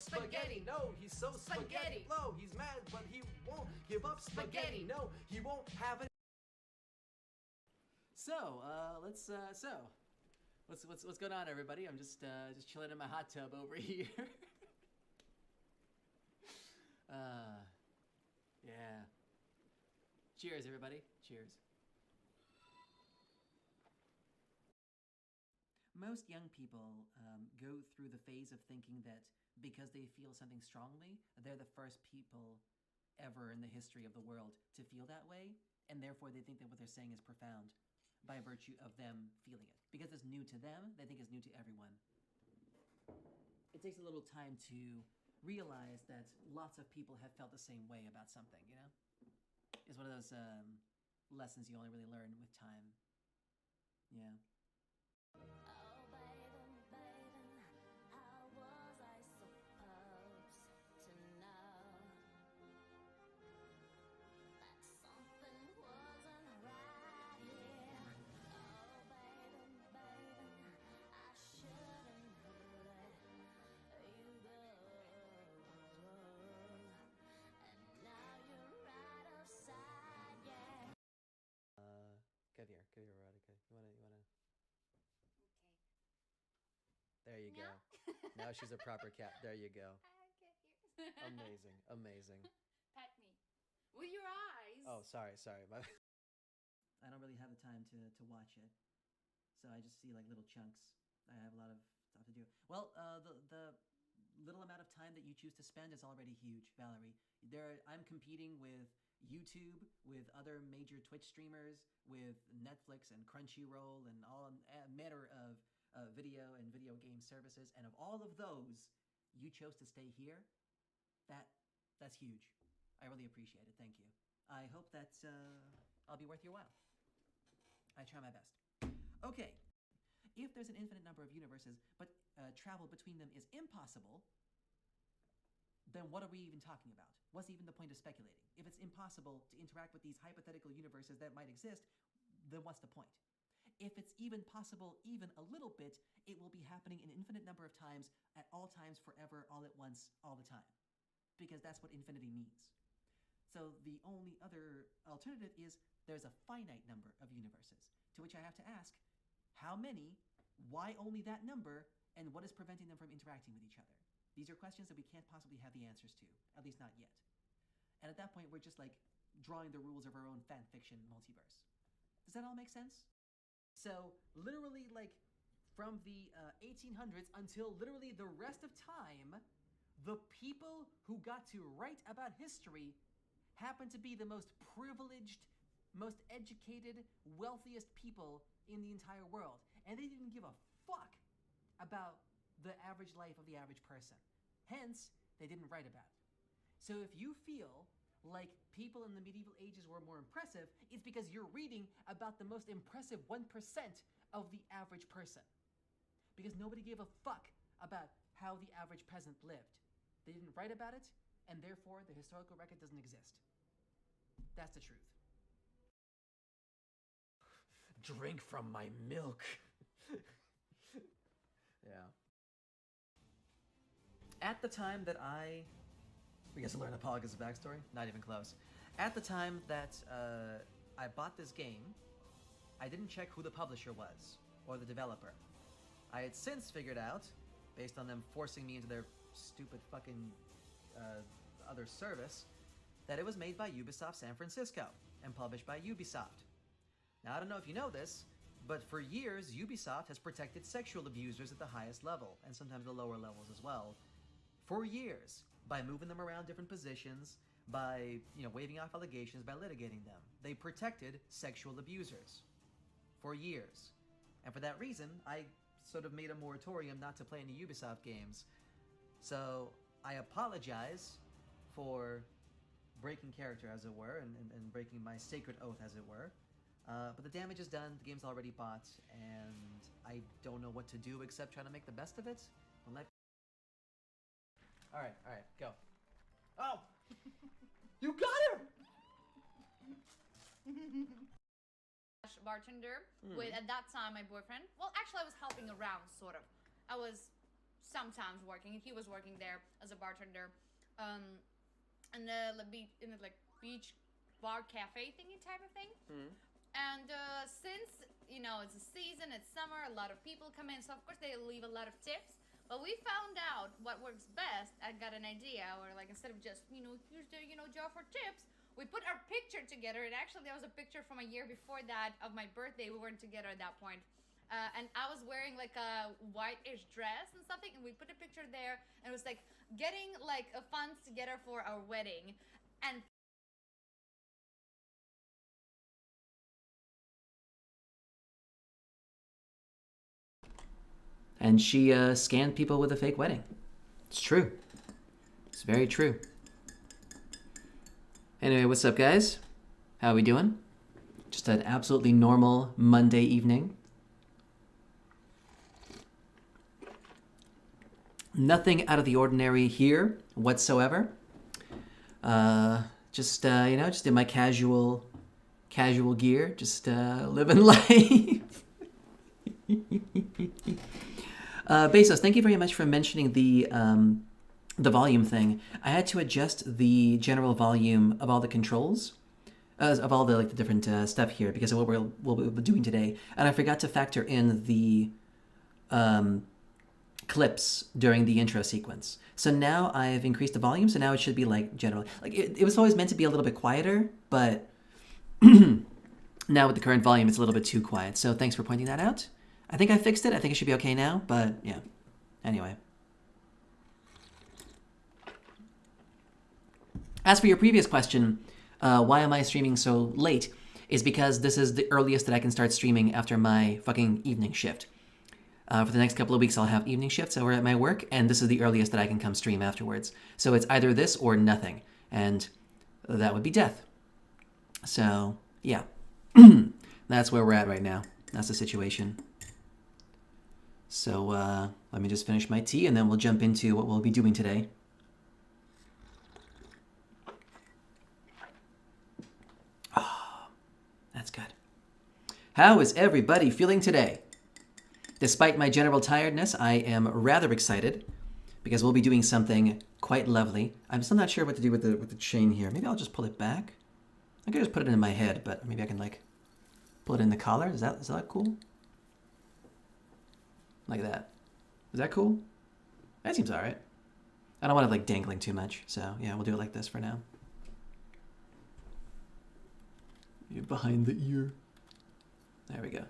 Spaghetti, no, he's so spaghetti low. He's mad, but he won't give up spaghetti. No, he won't have it. So, what's going on, everybody? I'm just chilling in my hot tub over here. Yeah. Cheers, everybody. Cheers. Most young people go through the phase of thinking that because they feel something strongly, they're the first people ever in the history of the world to feel that way, and therefore they think that what they're saying is profound by virtue of them feeling it. Because it's new to them, they think it's new to everyone. It takes a little time to realize that lots of people have felt the same way about something, you know? It's one of those lessons you only really learn with time. Yeah. Get here, Veronica. You wanna? Okay. There you go. Now she's a proper cat. There you go. Get here. Amazing, amazing. Pet me. With your eyes. Oh, sorry. I don't really have the time to watch it, so I just see like little chunks. I have a lot of stuff to do. Well, the little amount of time that you choose to spend is already huge, Valerie. I'm competing with YouTube, with other major Twitch streamers, with Netflix and Crunchyroll and all manner of video and video game services, and of all of those, you chose to stay here. That's huge. I really appreciate it. Thank you. I hope that I'll be worth your while. I try my best. Okay. If there's an infinite number of universes, but travel between them is impossible, then what are we even talking about? What's even the point of speculating? If it's impossible to interact with these hypothetical universes that might exist, then what's the point? If it's even possible, even a little bit, it will be happening an infinite number of times, at all times, forever, all at once, all the time. Because that's what infinity means. So the only other alternative is there's a finite number of universes, to which I have to ask, how many, why only that number, and what is preventing them from interacting with each other? These are questions that we can't possibly have the answers to, at least not yet. And at that point, we're just like drawing the rules of our own fan fiction multiverse. Does that all make sense? So literally like from the 1800s until literally the rest of time, the people who got to write about history happen to be the most privileged, most educated, wealthiest people in the entire world. And they didn't give a fuck about the average life of the average person. Hence, they didn't write about it. So if you feel like people in the medieval ages were more impressive, it's because you're reading about the most impressive 1% of the average person. Because nobody gave a fuck about how the average peasant lived. They didn't write about it, and therefore the historical record doesn't exist. That's the truth. Drink from my milk. Yeah. At the time that we get to learn Apollogus' backstory? Not even close. At the time that I bought this game, I didn't check who the publisher was, or the developer. I had since figured out, based on them forcing me into their stupid fucking other service, that it was made by Ubisoft San Francisco, and published by Ubisoft. Now, I don't know if you know this, but for years, Ubisoft has protected sexual abusers at the highest level, and sometimes the lower levels as well, for years, by moving them around different positions, by, waving off allegations, by litigating them. They protected sexual abusers for years. And for that reason, I sort of made a moratorium not to play any Ubisoft games. So, I apologize for breaking character, as it were, and breaking my sacred oath, as it were. But the damage is done, the game's already bought, and I don't know what to do except try to make the best of it. Alright, go. Oh! You got her! Bartender with, at that time, my boyfriend. Well, actually, I was helping around, sort of. I was sometimes working. He was working there as a bartender, um, in the beach, in the like beach bar cafe thingy type of thing. And since it's a season, it's summer, a lot of people come in, so of course they leave a lot of tips. But we found out what works best. I got an idea where, like, instead of just here's the jar for tips, we put our picture together. And actually, there was a picture from a year before that of my birthday. We weren't together at that point. And I was wearing like a white-ish dress and something, and we put a picture there, and it was like getting like funds together for our wedding. And And she scanned people with a fake wedding. It's true. It's very true. Anyway, what's up, guys? How are we doing? Just an absolutely normal Monday evening. Nothing out of the ordinary here whatsoever. Just in my casual gear, just living life. Bezos, thank you very much for mentioning the volume thing. I had to adjust the general volume of all the controls, of all the different stuff here because of what we'll be doing today, and I forgot to factor in the clips during the intro sequence. So now I've increased the volume, so now it should be like generally like it was always meant to be a little bit quieter, but now with the current volume, it's a little bit too quiet. So thanks for pointing that out. I think I fixed it. I think it should be okay now, but yeah. Anyway. As for your previous question, why am I streaming so late, is because this is the earliest that I can start streaming after my fucking evening shift. For the next couple of weeks, I'll have evening shifts over at my work, and this is the earliest that I can come stream afterwards. So it's either this or nothing, and that would be death. So, yeah. That's where we're at right now. That's the situation. So let me just finish my tea, and then we'll jump into what we'll be doing today. Oh, that's good. How is everybody feeling today? Despite my general tiredness, I am rather excited because we'll be doing something quite lovely. I'm still not sure what to do with the chain here. Maybe I'll just pull it back. I could just put it in my head, but maybe I can like pull it in the collar. Is that cool? Like that. Is that cool? That seems alright. I don't want it like dangling too much, so yeah, we'll do it like this for now. Behind the ear. There we go.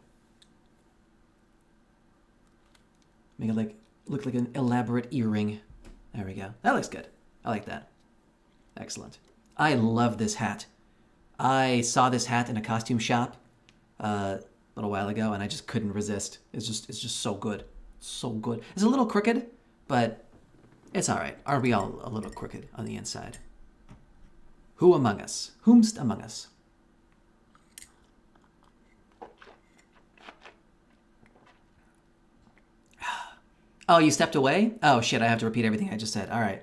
Make it like look like an elaborate earring. There we go. That looks good. I like that. Excellent. I love this hat. I saw this hat in a costume shop a little while ago, and I just couldn't resist. It's just so good. So good. It's a little crooked, but it's all right. Aren't we all a little crooked on the inside? Who among us? Whomst among us? Oh, you stepped away? Oh, shit, I have to repeat everything I just said. All right.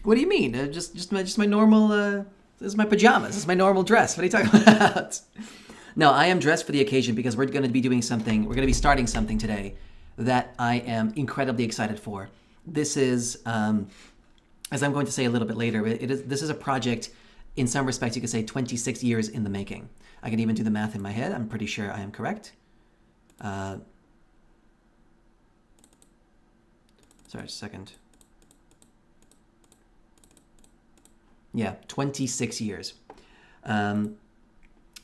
What do you mean? Just my normal, this is my pajamas. This is my normal dress. What are you talking about? No, I am dressed for the occasion because we're going to be doing something. We're going to be starting something today that I am incredibly excited for. This is, as I'm going to say a little bit later, this is a project, in some respects, you could say 26 years in the making. I can even do the math in my head. I'm pretty sure I am correct. Sorry, a second. Yeah, 26 years. So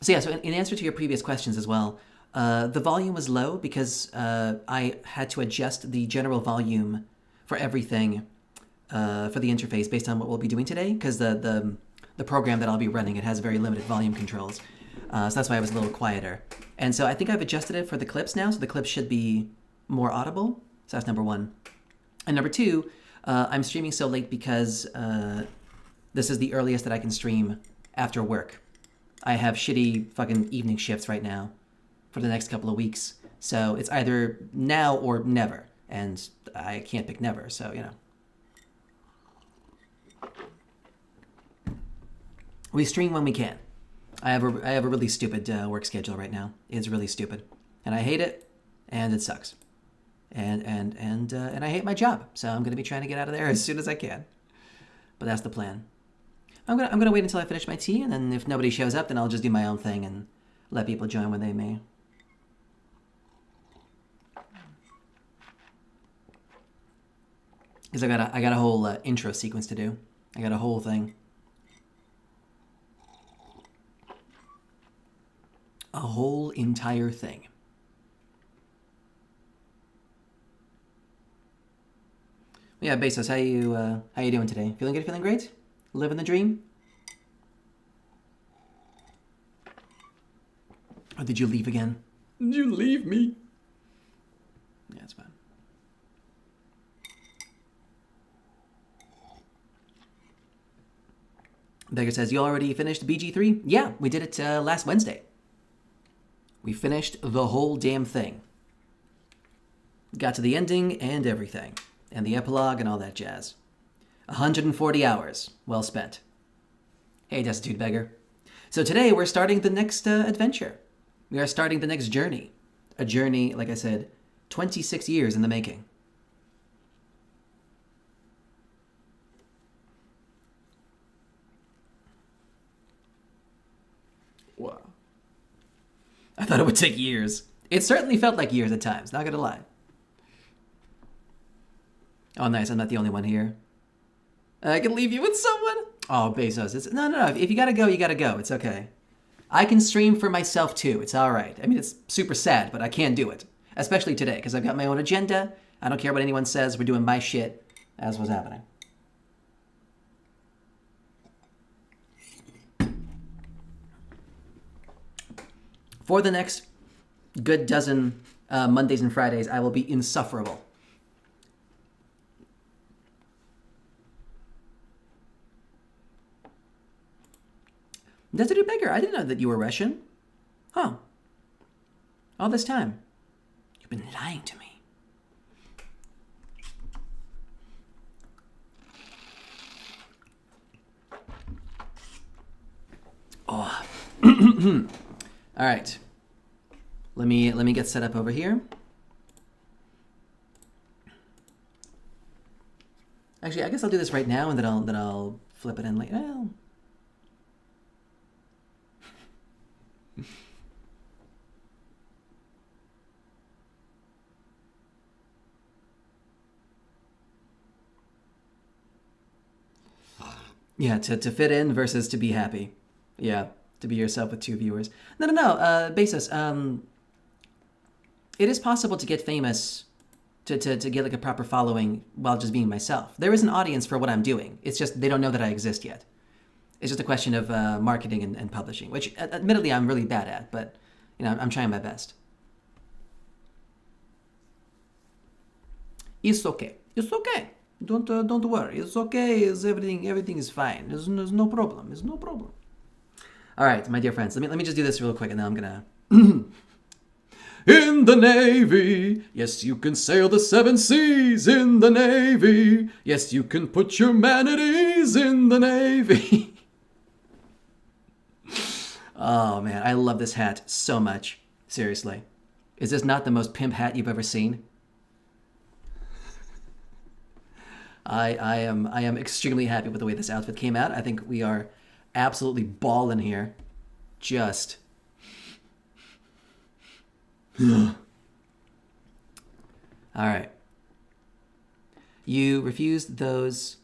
in answer to your previous questions as well, the volume was low because I had to adjust the general volume for everything for the interface based on what we'll be doing today, because the program that I'll be running, it has very limited volume controls. So that's why I was a little quieter. And so I think I've adjusted it for the clips now, so the clips should be more audible. So that's number one. And number two, I'm streaming so late because this is the earliest that I can stream after work. I have shitty fucking evening shifts right now for the next couple of weeks. So it's either now or never. And I can't pick never, so, you know. We stream when we can. I have a really stupid work schedule right now. It's really stupid. And I hate it, and it sucks. and I hate my job, so I'm gonna be trying to get out of there as soon as I can. But that's the plan. I'm gonna wait until I finish my tea, and then if nobody shows up, then I'll just do my own thing and let people join when they may. Because I got a whole intro sequence to do. I got a whole thing. A whole entire thing. Yeah, Bezos, how you doing today? Feeling good? Feeling great? Living the dream? Or did you leave again? Did you leave me? Yeah, it's fine. Beggar says, you already finished BG3? Yeah, we did it last Wednesday. We finished the whole damn thing. Got to the ending and everything. And the epilogue and all that jazz. 140 hours. Well spent. Hey, Destitute Beggar. So today we're starting the next adventure. We are starting the next journey. A journey, like I said, 26 years in the making. Wow. I thought it would take years. It certainly felt like years at times, not gonna lie. Oh, nice. I'm not the only one here. I can leave you with someone. Oh, Bezos. No. If you gotta go, you gotta go. It's okay. I can stream for myself too. It's all right. I mean, it's super sad, but I can do it. Especially today, because I've got my own agenda. I don't care what anyone says. We're doing my shit as was happening. For the next good dozen Mondays and Fridays, I will be insufferable. Destitute Beggar, I didn't know that you were Russian. Huh. All this time. You've been lying to me. Oh. All right. Let me get set up over here. Actually, I guess I'll do this right now, and then I'll flip it in later. Well, yeah, to fit in versus to be happy. Yeah, to be yourself with two viewers. No. Bezos, it is possible to get famous, to get like a proper following while just being myself. There is an audience for what I'm doing. It's just they don't know that I exist yet. It's just a question of marketing and publishing, which admittedly I'm really bad at, but you know, I'm trying my best. It's okay. It's okay. Don't worry. It's okay. It's everything is fine. There's no problem. There's no problem. All right, my dear friends. Let me just do this real quick, and then I'm gonna. In the Navy, yes, you can sail the 7 seas in the Navy. Yes, you can put your manatees in the Navy. Oh man, I love this hat so much. Seriously, is this not the most pimp hat you've ever seen? I am extremely happy with the way this outfit came out. I think we are absolutely balling here. Just. All right. You refused those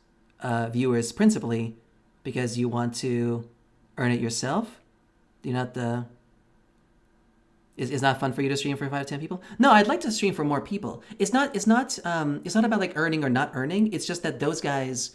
viewers principally because you want to earn it yourself? Do you not Is not fun for you to stream for 5 to 10 people? No, I'd like to stream for more people. It's not about like earning or not earning. It's just that those guys,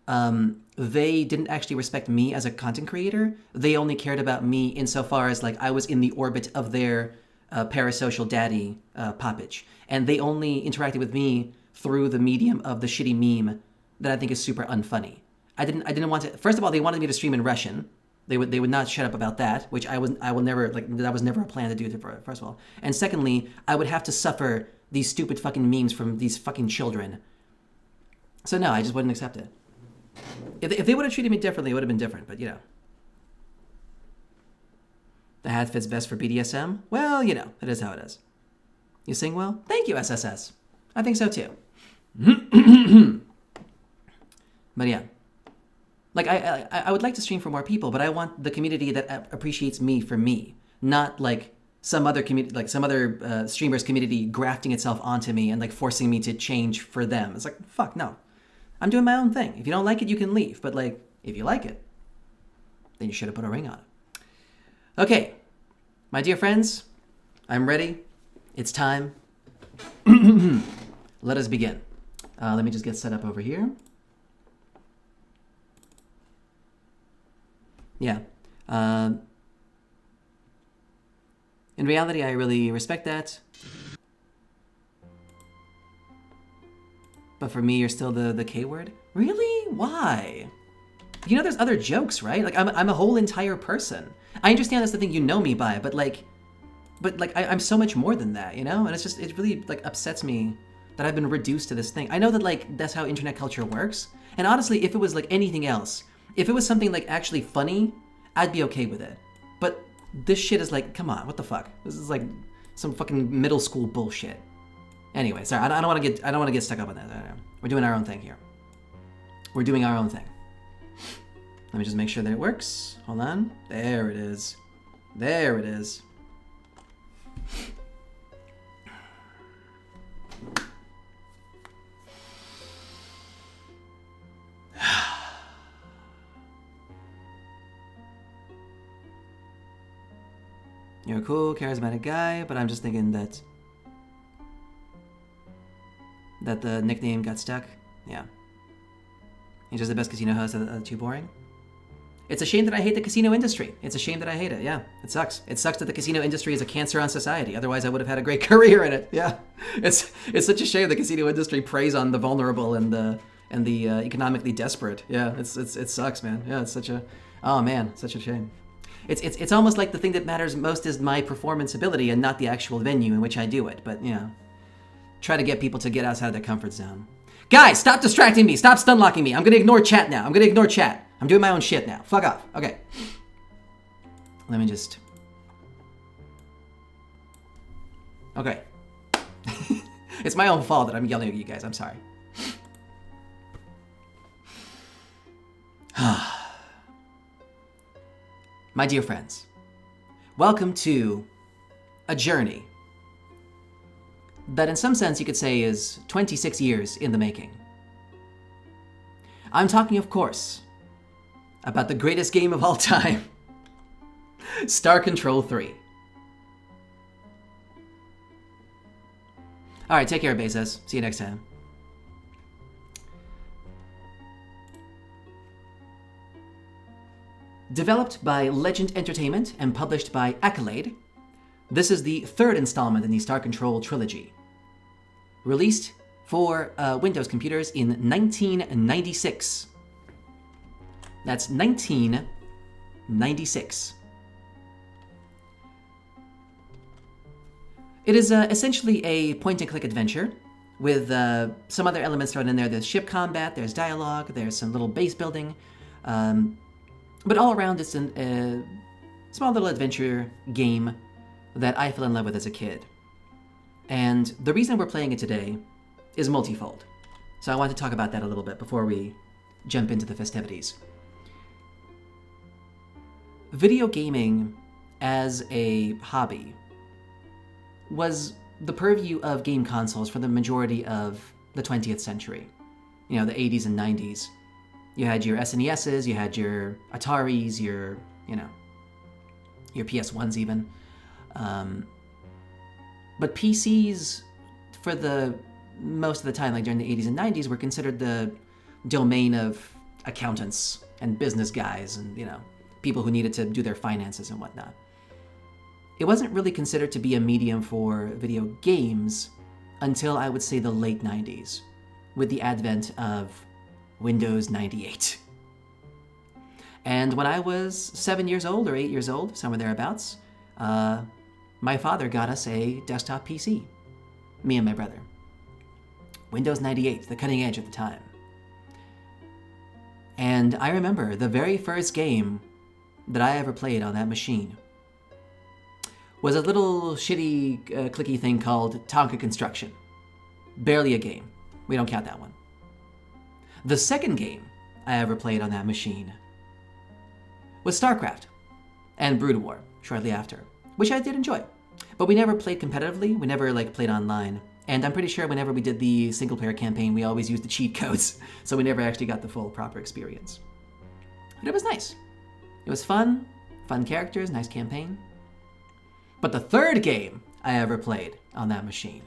they didn't actually respect me as a content creator. They only cared about me insofar as like I was in the orbit of their parasocial daddy poppage, and they only interacted with me through the medium of the shitty meme that I think is super unfunny. I didn't want to. First of all, they wanted me to stream in Russian. They would not shut up about that, which I will never, like, that was never a plan to do, first of all. And secondly, I would have to suffer these stupid fucking memes from these fucking children. So no, I just wouldn't accept it. If they would have treated me differently, it would have been different, but you know. The hat fits best for BDSM? Well, you know, it is how it is. You sing well? Thank you, SSS. I think so too. But yeah. Like, I would like to stream for more people, but I want the community that appreciates me for me, not like some other community, like some other streamers community grafting itself onto me and like forcing me to change for them. It's like, fuck, no. I'm doing my own thing. If you don't like it, you can leave. But like, if you like it, then you should have put a ring on it. Okay, my dear friends, I'm ready. It's time. Let us begin. Let me just get set up over here. Yeah. In reality, I really respect that. But for me, you're still the K word? Really? Why? You know there's other jokes, right? Like, I'm a whole entire person. I understand that's the thing you know me by, but I'm so much more than that, you know? And it's just, it really, like, upsets me that I've been reduced to this thing. I know that, like, that's how internet culture works. And honestly, if it was, like, anything else, if it was something, like, actually funny, I'd be okay with it. But this shit is like, come on, what the fuck? This is, like, some fucking middle school bullshit. Anyway, sorry, I don't want to get stuck up on that. We're doing our own thing here. We're doing our own thing. Let me just make sure that it works. Hold on. There it is. There it is. You're a cool, charismatic guy, but I'm just thinking that the nickname got stuck. Yeah. You're just the best casino host. Too boring. It's a shame that I hate the casino industry. It's a shame that I hate it. Yeah, it sucks. It sucks that the casino industry is a cancer on society. Otherwise, I would have had a great career in it. Yeah, it's such a shame the casino industry preys on the vulnerable and the economically desperate. Yeah, it sucks, man. Yeah, it's such a shame. It's almost like the thing that matters most is my performance ability and not the actual venue in which I do it. But you know, try to get people to get outside of their comfort zone. Guys, stop distracting me. Stop stun locking me. I'm gonna ignore chat now. I'm gonna ignore chat. I'm doing my own shit now. Fuck off. Okay. Let me just... Okay. It's my own fault that I'm yelling at you guys. I'm sorry. My dear friends, welcome to a journey that in some sense you could say is 26 years in the making. I'm talking, of course, about the greatest game of all time, Star Control 3. Alright, take care, Bezos. See you next time. Developed by Legend Entertainment and published by Accolade, this is the third installment in the Star Control trilogy. Released for Windows computers in 1996. That's 1996. It is essentially a point-and-click adventure with some other elements thrown in there. There's ship combat, there's dialogue, there's some little base building. But all around, it's a small little adventure game that I fell in love with as a kid. And the reason we're playing it today is multifold. So I want to talk about that a little bit before we jump into the festivities. Video gaming as a hobby was the purview of game consoles for the majority of the 20th century. You know, the 80s and 90s. You had your SNESs, you had your Ataris, your PS1s even. But PCs, for the most of the time, like during the 80s and 90s, were considered the domain of accountants and business guys and, you know, people who needed to do their finances and whatnot. It wasn't really considered to be a medium for video games until I would say the late 90s, with the advent of Windows 98. And when I was 7 years old or 8 years old, somewhere thereabouts, my father got us a desktop PC, me and my brother. Windows 98, the cutting edge at the time. And I remember the very first game that I ever played on that machine was a little shitty, clicky thing called Tonka Construction. Barely a game. We don't count that one. The second game I ever played on that machine was StarCraft and Brood War shortly after, which I did enjoy. But we never played competitively. We never played online. And I'm pretty sure whenever we did the single-player campaign, we always used the cheat codes, so we never actually got the full proper experience. But it was nice. It was fun characters, nice campaign. But the third game I ever played on that machine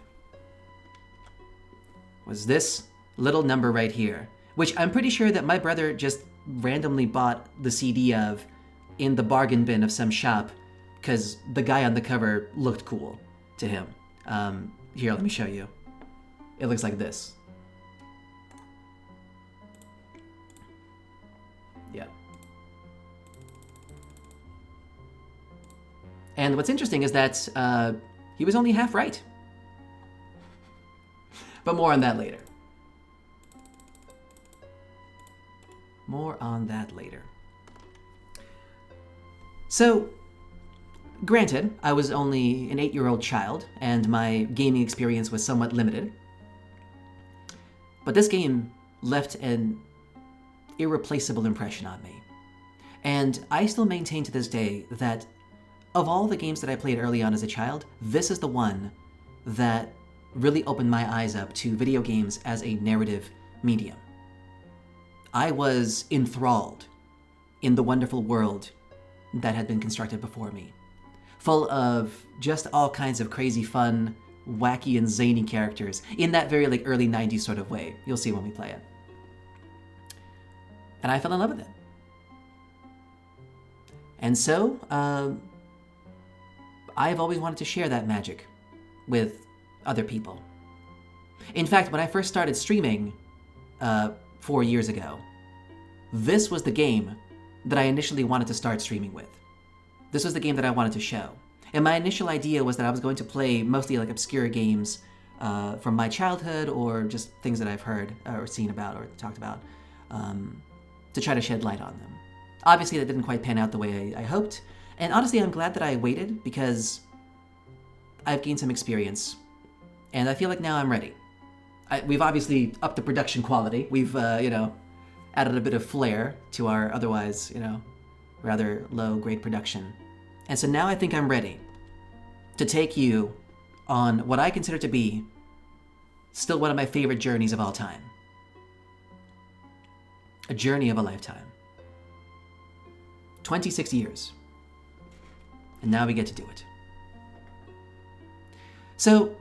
was this little number right here, which I'm pretty sure that my brother just randomly bought the CD of in the bargain bin of some shop because the guy on the cover looked cool to him. Here, let me show you. It looks like this. Yeah. And what's interesting is that he was only half right. But more on that later. More on that later. So, granted, I was only an 8-year-old child, and my gaming experience was somewhat limited. But this game left an irreplaceable impression on me. And I still maintain to this day that of all the games that I played early on as a child, this is the one that really opened my eyes up to video games as a narrative medium. I was enthralled in the wonderful world that had been constructed before me, full of just all kinds of crazy fun, wacky and zany characters in that very early 90s sort of way. You'll see when we play it. And I fell in love with it. And so, I've always wanted to share that magic with other people. In fact, when I first started streaming 4 years ago, this was the game that I initially wanted to start streaming with. This was the game that I wanted to show. And my initial idea was that I was going to play mostly obscure games from my childhood or just things that I've heard or seen about or talked about to try to shed light on them. Obviously, that didn't quite pan out the way I hoped. And honestly, I'm glad that I waited because I've gained some experience. And I feel like now I'm ready. We've obviously upped the production quality. We've, added a bit of flair to our otherwise, rather low-grade production. And so now I think I'm ready to take you on what I consider to be still one of my favorite journeys of all time. A journey of a lifetime. 26 years. And now we get to do it. So,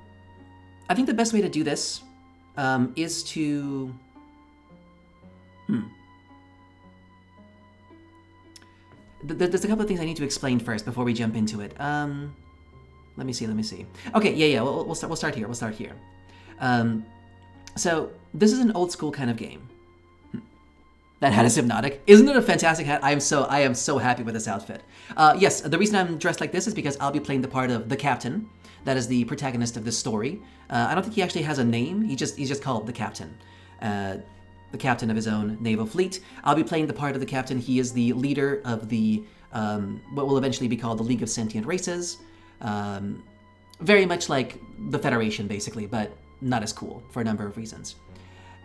I think the best way to do this is to... There's a couple of things I need to explain first before we jump into it. Let me see. Okay, yeah. We'll start here. So this is an old school kind of game. That hat is hypnotic. Isn't it a fantastic hat? I am so happy with this outfit. Yes, the reason I'm dressed like this is because I'll be playing the part of the captain. That is the protagonist of this story. I don't think he actually has a name. He's just called the captain. The captain of his own naval fleet. I'll be playing the part of the captain. He is the leader of the what will eventually be called the League of Sentient Races. Very much like the Federation, basically, but not as cool for a number of reasons.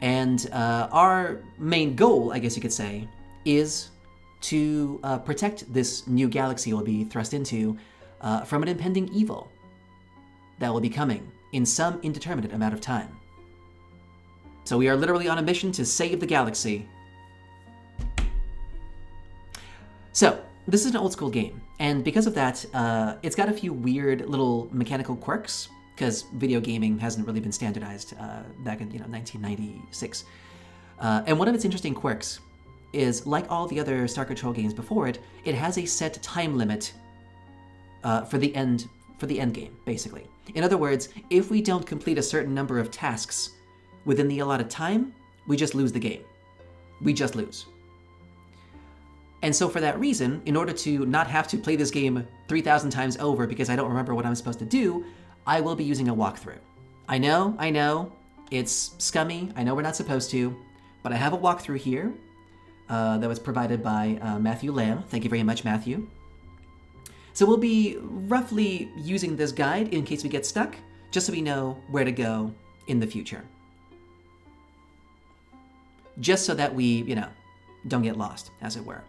And our main goal, I guess you could say, is to protect this new galaxy we'll be thrust into from an impending evil that will be coming in some indeterminate amount of time. So we are literally on a mission to save the galaxy. So, this is an old school game, and because of that, it's got a few weird little mechanical quirks, because video gaming hasn't really been standardized back in 1996. And one of its interesting quirks is, like all the other Star Control games before it, it has a set time limit for the end game, basically. In other words, if we don't complete a certain number of tasks within the allotted time, we just lose the game. We just lose. And so for that reason, in order to not have to play this game 3,000 times over because I don't remember what I'm supposed to do, I will be using a walkthrough. I know, it's scummy, I know we're not supposed to, but I have a walkthrough here that was provided by Matthew Lamb. Thank you very much, Matthew. So we'll be roughly using this guide in case we get stuck, just so we know where to go in the future. Just so that we, don't get lost, as it were.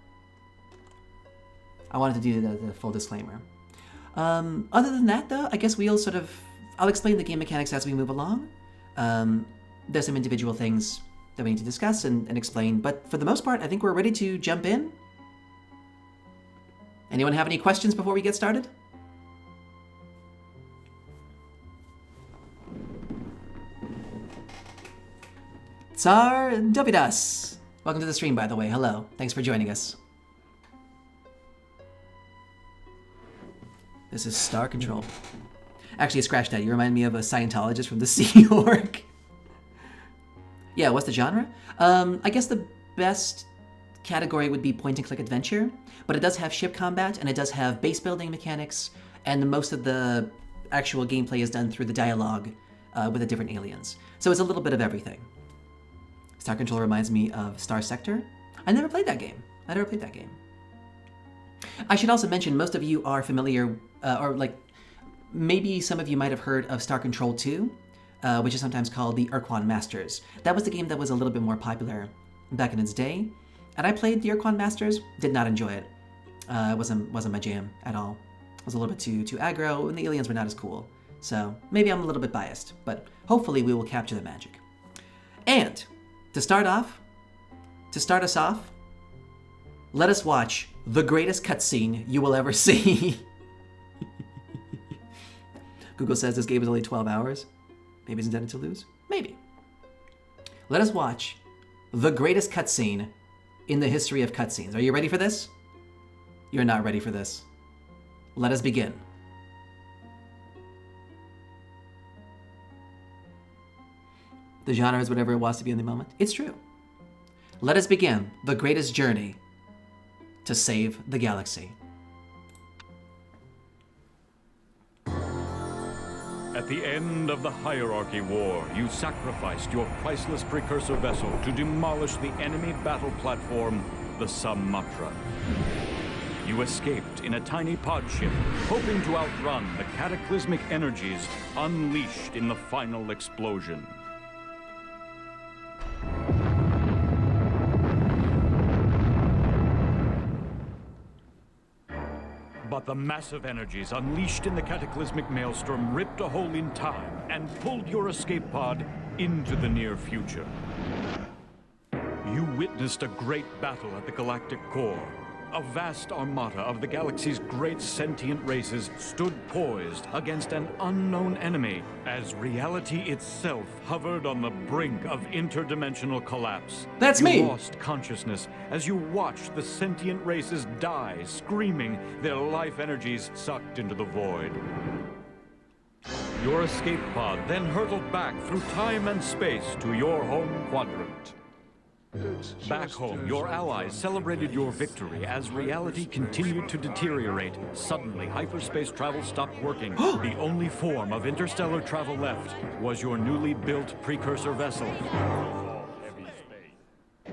I wanted to do the full disclaimer. Other than that, though, I guess I'll explain the game mechanics as we move along. There's some individual things that we need to discuss and explain, but for the most part, I think we're ready to jump in. Anyone have any questions before we get started? Tsar Dovidas. Welcome to the stream, by the way. Hello. Thanks for joining us. This is Star Control. Actually, scratch that. You remind me of a Scientologist from the Sea Org. Yeah, what's the genre? I guess the best category would be point-and-click adventure, but it does have ship combat, and it does have base building mechanics, and most of the actual gameplay is done through the dialogue with the different aliens. So it's a little bit of everything. Star Control reminds me of Star Sector. I never played that game. I should also mention, most of you are familiar, maybe some of you might have heard of Star Control 2, which is sometimes called the Urquan Masters. That was the game that was a little bit more popular back in its day. And I played the Urquan Masters, did not enjoy it. It wasn't my jam at all. It was a little bit too aggro, and the aliens were not as cool. So maybe I'm a little bit biased, but hopefully we will capture the magic. And to start us off, let us watch the greatest cutscene you will ever see. Google says this game is only 12 hours. Maybe it's intended to lose? Maybe. Let us watch the greatest cutscene in the history of cutscenes. Are you ready for this? You're not ready for this. Let us begin. The genre is whatever it wants to be in the moment. It's true. Let us begin the greatest journey to save the galaxy. At the end of the Hierarchy War, you sacrificed your priceless precursor vessel to demolish the enemy battle platform, the Samatra. You escaped in a tiny pod ship, hoping to outrun the cataclysmic energies unleashed in the final explosion. But the massive energies unleashed in the cataclysmic maelstrom ripped a hole in time and pulled your escape pod into the near future. You witnessed a great battle at the galactic core. A vast armada of the galaxy's great sentient races stood poised against an unknown enemy as reality itself hovered on the brink of interdimensional collapse. That's me! You lost consciousness as you watched the sentient races die, screaming, their life energies sucked into the void. Your escape pod then hurtled back through time and space to your home quadrant. Back home, your allies celebrated your victory as reality continued to deteriorate. Suddenly, hyperspace travel stopped working. The only form of interstellar travel left was your newly built precursor vessel.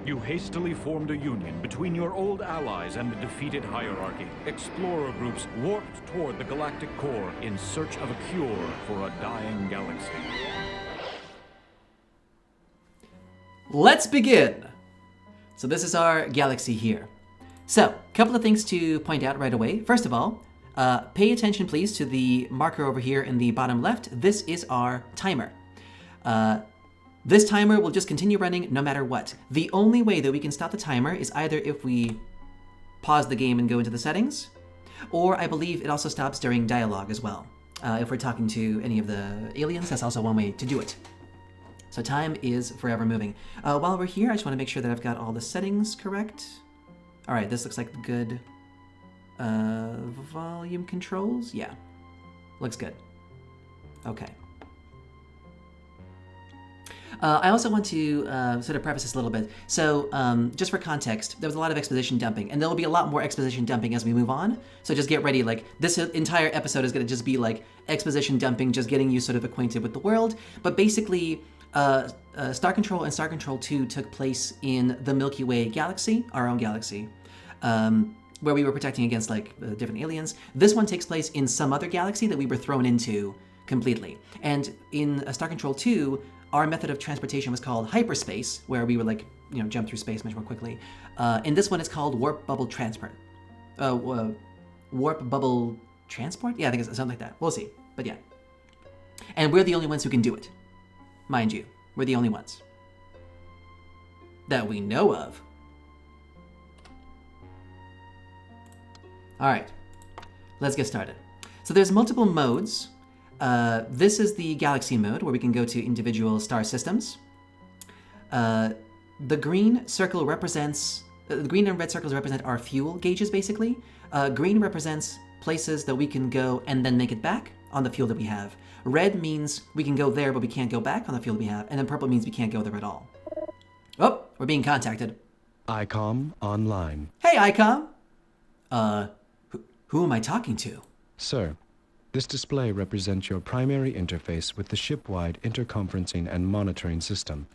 You hastily formed a union between your old allies and the defeated hierarchy. Explorer groups warped toward the galactic core in search of a cure for a dying galaxy. Let's begin. So this is our galaxy here. So, a couple of things to point out right away. First of all, pay attention please to the marker over here in the bottom left. This is our timer. This timer will just continue running no matter what. The only way that we can stop the timer is either if we pause the game and go into the settings, or I believe it also stops during dialogue as well. If we're talking to any of the aliens, that's also one way to do it. So time is forever moving. While we're here, I just want to make sure that I've got all the settings correct. All right, this looks like good volume controls. Yeah, looks good. Okay. I also want to sort of preface this a little bit. So just for context, there was a lot of exposition dumping, and there will be a lot more exposition dumping as we move on. So just get ready. Like, this entire episode is going to just be like exposition dumping, just getting you sort of acquainted with the world. But basically, Star Control and Star Control 2 took place in the Milky Way galaxy, our own galaxy. where we were protecting against like different aliens. This one takes place in some other galaxy that we were thrown into completely. And in Star Control 2, our method of transportation was called hyperspace, where we would like, you know, jump through space much more quickly. In this one, it's called warp bubble transport. Warp bubble transport? Yeah, I think it's something like that. We'll see. But yeah. And we're the only ones who can do it. Mind you, we're the only ones. That we know of. All right, let's get started. So there's multiple modes. This is the galaxy mode where we can go to individual star systems. The green circle represents, the green and red circles represent our fuel gauges basically. Green represents places that we can go and then make it back on the fuel that we have. Red means we can go there but we can't go back on the fuel that we have. And then purple means we can't go there at all. Oh, we're being contacted. ICOM online. Hey, ICOM. Who am I talking to? Sir, this display represents your primary interface with the ship-wide interconferencing and monitoring system,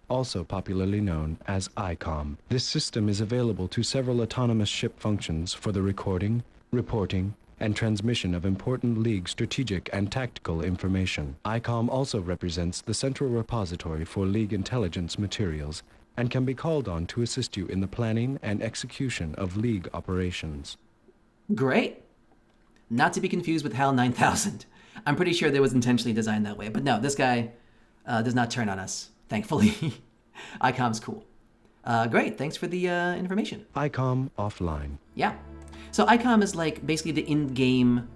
also popularly known as ICOM. This system is available to several autonomous ship functions for the recording, reporting, and transmission of important League strategic and tactical information. ICOM also represents the central repository for League intelligence materials and can be called on to assist you in the planning and execution of League operations. Great. Not to be confused with HAL 9000. I'm pretty sure that was intentionally designed that way. But no, this guy does not turn on us, thankfully. ICOM's cool. Great, thanks for the information. ICOM offline. Yeah. So ICOM is like basically the in-game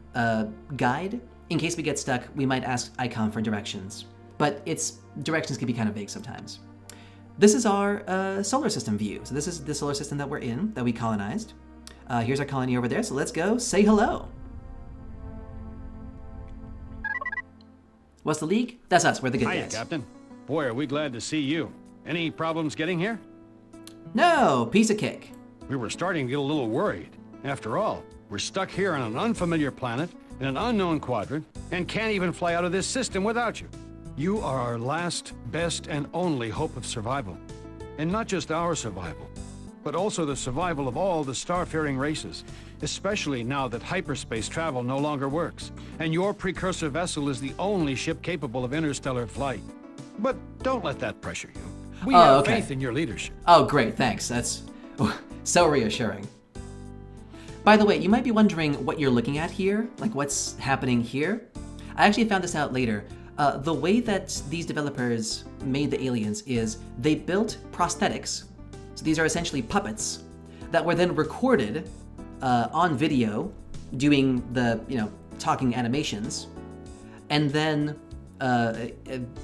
guide. In case we get stuck, we might ask ICOM for directions. But its directions can be kind of vague sometimes. This is our solar system view. So this is the solar system that we're in, that we colonized. Here's our colony over there, so let's go say hello. What's the League? That's us, we're the good Hiya, guys. Captain. Boy, are we glad to see you. Any problems getting here? No, piece of cake. We were starting to get a little worried. After all, we're stuck here on an unfamiliar planet, in an unknown quadrant, and can't even fly out of this system without you. You are our last, best, and only hope of survival. And not just our survival, but also the survival of all the starfaring races, especially now that hyperspace travel no longer works, and your precursor vessel is the only ship capable of interstellar flight. But don't let that pressure you. We have faith in your leadership. Oh, great, thanks. That's so reassuring. By the way, you might be wondering what you're looking at here, like what's happening here. I actually found this out later. The way that these developers made the aliens is they built prosthetics. So these are essentially puppets that were then recorded on video doing the, talking animations and then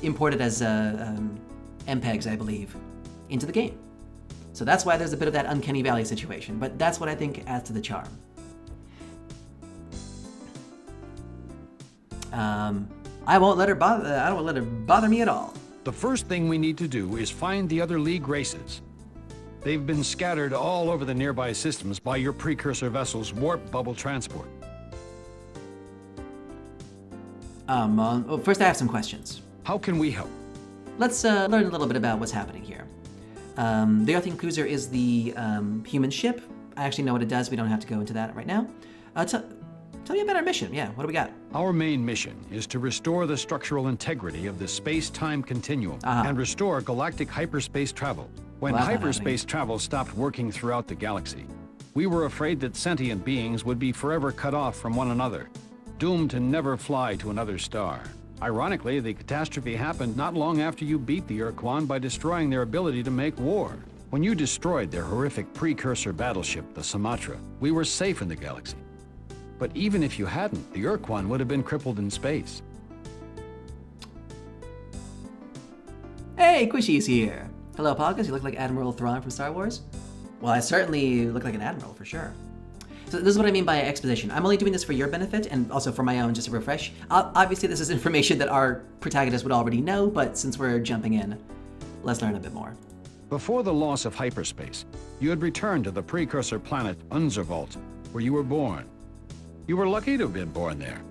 imported as MPEGs, I believe, into the game. So that's why there's a bit of that Uncanny Valley situation, but that's what I think adds to the charm. I won't let her bother, I don't let her bother me at all. The first thing we need to do is find the other League races. They've been scattered all over the nearby systems by your precursor vessel's warp bubble transport. Well, first I have some questions. How can we help? Let's learn a little bit about what's happening here. The Earthling Cruiser is the human ship. I actually know what it does. We don't have to go into that right now. Tell me about our mission. Yeah, what do we got? Our main mission is to restore the structural integrity of the space-time continuum and restore galactic hyperspace travel. When hyperspace travel stopped working throughout the galaxy, we were afraid that sentient beings would be forever cut off from one another, doomed to never fly to another star. Ironically, the catastrophe happened not long after you beat the Urquan by destroying their ability to make war. When you destroyed their horrific precursor battleship, the Sumatra, we were safe in the galaxy. But even if you hadn't, the Urquan would have been crippled in space. Hey, Quishy's here. Hello, Pogus. You look like Admiral Thrawn from Star Wars. Well, I certainly look like an admiral for sure. So this is what I mean by exposition. I'm only doing this for your benefit and also for my own, just to refresh. Obviously, this is information that our protagonist would already know, but since we're jumping in, let's learn a bit more. Before the loss of hyperspace, you had returned to the precursor planet Unzervault, where you were born. You were lucky to have been born there.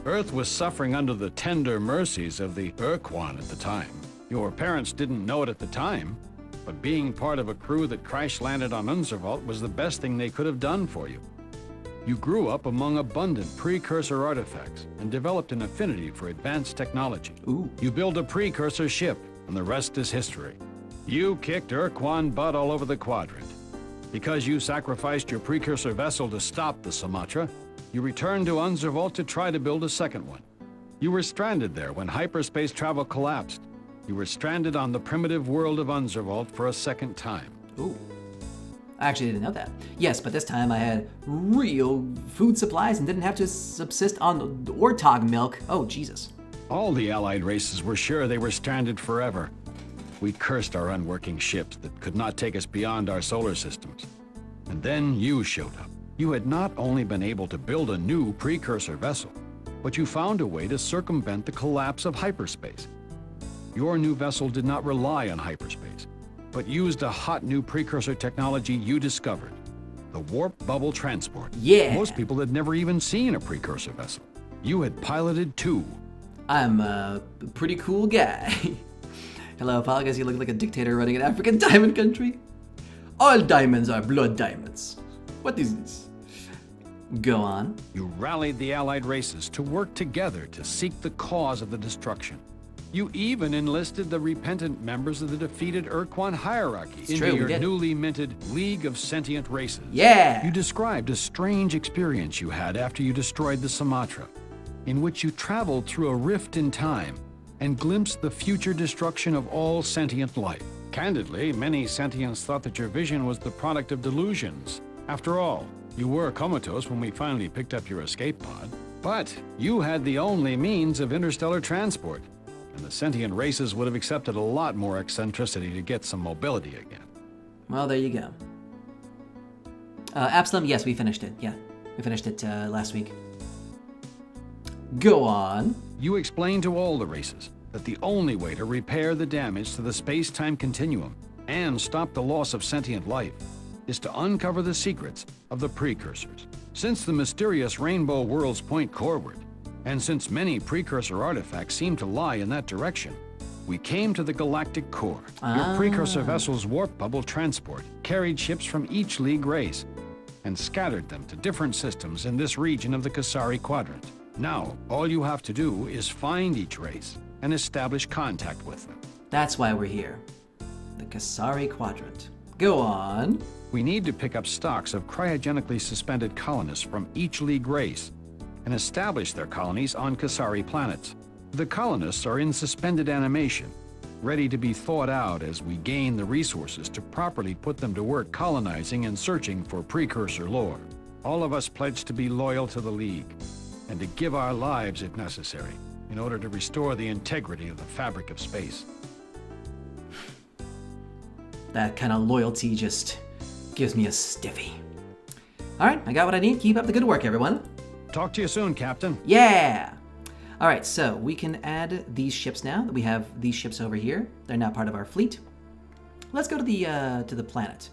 Earth was suffering under the tender mercies of the Urquan at the time. Your parents didn't know it at the time, but being part of a crew that crash-landed on Unzervault was the best thing they could have done for you. You grew up among abundant precursor artifacts and developed an affinity for advanced technology. Ooh. You built a precursor ship, and the rest is history. You kicked Urquan butt all over the quadrant. Because you sacrificed your precursor vessel to stop the Sumatra, you returned to Unzervault to try to build a second one. You were stranded there when hyperspace travel collapsed. You were stranded on the primitive world of Unzervault for a second time. Ooh. I actually didn't know that. Yes, but this time I had real food supplies and didn't have to subsist on Ortog milk. Oh, Jesus. All the Allied races were sure they were stranded forever. We cursed our unworking ships that could not take us beyond our solar systems. And then you showed up. You had not only been able to build a new precursor vessel, but you found a way to circumvent the collapse of hyperspace. Your new vessel did not rely on hyperspace, but used a hot new precursor technology you discovered, the warp bubble transport. Yeah. Most people had never even seen a precursor vessel. You had piloted two. I'm a pretty cool guy. Hello, Paul. I guess you look like a dictator running an African diamond country. All diamonds are blood diamonds. What is this? Go on. You rallied the Allied races to work together to seek the cause of the destruction. You even enlisted the repentant members of the defeated Urquan hierarchy into your newly minted League of Sentient Races. Yeah! You described a strange experience you had after you destroyed the Sumatra, in which you traveled through a rift in time and glimpsed the future destruction of all sentient life. Candidly, many sentients thought that your vision was the product of delusions. After all, you were comatose when we finally picked up your escape pod. But you had the only means of interstellar transport, and the sentient races would have accepted a lot more eccentricity to get some mobility again. Well, there you go. Absalom, yes, we finished it. Yeah, we finished it last week. Go on. You explained to all the races that the only way to repair the damage to the space-time continuum and stop the loss of sentient life is to uncover the secrets of the precursors. Since the mysterious rainbow worlds point coreward, and since many precursor artifacts seem to lie in that direction, we came to the galactic core. Your precursor vessel's warp bubble transport carried ships from each League race and scattered them to different systems in this region of the Kasari Quadrant. Now, all you have to do is find each race and establish contact with them. That's why we're here. The Kasari Quadrant. Go on. We need to pick up stocks of cryogenically suspended colonists from each League race and establish their colonies on Kasari planets. The colonists are in suspended animation, ready to be thawed out as we gain the resources to properly put them to work colonizing and searching for precursor lore. All of us pledge to be loyal to the League, and to give our lives if necessary, in order to restore the integrity of the fabric of space. That kind of loyalty just gives me a stiffy. All right, I got what I need. Keep up the good work, everyone. Talk to you soon, Captain. Yeah! All right, so we can add these ships now. We have these ships over here. They're now part of our fleet. Let's go to the planet.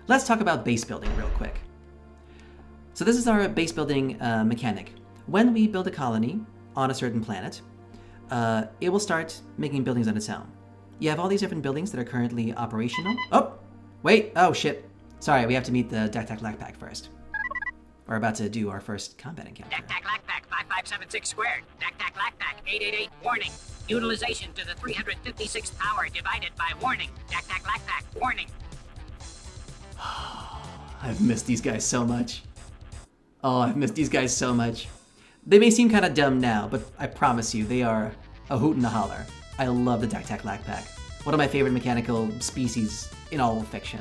Let's talk about base building real quick. So this is our base building mechanic. When we build a colony on a certain planet, it will start making buildings on its own. You have all these different buildings that are currently operational. Oh, wait, oh shit. Sorry, we have to meet the Dak-Tak-Lak-Pack first. We're about to do our first combat encounter. Dak-Tak-Lak-Pack 5576 squared. Dak-Tak-Lak-Pack 888 warning. Utilization to the 356th power divided by warning. Dak-Tak-Lak-Pack warning. I've missed these guys so much. Oh, I've missed these guys so much. They may seem kind of dumb now, but I promise you, they are a hoot and a holler. I love the Dak-Tak-Lak-Pack. One of my favorite mechanical species in all of fiction.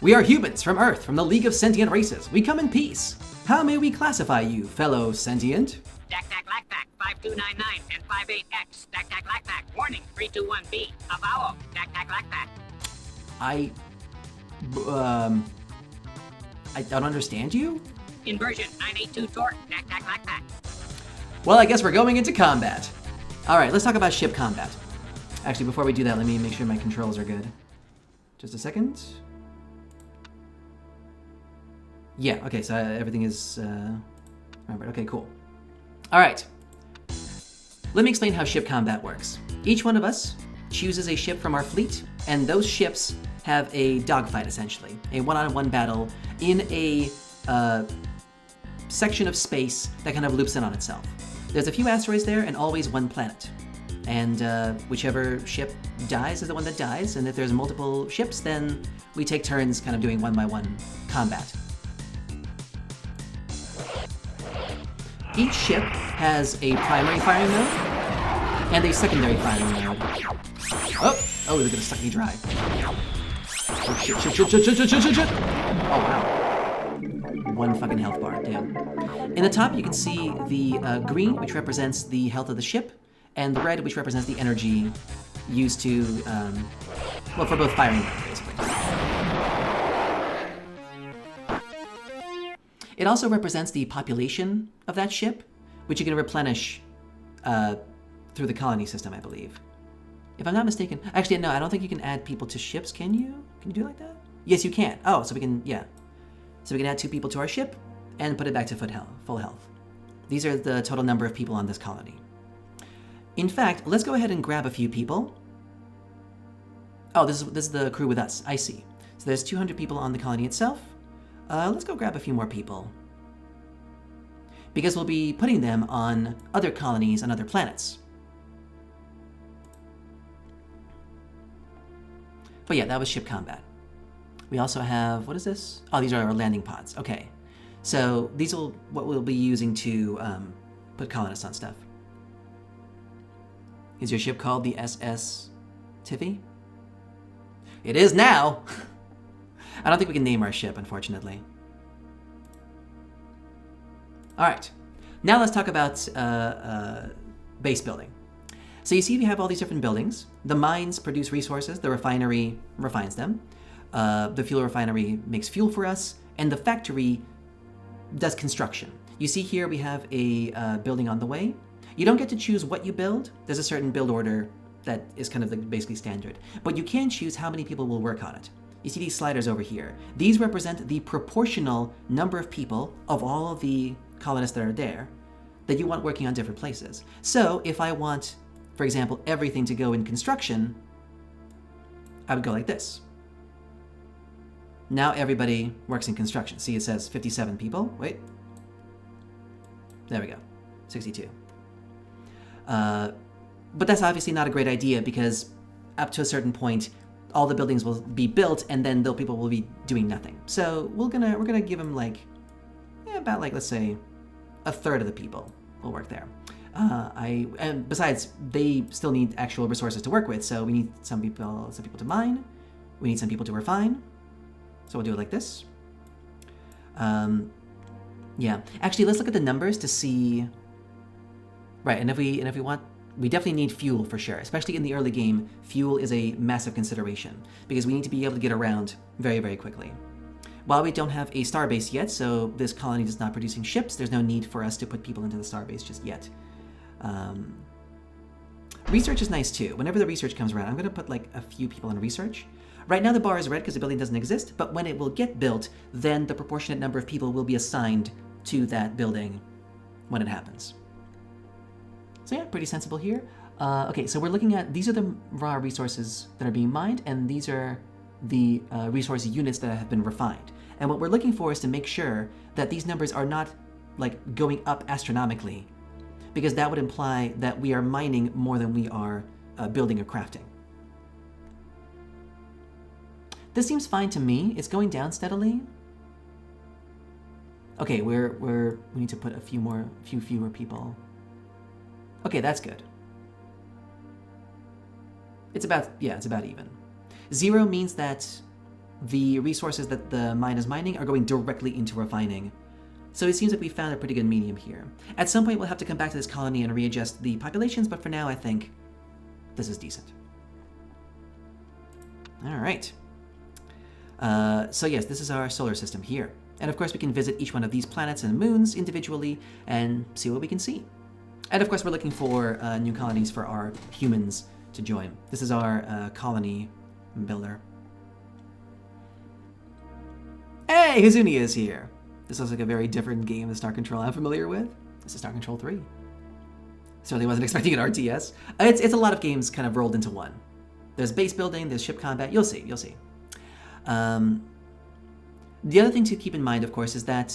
We are humans from Earth, from the League of Sentient Races. We come in peace. How may we classify you, fellow sentient? Dak-Tak-Lak-Pack 5299 and 58X. Dak-Tak-Lak-Pack warning 321B. Avowal. Dak-Tak-Lak-Pack. I don't understand you? Inversion 982 torque. Dak-Tak-Lak-Pack. Well, I guess we're going into combat. All right, let's talk about ship combat. Actually, before we do that, let me make sure my controls are good. Just a second. Yeah, okay, so everything is remembered. Okay, cool. All right. Let me explain how ship combat works. Each one of us chooses a ship from our fleet, and those ships have a dogfight, essentially. A one-on-one battle in a section of space that kind of loops in on itself. There's a few asteroids there and always one planet. And whichever ship dies is the one that dies, and if there's multiple ships, then we take turns kind of doing one-by-one combat. Each ship has a primary firing mode and a secondary firing mode. Oh, they're gonna suck me dry. Oh, shit. Oh, wow. One fucking health bar, damn. In the top, you can see the green, which represents the health of the ship, and the red, which represents the energy used to, well, for both firing modes, basically. It also represents the population of that ship, which you can replenish through the colony system, I believe. If I'm not mistaken. Actually, no, I don't think you can add people to ships, can you? Can you do it like that? Yes, you can. Oh, so we can, yeah. So we can add 2 people to our ship and put it back to full health. These are the total number of people on this colony. In fact, let's go ahead and grab a few people. Oh, this is the crew with us. I see. So there's 200 people on the colony itself. Let's go grab a few more people. Because we'll be putting them on other colonies on other planets. But yeah, that was ship combat. We also have, what is this? Oh, these are our landing pods. Okay. So these are what we'll be using to put colonists on stuff. Is your ship called the SS Tiffy? It is now! I don't think we can name our ship, unfortunately. Alright. Now let's talk about base building. So you see we have all these different buildings. The mines produce resources, the refinery refines them. The fuel refinery makes fuel for us, and the factory does construction. You see here we have a building on the way. You don't get to choose what you build. There's a certain build order that is kind of basically standard. But you can choose how many people will work on it. You see these sliders over here. These represent the proportional number of people of all of the colonists that are there that you want working on different places. So if I want, for example, everything to go in construction, I would go like this. Now everybody works in construction. See, it says 57 people. Wait. There we go. 62. But that's obviously not a great idea because up to a certain point, all the buildings will be built and then the people will be doing nothing. So we're gonna give them like, about like, let's say, a third of the people will work there. And besides, they still need actual resources to work with. So we need some people to mine. We need some people to refine. So we'll do it like this. Yeah, actually, let's look at the numbers to see. Right, and if we want, we definitely need fuel for sure. Especially in the early game, fuel is a massive consideration because we need to be able to get around very, very quickly. While we don't have a starbase yet, so this colony is not producing ships, there's no need for us to put people into the starbase just yet. Research is nice too. Whenever the research comes around, I'm going to put like a few people in research. Right now the bar is red because the building doesn't exist, but when it will get built, then the proportionate number of people will be assigned to that building when it happens. So yeah, pretty sensible here. Okay, so we're looking at, these are the raw resources that are being mined, and these are the resource units that have been refined. And what we're looking for is to make sure that these numbers are not like going up astronomically, because that would imply that we are mining more than we are building or crafting. This seems fine to me. It's going down steadily. Okay, we need to put a few fewer people. Okay, that's good. It's about even. 0 means that the resources that the mine is mining are going directly into refining. So it seems like we found a pretty good medium here. At some point we'll have to come back to this colony and readjust the populations, but for now I think this is decent. All right. So yes, this is our solar system here. And of course we can visit each one of these planets and moons individually and see what we can see. And of course we're looking for new colonies for our humans to join. This is our colony builder. Hey, Hazunia is here. This looks like a very different game than Star Control I'm familiar with. This is Star Control 3. Certainly wasn't expecting an RTS. It's a lot of games kind of rolled into one. There's base building, there's ship combat. You'll see, you'll see. The other thing to keep in mind, of course, is that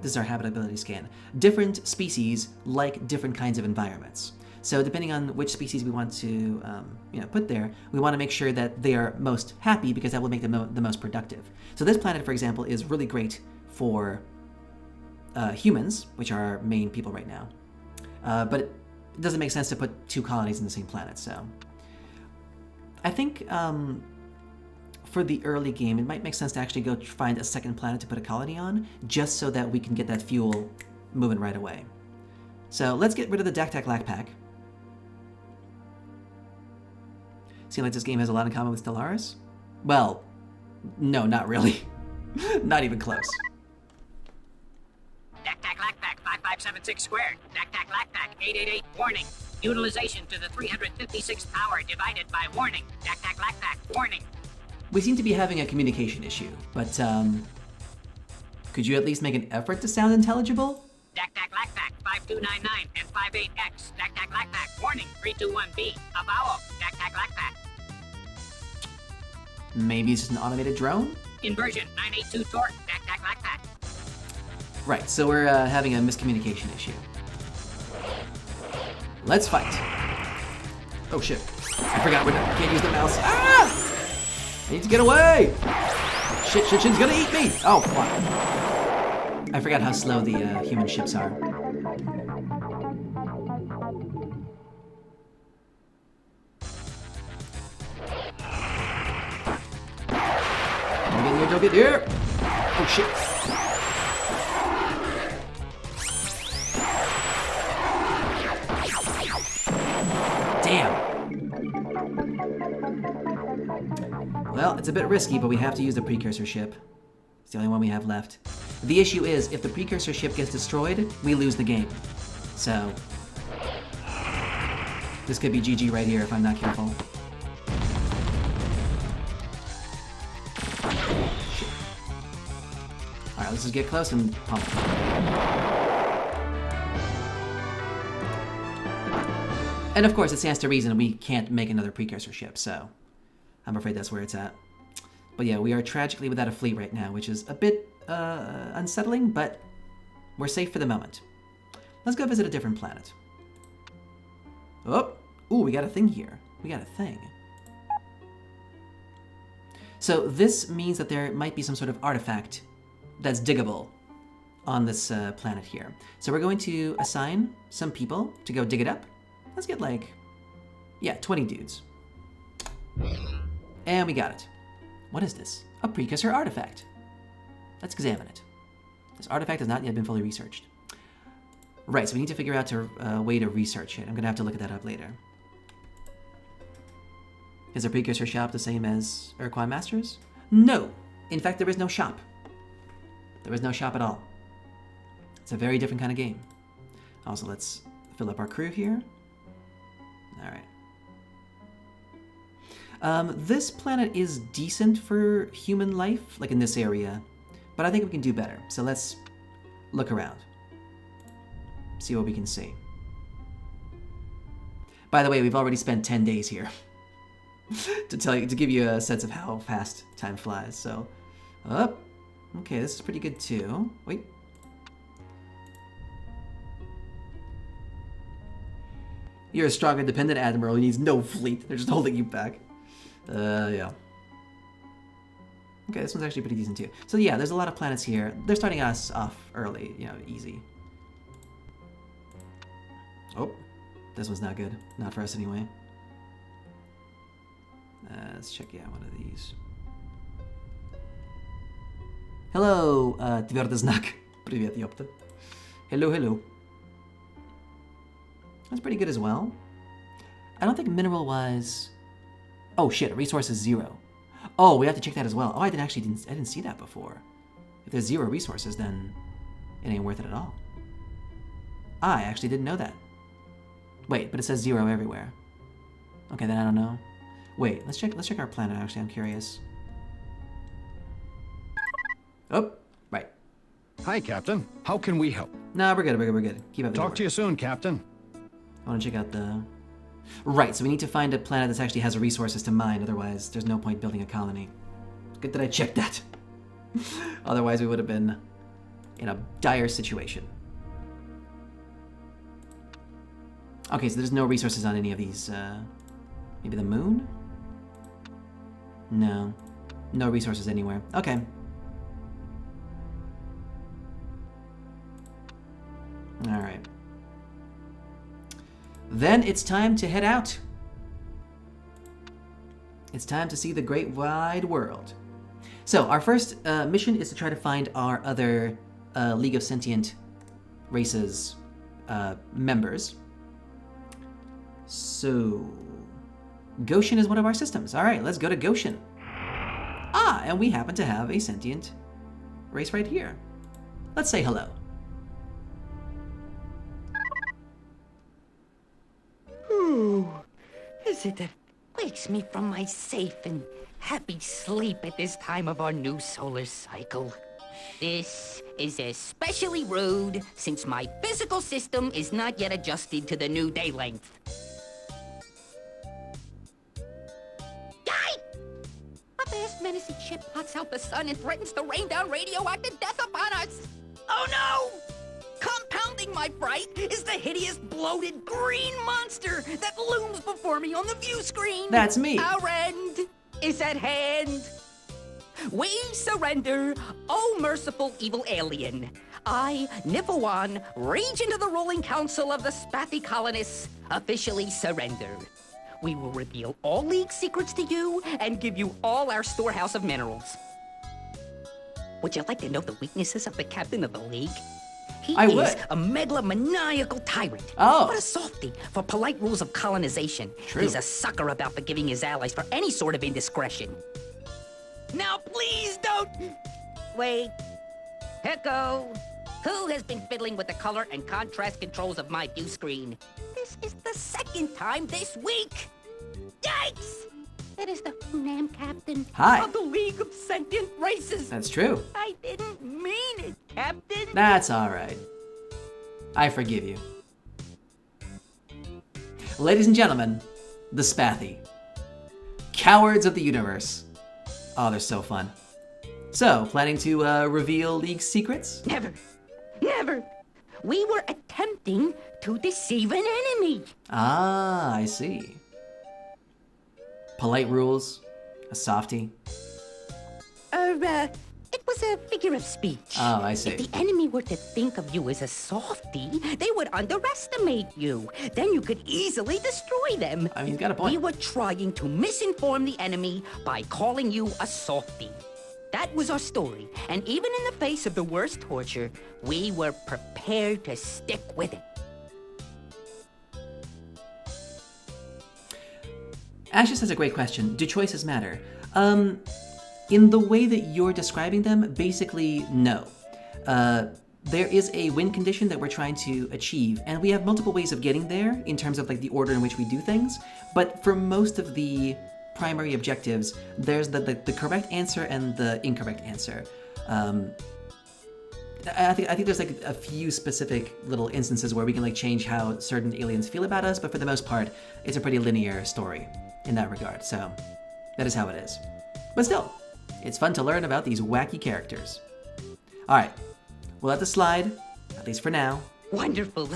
this is our habitability scan. Different species like different kinds of environments. So depending on which species we want to put there, we want to make sure that they are most happy because that will make them the most productive. So this planet, for example, is really great for humans, which are our main people right now. But it doesn't make sense to put 2 colonies in the same planet, so... I think for the early game, it might make sense to actually go find a second planet to put a colony on, just so that we can get that fuel moving right away. So let's get rid of the Dak-Tak-Lak Pack. Seems like this game has a lot in common with Stellaris? Well, no, not really. Not even close. Dak-Tak-Lak-Pack 5576 squared. Dak-Tak-Lak-Pack 888 warning. Utilization to the 356th power divided by warning. Dak-Tak-Lak-Pack warning. We seem to be having a communication issue, but could you at least make an effort to sound intelligible? Dak-Tak-Lak-Pack 5299 and 58X. Dak-Tak-Lak-Pack warning 321B. A vowel. Dak-Tak-Lak-Pack. Maybe it's just an automated drone? Inversion 982 torque. Dak-Tak-Lak-Pack. Right, so we're having a miscommunication issue. Let's fight. Oh shit. I forgot we can't use the mouse. Ah! I need to get away! Shit, shit's gonna eat me! Oh, fuck. I forgot how slow the human ships are. Don't get here! Oh shit. Damn. Well, it's a bit risky, but we have to use the precursor ship. It's the only one we have left. The issue is, if the precursor ship gets destroyed, we lose the game. So... this could be GG right here if I'm not careful. Shit. Alright, let's just get close and pump. And of course, it stands to reason we can't make another precursor ship, so I'm afraid that's where it's at. But yeah, we are tragically without a fleet right now, which is a bit unsettling, but we're safe for the moment. Let's go visit a different planet. Oh, ooh, we got a thing here. We got a thing. So this means that there might be some sort of artifact that's diggable on this planet here. So we're going to assign some people to go dig it up. Let's get like, yeah, 20 dudes. And we got it. What is this? A precursor artifact. Let's examine it. This artifact has not yet been fully researched. Right, so we need to figure out a way to research it. I'm going to have to look at that up later. Is the precursor shop the same as Urquan Masters? No. In fact, there is no shop. There is no shop at all. It's a very different kind of game. Also, let's fill up our crew here. Alright. This planet is decent for human life, like in this area, but I think we can do better. So let's look around. See what we can see. By the way, we've already spent 10 days here. to give you a sense of how fast time flies. So, up. Okay, this is pretty good too. Wait. You're a strong, independent admiral who needs no fleet. They're just holding you back. Yeah. Okay, this one's actually pretty decent too. So yeah, there's a lot of planets here. They're starting us off early, you know, easy. Oh, this one's not good. Not for us anyway. Let's check out one of these. Hello, Tverdy Znak. Привет, ёпта. Hello, hello. That's pretty good as well. I don't think mineral-wise... Oh shit, resource is 0. Oh, we have to check that as well. Oh, I didn't see that before. If there's 0 resources, then it ain't worth it at all. I actually didn't know that. Wait, but it says 0 everywhere. Okay, then I don't know. Wait, let's check our planet actually, I'm curious. Oh, right. Hi, Captain. How can we help? No, we're good. Keep up the Talk to you soon, Captain. I want to check out the... Right, so we need to find a planet that actually has resources to mine, otherwise there's no point building a colony. Good that I checked that. Otherwise, we would have been in a dire situation. Okay, so there's no resources on any of these. Maybe the moon? No. No resources anywhere. Okay. Alright. Then it's time to head out. It's time to see the great wide world. So, our first mission is to try to find our other League of Sentient Races members. So, Goshen is one of our systems. Alright, let's go to Goshen. Ah, and we happen to have a sentient race right here. Let's say hello. Who is it that wakes me from my safe and happy sleep at this time of our new solar cycle? This is especially rude since my physical system is not yet adjusted to the new day length. A vast menacing ship blots out the sun and threatens to rain down radioactive death upon us! Oh no! Compounding my fright is the hideous, bloated green monster that looms before me on the view screen! That's me! Our end is at hand! We surrender, oh merciful evil alien. I, Niflwan, Regent of the ruling council of the Spathi colonists, officially surrender. We will reveal all League secrets to you and give you all our storehouse of minerals. Would you like to know the weaknesses of the captain of the League? He is a megalomaniacal tyrant, but a softie for polite rules of colonization. True. He's a sucker about forgiving his allies for any sort of indiscretion. Now please don't... Wait. Echo, who has been fiddling with the color and contrast controls of my view screen? This is the second time this week! Yikes! It is the Hunam captain of the League of Sentient Races. That's true. I didn't mean it, Captain. That's alright. I forgive you. Ladies and gentlemen, the Spathi. Cowards of the universe. Oh, they're so fun. So, planning to reveal League secrets? Never. Never. We were attempting to deceive an enemy. Ah, I see. Polite rules, a softie. It was a figure of speech. Oh, I see. If the enemy were to think of you as a softie, they would underestimate you. Then you could easily destroy them. I mean, you've got a point. We were trying to misinform the enemy by calling you a softie. That was our story, and even in the face of the worst torture, we were prepared to stick with it. Ashes has a great question. Do choices matter? In the way that you're describing them, basically, no. There is a win condition that we're trying to achieve, and we have multiple ways of getting there in terms of like the order in which we do things, but for most of the primary objectives, there's the correct answer and the incorrect answer. I think there's like a few specific little instances where we can like change how certain aliens feel about us, but for the most part, it's a pretty linear story in that regard. So that is how it is. But still, it's fun to learn about these wacky characters. All right, we'll let this slide, at least for now. Wonderful.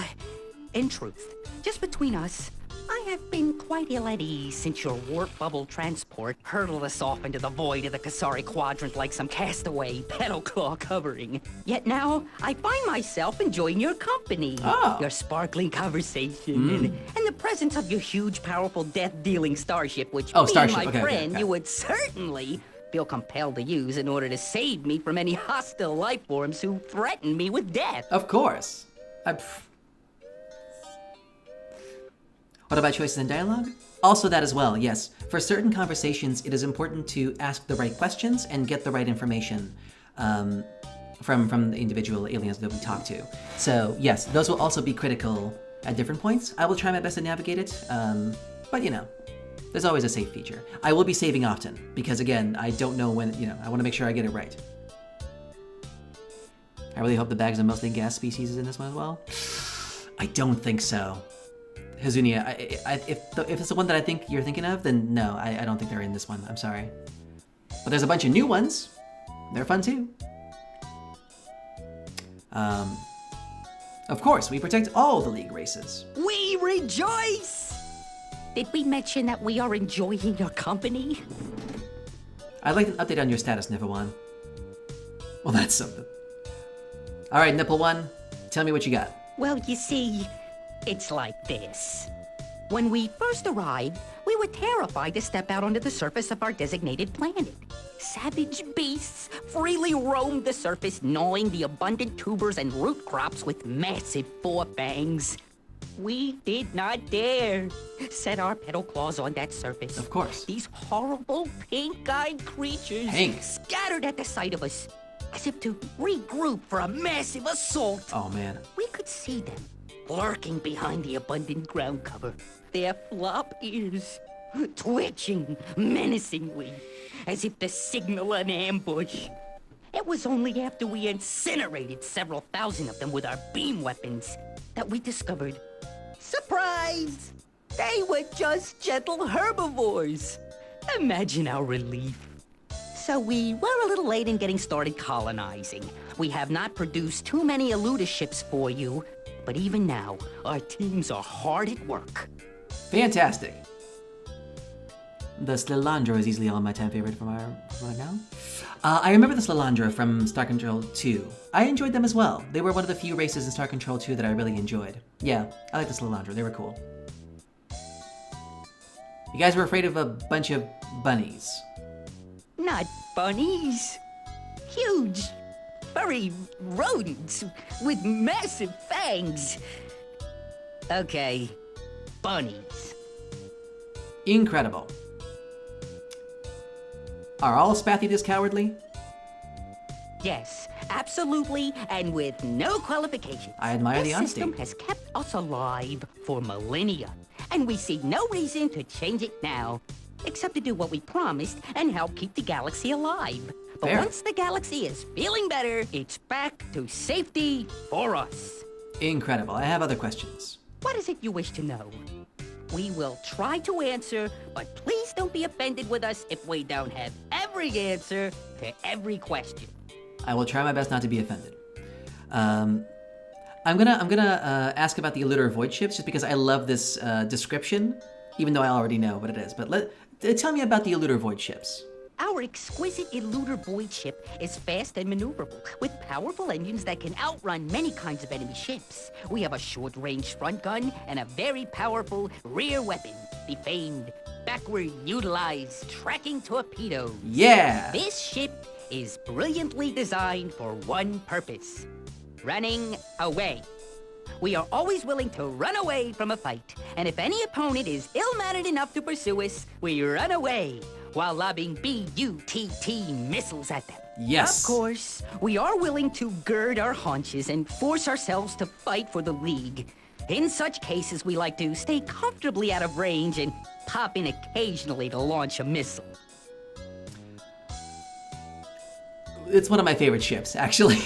In truth, just between us, I have been quite ill at ease since your warp bubble transport hurtled us off into the void of the Kasari Quadrant like some castaway petal claw covering. Yet now, I find myself enjoying your company, your sparkling conversation, and the presence of your huge, powerful, death-dealing starship, which my friend, you would certainly feel compelled to use in order to save me from any hostile life forms who threaten me with death. Of course. What about choices in dialogue? Also that as well, yes. For certain conversations, it is important to ask the right questions and get the right information from the individual aliens that we talk to. So yes, those will also be critical at different points. I will try my best to navigate it, but you know, there's always a save feature. I will be saving often, because again, I don't know when, I want to make sure I get it right. I really hope the bags of mostly gas species is in this one as well. I don't think so. Hazunia, if it's the one that I think you're thinking of, then no, I don't think they're in this one. I'm sorry. But there's a bunch of new ones. They're fun too. Of course, we protect all the League races. We rejoice! Did we mention that we are enjoying your company? I'd like an update on your status, Nipple One. Well, that's something. All right, Nipple One, tell me what you got. Well, you see, it's like this. When we first arrived, we were terrified to step out onto the surface of our designated planet. Savage beasts freely roamed the surface, gnawing the abundant tubers and root crops with massive forefangs. We did not dare set our petal claws on that surface. Of course. These horrible pink-eyed creatures scattered at the sight of us, as if to regroup for a massive assault. Oh, man. We could see them lurking behind the abundant ground cover, their flop ears twitching menacingly, as if to signal an ambush. It was only after we incinerated several thousand of them with our beam weapons that we discovered, surprise! They were just gentle herbivores. Imagine our relief. So we were a little late in getting started colonizing. We have not produced too many Eluder ships for you, but even now, our teams are hard at work. Fantastic. The Slilandra is easily all my time favorite from right now. I remember the Slilandra from Star Control 2. I enjoyed them as well. They were one of the few races in Star Control 2 that I really enjoyed. Yeah, I like the Slilandra. They were cool. You guys were afraid of a bunch of bunnies. Not bunnies. Huge, furry rodents with massive fangs. Okay, bunnies. Incredible. Are all Spathy this cowardly? Yes, absolutely, and with no qualifications. I admire the This honesty. system has kept us alive for millennia, and we see no reason to change it now, except to do what we promised and help keep the galaxy alive. But Fair. once the galaxy is feeling better, it's back to safety for us. Incredible. I have other questions. What is it you wish to know? We will try to answer, but please don't be offended with us if we don't have every answer to every question. I will try my best not to be offended. I'm gonna ask about the Eluder Void ships just because I love this description, even though I already know what it is. But tell me about the Eluder Void ships. Our exquisite Eluder Void ship is fast and maneuverable, with powerful engines that can outrun many kinds of enemy ships. We have a short-range front gun and a very powerful rear weapon, the famed backward-utilized tracking torpedo. Yeah! This ship is brilliantly designed for one purpose: running away. We are always willing to run away from a fight, and if any opponent is ill-mannered enough to pursue us, we run away while lobbing BUTT missiles at them. Yes. Of course, we are willing to gird our haunches and force ourselves to fight for the League. In such cases, we like to stay comfortably out of range and pop in occasionally to launch a missile. It's one of my favorite ships, actually.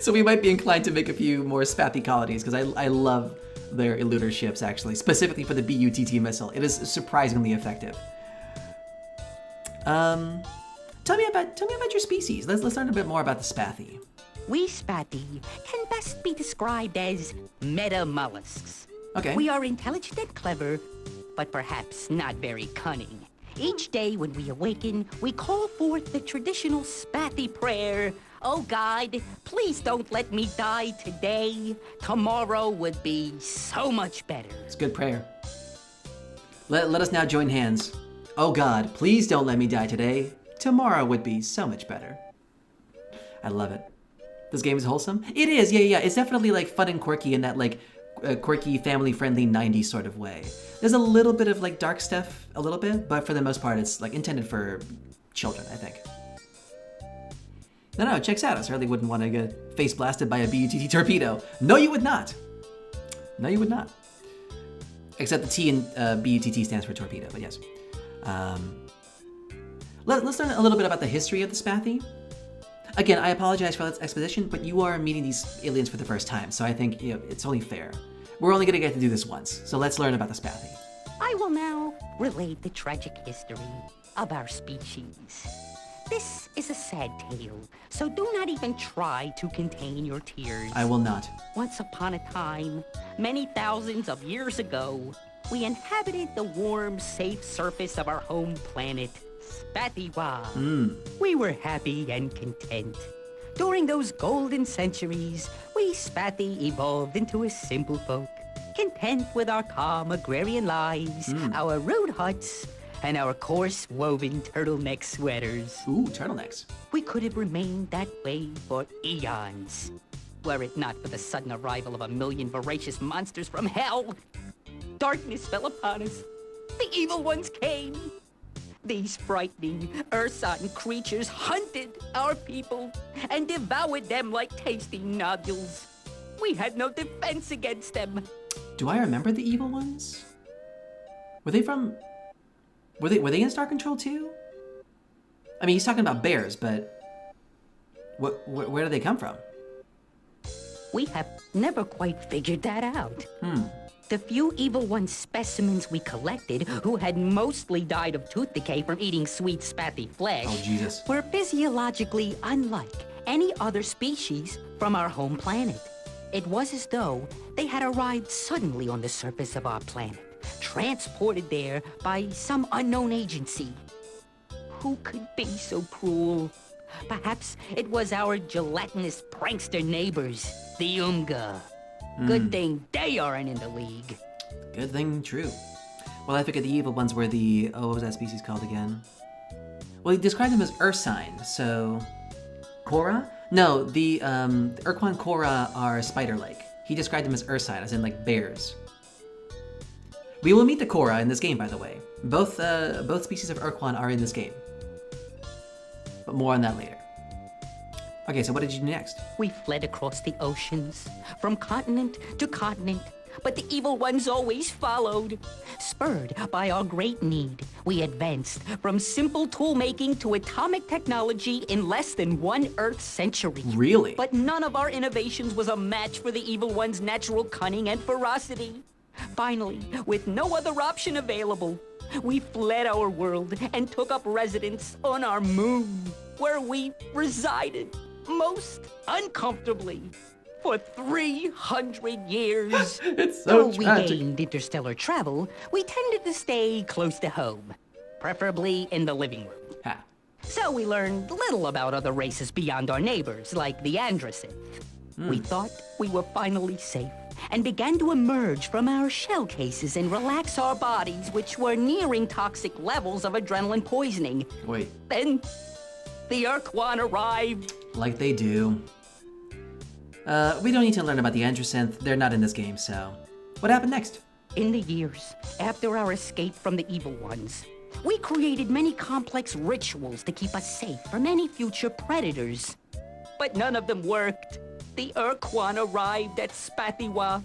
So we might be inclined to make a few more Spathy colonies, because I love their Eluder ships, actually. Specifically for the BUTT missile. It is surprisingly effective. Tell me about your species. Let's learn a bit more about the Spathy. We Spathy can best be described as meta-mollusks. Okay. We are intelligent and clever, but perhaps not very cunning. Each day when we awaken, we call forth the traditional Spathy prayer. Oh God, please don't let me die today. Tomorrow would be so much better. It's a good prayer. Let us now join hands. Oh God, please don't let me die today. Tomorrow would be so much better. I love it. This game is wholesome? It is, yeah. It's definitely like fun and quirky in that like quirky, family-friendly 90s sort of way. There's a little bit of like dark stuff, a little bit, but for the most part it's like intended for children, I think. No, checks out. I certainly wouldn't want to get face blasted by a BUTT torpedo. No, you would not. No, you would not. Except the T in BUTT stands for torpedo, but yes. Let's learn a little bit about the history of the Spathy. Again, I apologize for this exposition, but you are meeting these aliens for the first time, so I think it's only fair. We're only going to get to do this once, so let's learn about the Spathy. I will now relate the tragic history of our species. This is a sad tale, so do not even try to contain your tears. I will not. Once upon a time, many thousands of years ago, we inhabited the warm, safe surface of our home planet, Spathiwa. We were happy and content. During those golden centuries, we Spathi evolved into a simple folk, content with our calm agrarian lives, our road huts, and our coarse-woven turtleneck sweaters. Ooh, turtlenecks. We could have remained that way for eons, were it not for the sudden arrival of a million voracious monsters from hell. Darkness fell upon us. The evil ones came. These frightening, Ursan creatures hunted our people and devoured them like tasty nodules. We had no defense against them. Do I remember the evil ones? Were they from... Were they in Star Control too? I mean, he's talking about bears, but... Where do they come from? We have never quite figured that out. The few Evil One specimens we collected, who had mostly died of tooth decay from eating sweet spathy flesh, Oh, Jesus. were physiologically unlike any other species from our home planet. It was as though they had arrived suddenly on the surface of our planet, transported there by some unknown agency. Who could be so cruel? Perhaps it was our gelatinous prankster neighbors, the Umga. Good thing they aren't in the league. Good thing, true. Well, I figured the evil ones were the... Oh, what was that species called again? Well, he described them as Ursine, so... Korra? No, the Urquan Korra are spider-like. He described them as Ursine, as in, like, bears. We will meet the Korra in this game, by the way. Both species of Urquan are in this game. But more on that later. Okay, so what did you do next? We fled across the oceans, from continent to continent, but the evil ones always followed. Spurred by our great need, we advanced from simple tool-making to atomic technology in less than 1 Earth century. Really? But none of our innovations was a match for the evil one's natural cunning and ferocity. Finally, with no other option available, we fled our world and took up residence on our moon, where we resided most uncomfortably for 300 years. It's so Though tragic. we gained interstellar travel, we tended to stay close to home, preferably in the living room. Ha. So we learned little about other races beyond our neighbors, like the Andrasith. We thought we were finally safe and began to emerge from our shell cases and relax our bodies, which were nearing toxic levels of adrenaline poisoning. Wait, Then the Urquan arrived. like they do. We don't need to learn about the Androsynth. They're not in this game, so... What happened next? In the years after our escape from the evil ones, we created many complex rituals to keep us safe from any future predators. But none of them worked. The Urquan arrived at Spathiwa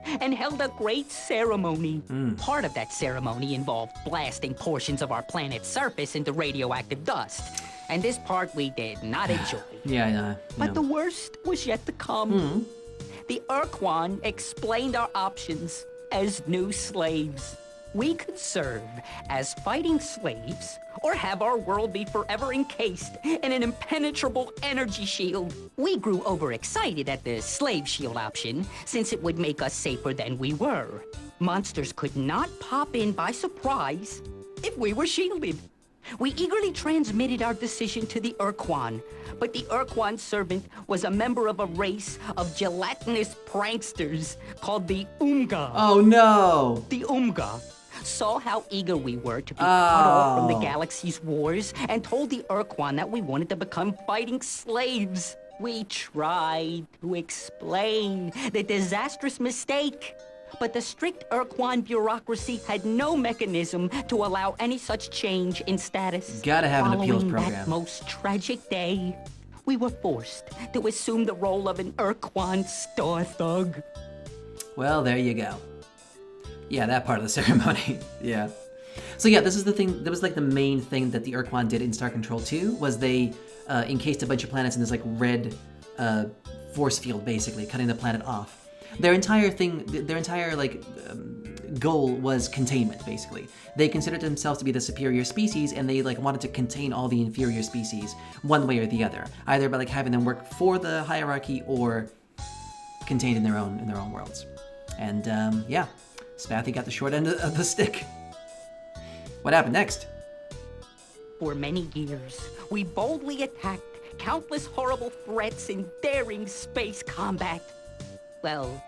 and held a great ceremony. Part of that ceremony involved blasting portions of our planet's surface into radioactive dust. And this part we did not enjoy. Yeah. But the worst was yet to come. The Urquan explained our options as new slaves. We could serve as fighting slaves, or have our world be forever encased in an impenetrable energy shield. We grew overexcited at the slave shield option, since it would make us safer than we were. Monsters could not pop in by surprise if we were shielded. We eagerly transmitted our decision to the Urquan, but the Urquan servant was a member of a race of gelatinous pranksters called the Umga. Oh, no! The Umga saw how eager we were to be cut off from the galaxy's wars and told the Urquan that we wanted to become fighting slaves. We tried to explain the disastrous mistake, but the strict Urquan bureaucracy had no mechanism to allow any such change in status. Gotta have an appeals Following program. that most tragic day, we were forced to assume the role of an Urquan star thug. Well, there you go. Yeah, that part of the ceremony. Yeah. So yeah, this is the thing, that was like the main thing that the Urquan did in Star Control 2, was they encased a bunch of planets in this like red force field, basically, cutting the planet off. Their entire thing, their entire goal was containment. Basically, they considered themselves to be the superior species, and they wanted to contain all the inferior species one way or the other, either by having them work for the hierarchy or contained in their own worlds. And yeah, Spathy got the short end of the stick. What happened next? For many years, we boldly attacked countless horrible threats in daring space combat. Well,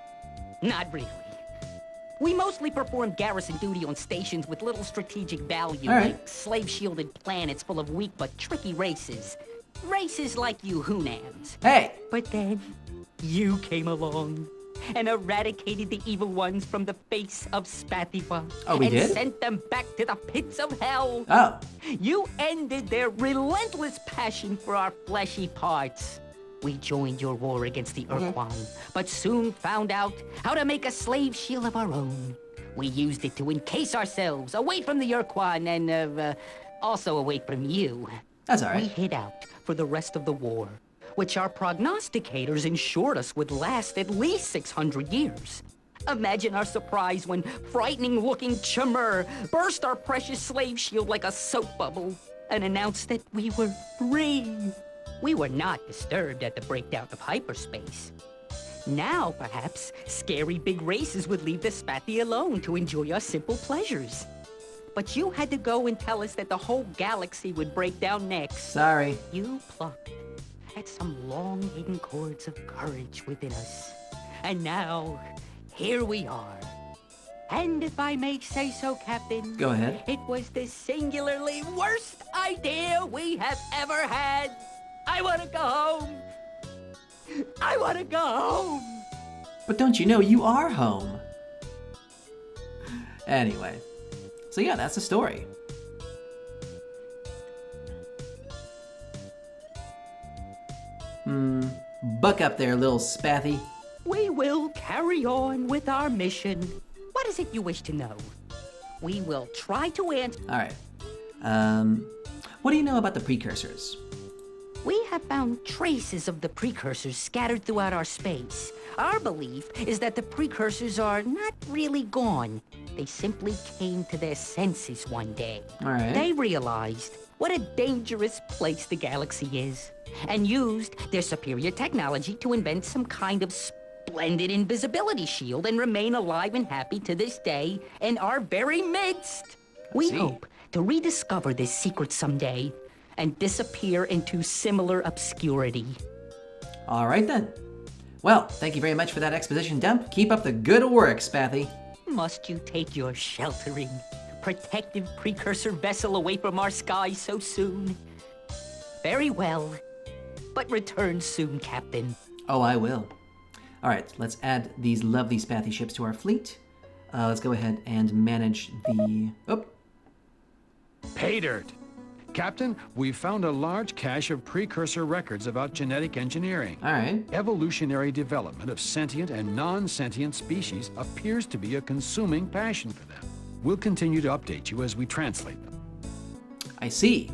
not really. We mostly performed garrison duty on stations with little strategic value, like slave-shielded planets full of weak but tricky races. Races like you Hunans. Hey! But then, you came along and eradicated the evil ones from the face of Spathifa. Oh, we did? And sent them back to the pits of hell. Oh. You ended their relentless passion for our fleshy parts. We joined your war against the Urquan, but soon found out how to make a slave shield of our own. We used it to encase ourselves away from the Urquan and, also away from you. That's all right. We hid out for the rest of the war, which our prognosticators ensured us would last at least 600 years. Imagine our surprise when frightening-looking Chamur burst our precious slave shield like a soap bubble and announced that we were free. We were not disturbed at the breakdown of hyperspace. Now, perhaps, scary big races would leave the Spathi alone to enjoy our simple pleasures. But you had to go and tell us that the whole galaxy would break down next. Sorry. You plucked at some long-hidden chords of courage within us. And now, here we are. And if I may say so, Captain... Go ahead. It was the singularly worst idea we have ever had. I want to go home. I want to go home. But don't you know you are home? Anyway. So yeah, that's the story. Buck up there, little Spathy. We will carry on with our mission. What is it you wish to know? We will try to answer... All right. What do you know about the precursors? We have found traces of the precursors scattered throughout our space. Our belief is that the precursors are not really gone. They simply came to their senses one day. All right. They realized what a dangerous place the galaxy is, and used their superior technology to invent some kind of splendid invisibility shield and remain alive and happy to this day in our very midst. We hope to rediscover this secret someday and disappear into similar obscurity. All right then. Well, thank you very much for that exposition dump. Keep up the good work, Spathy. Must you take your sheltering, protective precursor vessel away from our skies so soon? Very well, but return soon, Captain. Oh, I will. All right, let's add these lovely Spathy ships to our fleet. Let's go ahead and manage the... Oh. Pay dirt. Captain, we've found a large cache of precursor records about genetic engineering. All right. Evolutionary development of sentient and non-sentient species appears to be a consuming passion for them. We'll continue to update you as we translate them. I see.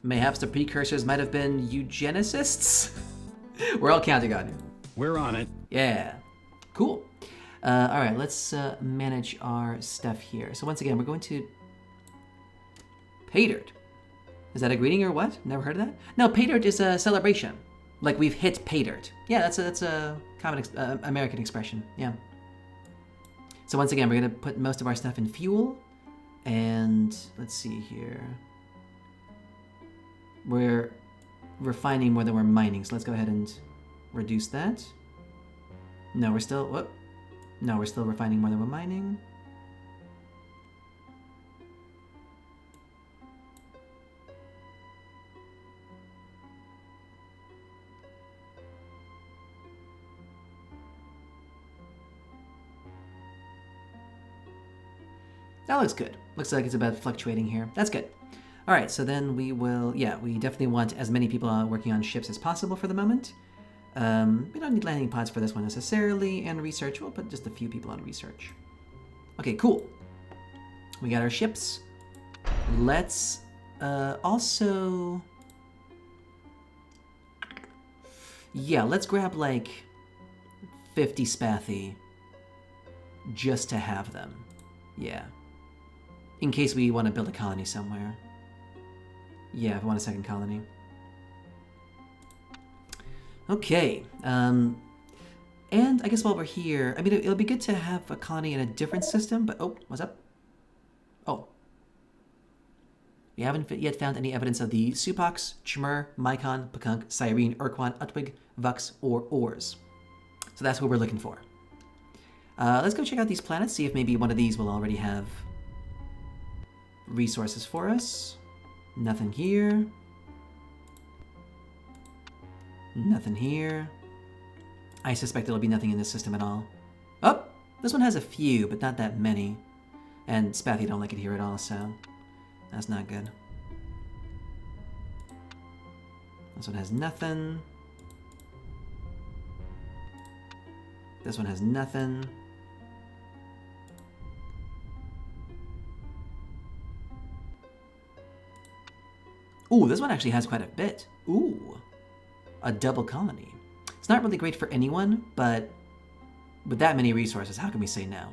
Mayhaps the precursors might have been eugenicists? We're all counting on you. We're on it. Yeah. Cool. All right, let's manage our stuff here. So once again, we're going to... Pay dirt. Is that a greeting or what? Never heard of that? No, pay dirt is a celebration. Like we've hit pay dirt. Yeah, that's a common American expression. Yeah. So once again, we're gonna put most of our stuff in fuel, and let's see here. We're refining more than we're mining, so let's go ahead and reduce that. No, we're still whoop. No, we're still refining more than we're mining. That looks good. Looks like it's about fluctuating here. That's good. All right, so then we will, yeah, we definitely want as many people working on ships as possible for the moment. We don't need landing pods for this one necessarily, and research, we'll put just a few people on research. Okay, cool. We got our ships. Let's also... Yeah, let's grab like 50 Spathi just to have them. Yeah. In case we want to build a colony somewhere. Yeah, if we want a second colony. Okay. And I guess while we're here, I mean, it'll be good to have a colony in a different system, but... Oh, what's up? Oh. We haven't yet found any evidence of the Supox, Chmer, Mycon, Pakunk, Cyrene, Urquan, Utwig, Vux, or Ors. So that's what we're looking for. Let's go check out these planets, see if maybe one of these will already have resources for us. Nothing here. Nothing here. I suspect there'll be nothing in this system at all. Oh! This one has a few, but not that many. And Spathi don't like it here at all, so that's not good. This one has nothing. This one has nothing. Ooh, this one actually has quite a bit. Ooh, a double colony. It's not really great for anyone, but with that many resources, how can we say no?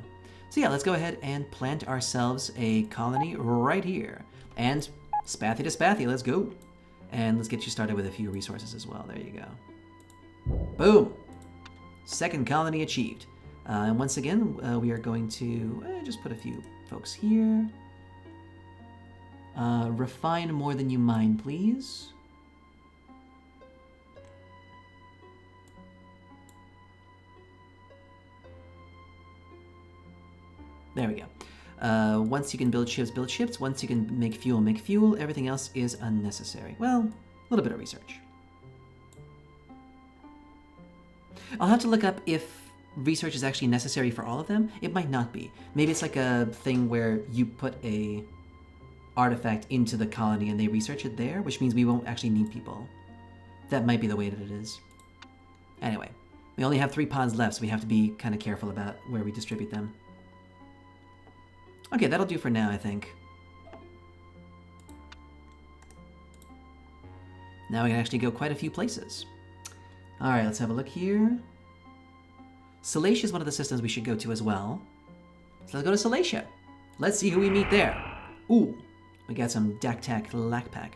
So yeah, let's go ahead and plant ourselves a colony right here. And Spathi to Spathi, let's go. And let's get you started with a few resources as well. There you go. Boom. Second colony achieved. And once again, we are going to just put a few folks here. Refine more than you mind, please. There we go. Once you can build ships, build ships. Once you can make fuel, make fuel. Everything else is unnecessary. Well, a little bit of research. I'll have to look up if research is actually necessary for all of them. It might not be. Maybe it's like a thing where you put a artifact into the colony and they research it there, which means we won't actually need people. That might be the way that it is. Anyway, we only have 3 pods left, so we have to be kind of careful about where we distribute them. Okay, that'll do for now, I think. Now we can actually go quite a few places. Alright, let's have a look here. Salacia is one of the systems we should go to as well. So let's go to Salacia. Let's see who we meet there. Ooh, we got some Daktak Lakpak.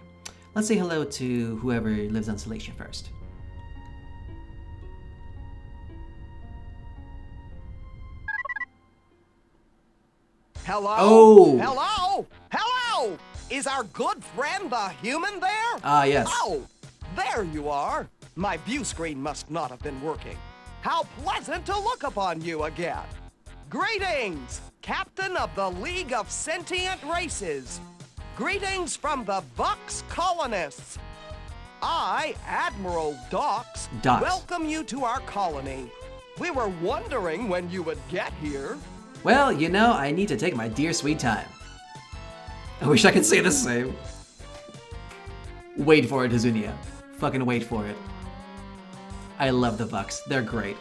Let's say hello to whoever lives on Salacia first. Hello? Oh! Hello? Hello? Is our good friend the human there? Ah, yes. Oh, there you are. My view screen must not have been working. How pleasant to look upon you again. Greetings, Captain of the League of Sentient Races. Greetings from the Vux colonists. I, Admiral Dox, welcome you to our colony. We were wondering when you would get here. Well, you know, I need to take my dear sweet time. I wish I could say the same. Wait for it, Hazunia. Fucking wait for it. I love the Vux. They're great.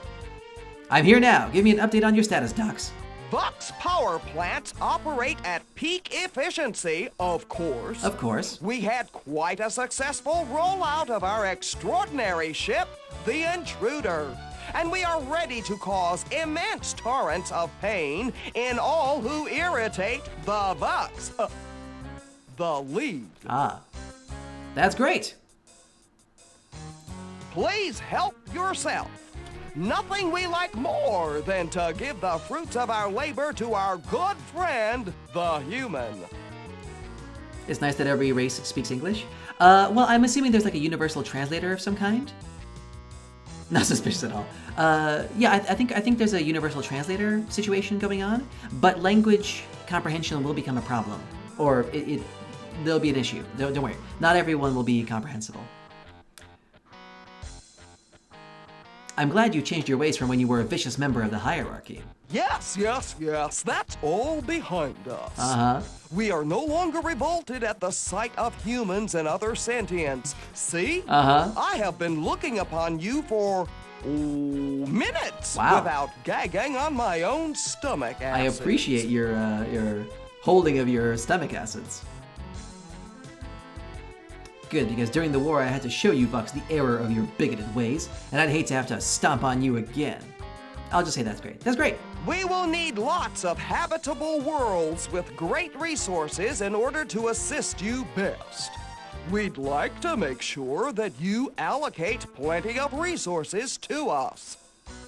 I'm here now. Give me an update on your status, Dox. Vux power plants operate at peak efficiency, of course. Of course. We had quite a successful rollout of our extraordinary ship, the Intruder. And we are ready to cause immense torrents of pain in all who irritate the Vux. The League. Ah. That's great. Please help yourself. Nothing we like more than to give the fruits of our labor to our good friend, the human. It's nice that every race speaks English. Well, I'm assuming there's like a universal translator of some kind. Not suspicious at all. Yeah, I think there's a universal translator situation going on, but language comprehension will become a problem, or there'll be an issue. Don't worry. Not everyone will be comprehensible. I'm glad you changed your ways from when you were a vicious member of the hierarchy. Yes, yes, yes. That's all behind us. Uh-huh. We are no longer revolted at the sight of humans and other sentients. See? Uh-huh. I have been looking upon you for minutes without gagging on my own stomach acids. I appreciate your holding of your stomach acids. Good, because during the war I had to show you, Vux, the error of your bigoted ways, and I'd hate to have to stomp on you again. I'll just say that's great. That's great. We will need lots of habitable worlds with great resources in order to assist you best. We'd like to make sure that you allocate plenty of resources to us.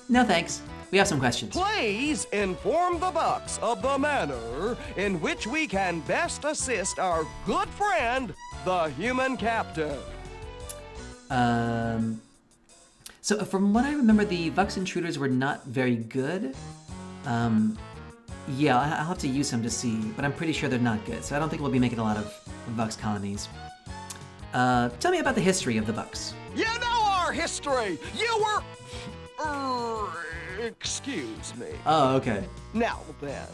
No thanks. We have some questions. Please inform the Bucks of the manner in which we can best assist our good friend, the human captain. So from what I remember, the Vux intruders were not very good. Yeah, I'll have to use them to see, but I'm pretty sure they're not good. So I don't think we'll be making a lot of Vux colonies. Tell me about the history of the Vux. You know our history! You were... excuse me. Oh, okay. Now then,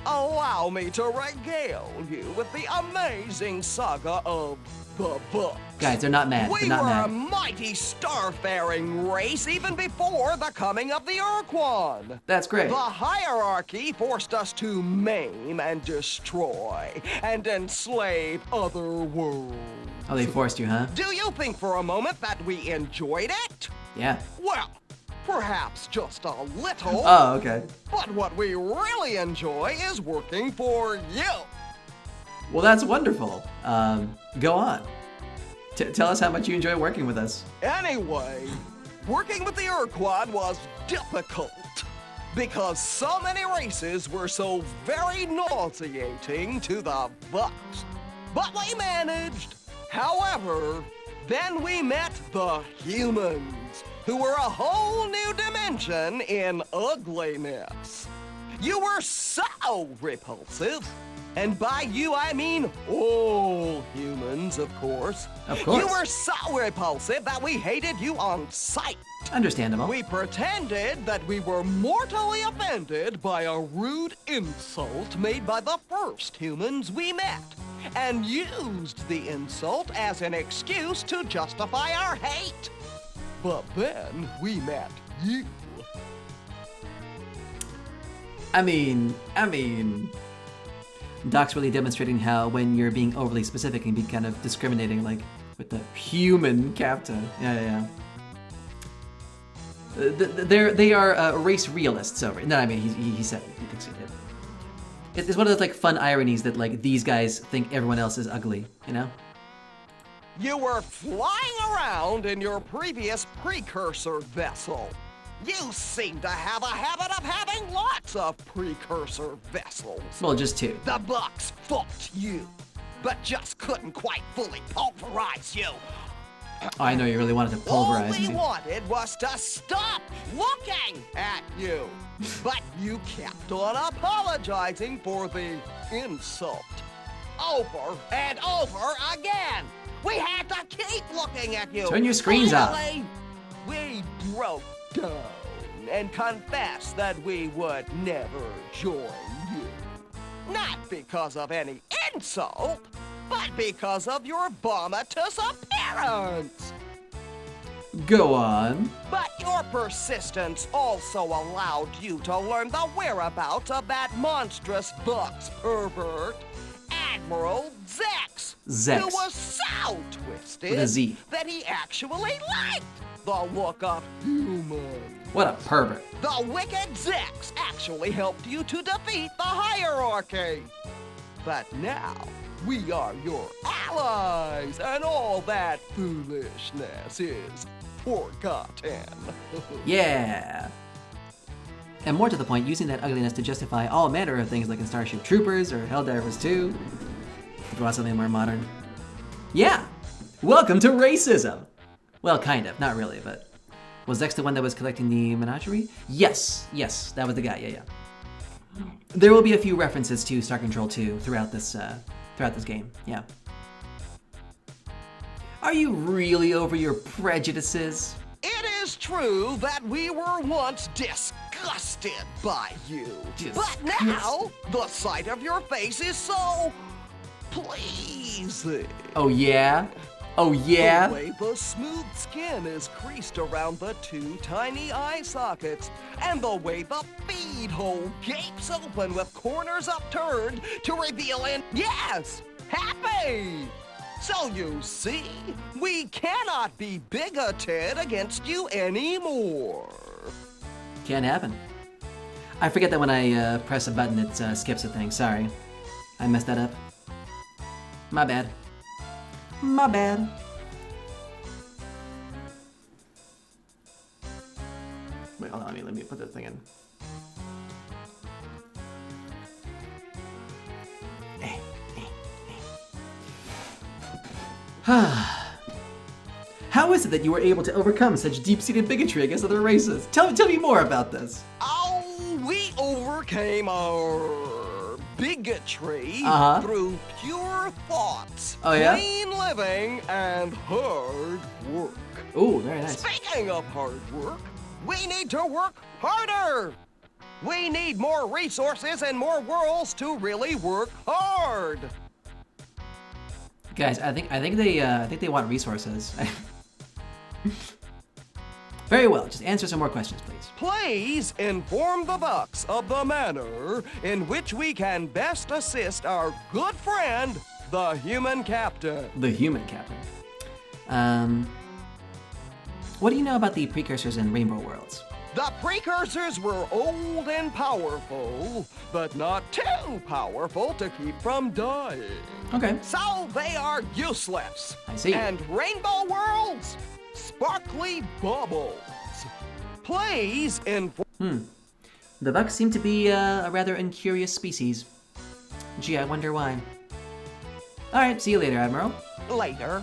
allow me to regale you with the amazing saga of the Bucks. Guys, they're not mad. We They're not were mad. a mighty starfaring race even before the coming of the Urquan. That's great. The hierarchy forced us to maim and destroy and enslave other worlds. Oh, they forced you, huh? Do you think for a moment that we enjoyed it? Yeah. Well, perhaps just a little. Oh, okay. But what we really enjoy is working for you. Well, that's wonderful. Go on. Tell us how much you enjoy working with us. Anyway, working with the Urquan was difficult because so many races were so very nauseating to the Bucks. But we managed. However, then we met the humans, who were a whole new dimension in ugliness. You were so repulsive. And by you, I mean all humans, of course. Of course. You were so repulsive that we hated you on sight. Understandable. We pretended that we were mortally offended by a rude insult made by the first humans we met, and used the insult as an excuse to justify our hate. But then we met you. I mean, Doc's really demonstrating how when you're being overly specific and be kind of discriminating, like with the human captain. Yeah. They are race realists over. No, I mean he said he thinks he did. It's one of those like fun ironies that like these guys think everyone else is ugly, you know? You were flying around in your previous precursor vessel. You seem to have a habit of having lots of precursor vessels. Well, just two. The Bucks fought you, but just couldn't quite fully pulverize you. Oh, I know you really wanted to pulverize me. All we wanted was to stop looking at you. But you kept on apologizing for the insult. Over and over again. We had to keep looking at you. Turn your screens off. Finally, we broke down and confessed that we would never join you. Not because of any insult, but because of your vomitous appearance. Go on. But your persistence also allowed you to learn the whereabouts of that monstrous Bucks pervert, Admiral Zex. Zex. Who was so twisted With a Z. that he actually liked the look of human. What a pervert. The wicked Zex actually helped you to defeat the hierarchy. But now, we are your allies, and all that foolishness is forgotten. Yeah. And more to the point, using that ugliness to justify all manner of things like in Starship Troopers or Helldivers 2. If you want something more modern. Yeah! Welcome to racism! Well, kind of. Not really, but... Was Zex the one that was collecting the menagerie? Yes, that was the guy, yeah. There will be a few references to Star Control 2 throughout this game, yeah. Are you really over your prejudices? It is true that we were once disgusted by you. But now, the sight of your face is so pleasing. Oh yeah? Oh yeah? The way the smooth skin is creased around the two tiny eye sockets, and the way the feed hole gapes open with corners upturned to reveal an yes, happy. So you see, we cannot be bigoted against you anymore. Can't happen. I forget that when I press a button, it skips a thing. Sorry. I messed that up. My bad. My bad. Wait, hold on. Let me put this thing in. How is it that you were able to overcome such deep-seated bigotry against other races? Tell me more about this. Oh, we overcame our bigotry through pure thoughts, clean living, and hard work. Ooh, very nice. Speaking of hard work, we need to work harder. We need more resources and more worlds to really work hard. Guys, I think they want resources. Very well. Just answer some more questions, please. Please inform the Bucks of the manner in which we can best assist our good friend, the Human Captain. The Human Captain. What do you know about the precursors in Rainbow Worlds? The precursors were old and powerful, but not too powerful to keep from dying. Okay. So they are useless. I see. And Rainbow Worlds, sparkly bubbles. Please inform. The Bucks seem to be a rather incurious species. Gee, I wonder why. All right, see you later, Admiral. Later.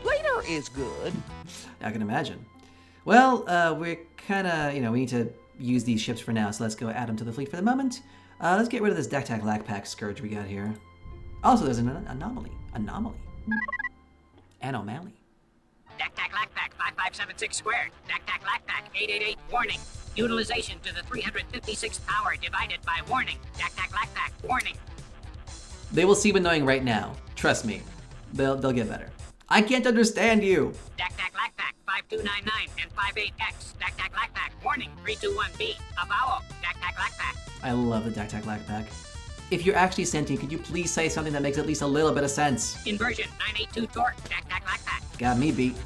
Later is good. I can imagine. Well, we're kind of, we need to use these ships for now, so let's go add them to the fleet for the moment. Let's get rid of this Dak-Tak Lak-Pak scourge we got here. Also, there's an anomaly. Anomaly. Dak-Tak Lak-Pak 5576 squared. Dak-Tak Lak-Pak 888 warning. Utilization to the 356th power divided by warning. Dak-Tak Lak-Pak warning. They will seem annoying right now. Trust me. They'll get better. I can't understand you. Dak-Tak Lak-Pak 5299 and 58X. Dak-Tak Lak-Pak warning 321B. Avowal. Dak-Tak Lak-Pak. I love the Dak-Tak Lak-Pak. If you're actually sentient, could you please say something that makes at least a little bit of sense? Inversion 982 torque. Dak-Tak Lak-Pak. Got me beat.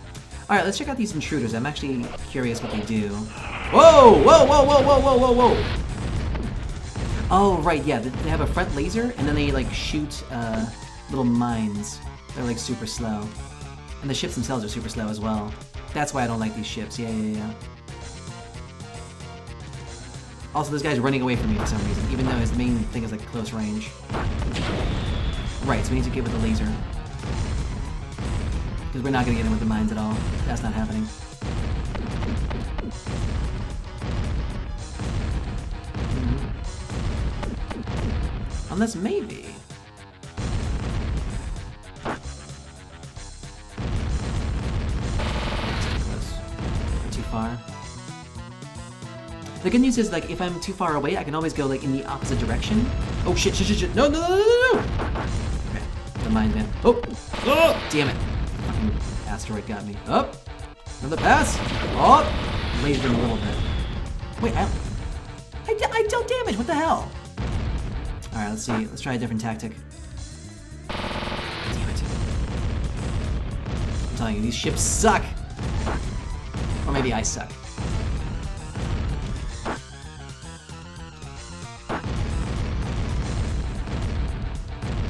Alright, let's check out these intruders. I'm actually curious what they do. Whoa! Whoa, whoa, whoa, whoa, whoa, whoa, whoa! Oh, right, yeah. They have a front laser, and then they, like, shoot little mines. They're, like, super slow. And the ships themselves are super slow as well. That's why I don't like these ships. Yeah. Also, this guy's running away from me for some reason, even though his main thing is, like, close range. Right, so we need to get with the laser. Because we're not going to get him with the mines at all. That's not happening. Unless maybe... Too far. The good news is, like, if I'm too far away, I can always go, like, in the opposite direction. Oh, shit. No. Okay. The mine man. Oh! Damn it. Fucking asteroid got me. Up! Another pass! Oh! Lasered him a little bit. Wait, I dealt damage! What the hell? Alright, let's see. Let's try a different tactic. Damn it. I'm telling you, these ships suck! Or maybe I suck.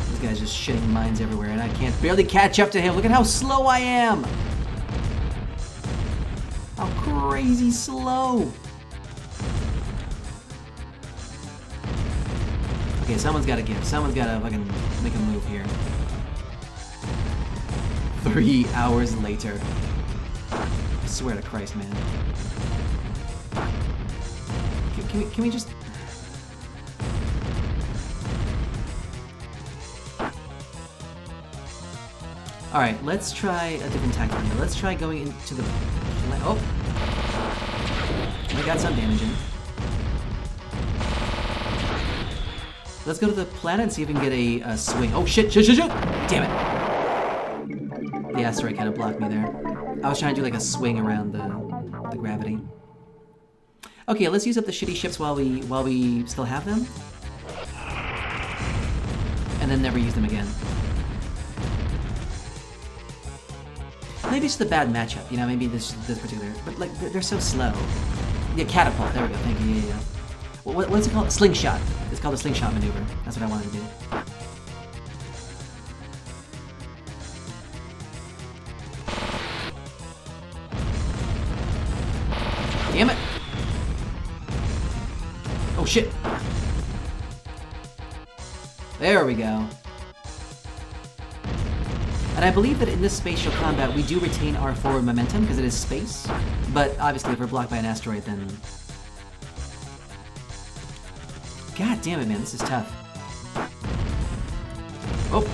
This guy's just shitting mines everywhere, and I can't barely catch up to him. Look at how slow I am! How crazy slow! Okay, someone's gotta give. Someone's gotta fucking make a move here. 3 hours later. I swear to Christ, man. Can we just... Alright, let's try a different tactic here. Let's try going into the... Oh! I got some damage in. Let's go to the planet and see if we can get a swing. Oh, shit! Damn it! The asteroid kind of blocked me there. I was trying to do like a swing around the gravity. Okay, let's use up the shitty ships while we still have them. And then never use them again. Maybe it's just a bad matchup, maybe this particular... But, like, they're so slow. Yeah, catapult. There we go. Thank you. Yeah. What's it called? Slingshot. It's called a slingshot maneuver. That's what I wanted to do. Damn it. Oh, shit. There we go. And I believe that in this spatial combat, we do retain our forward momentum because it is space. But obviously, if we're blocked by an asteroid, then... God damn it, man. This is tough. Oh.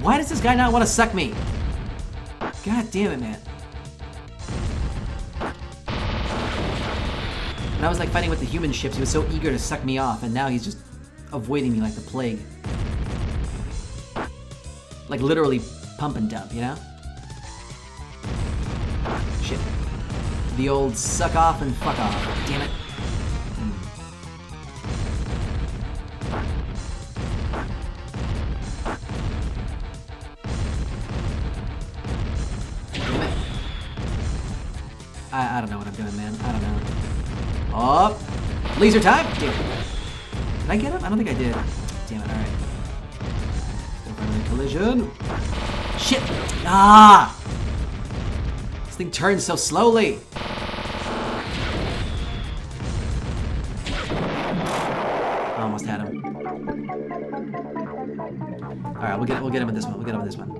Why does this guy not want to suck me? God damn it, man. When I was like fighting with the human ships, he was so eager to suck me off, and now he's just avoiding me like the plague. Like literally pump and dump, you know? Shit. The old suck off and fuck off. Damn it. Damn it. I don't know what I'm doing, man. I don't know. Oh, laser time! Damn it. Did I get him? I don't think I did. Damn it, alright. Go for another collision. Shit! Ah! This thing turns so slowly. Almost had him. Alright, we'll get him with this one. We'll get him with this one.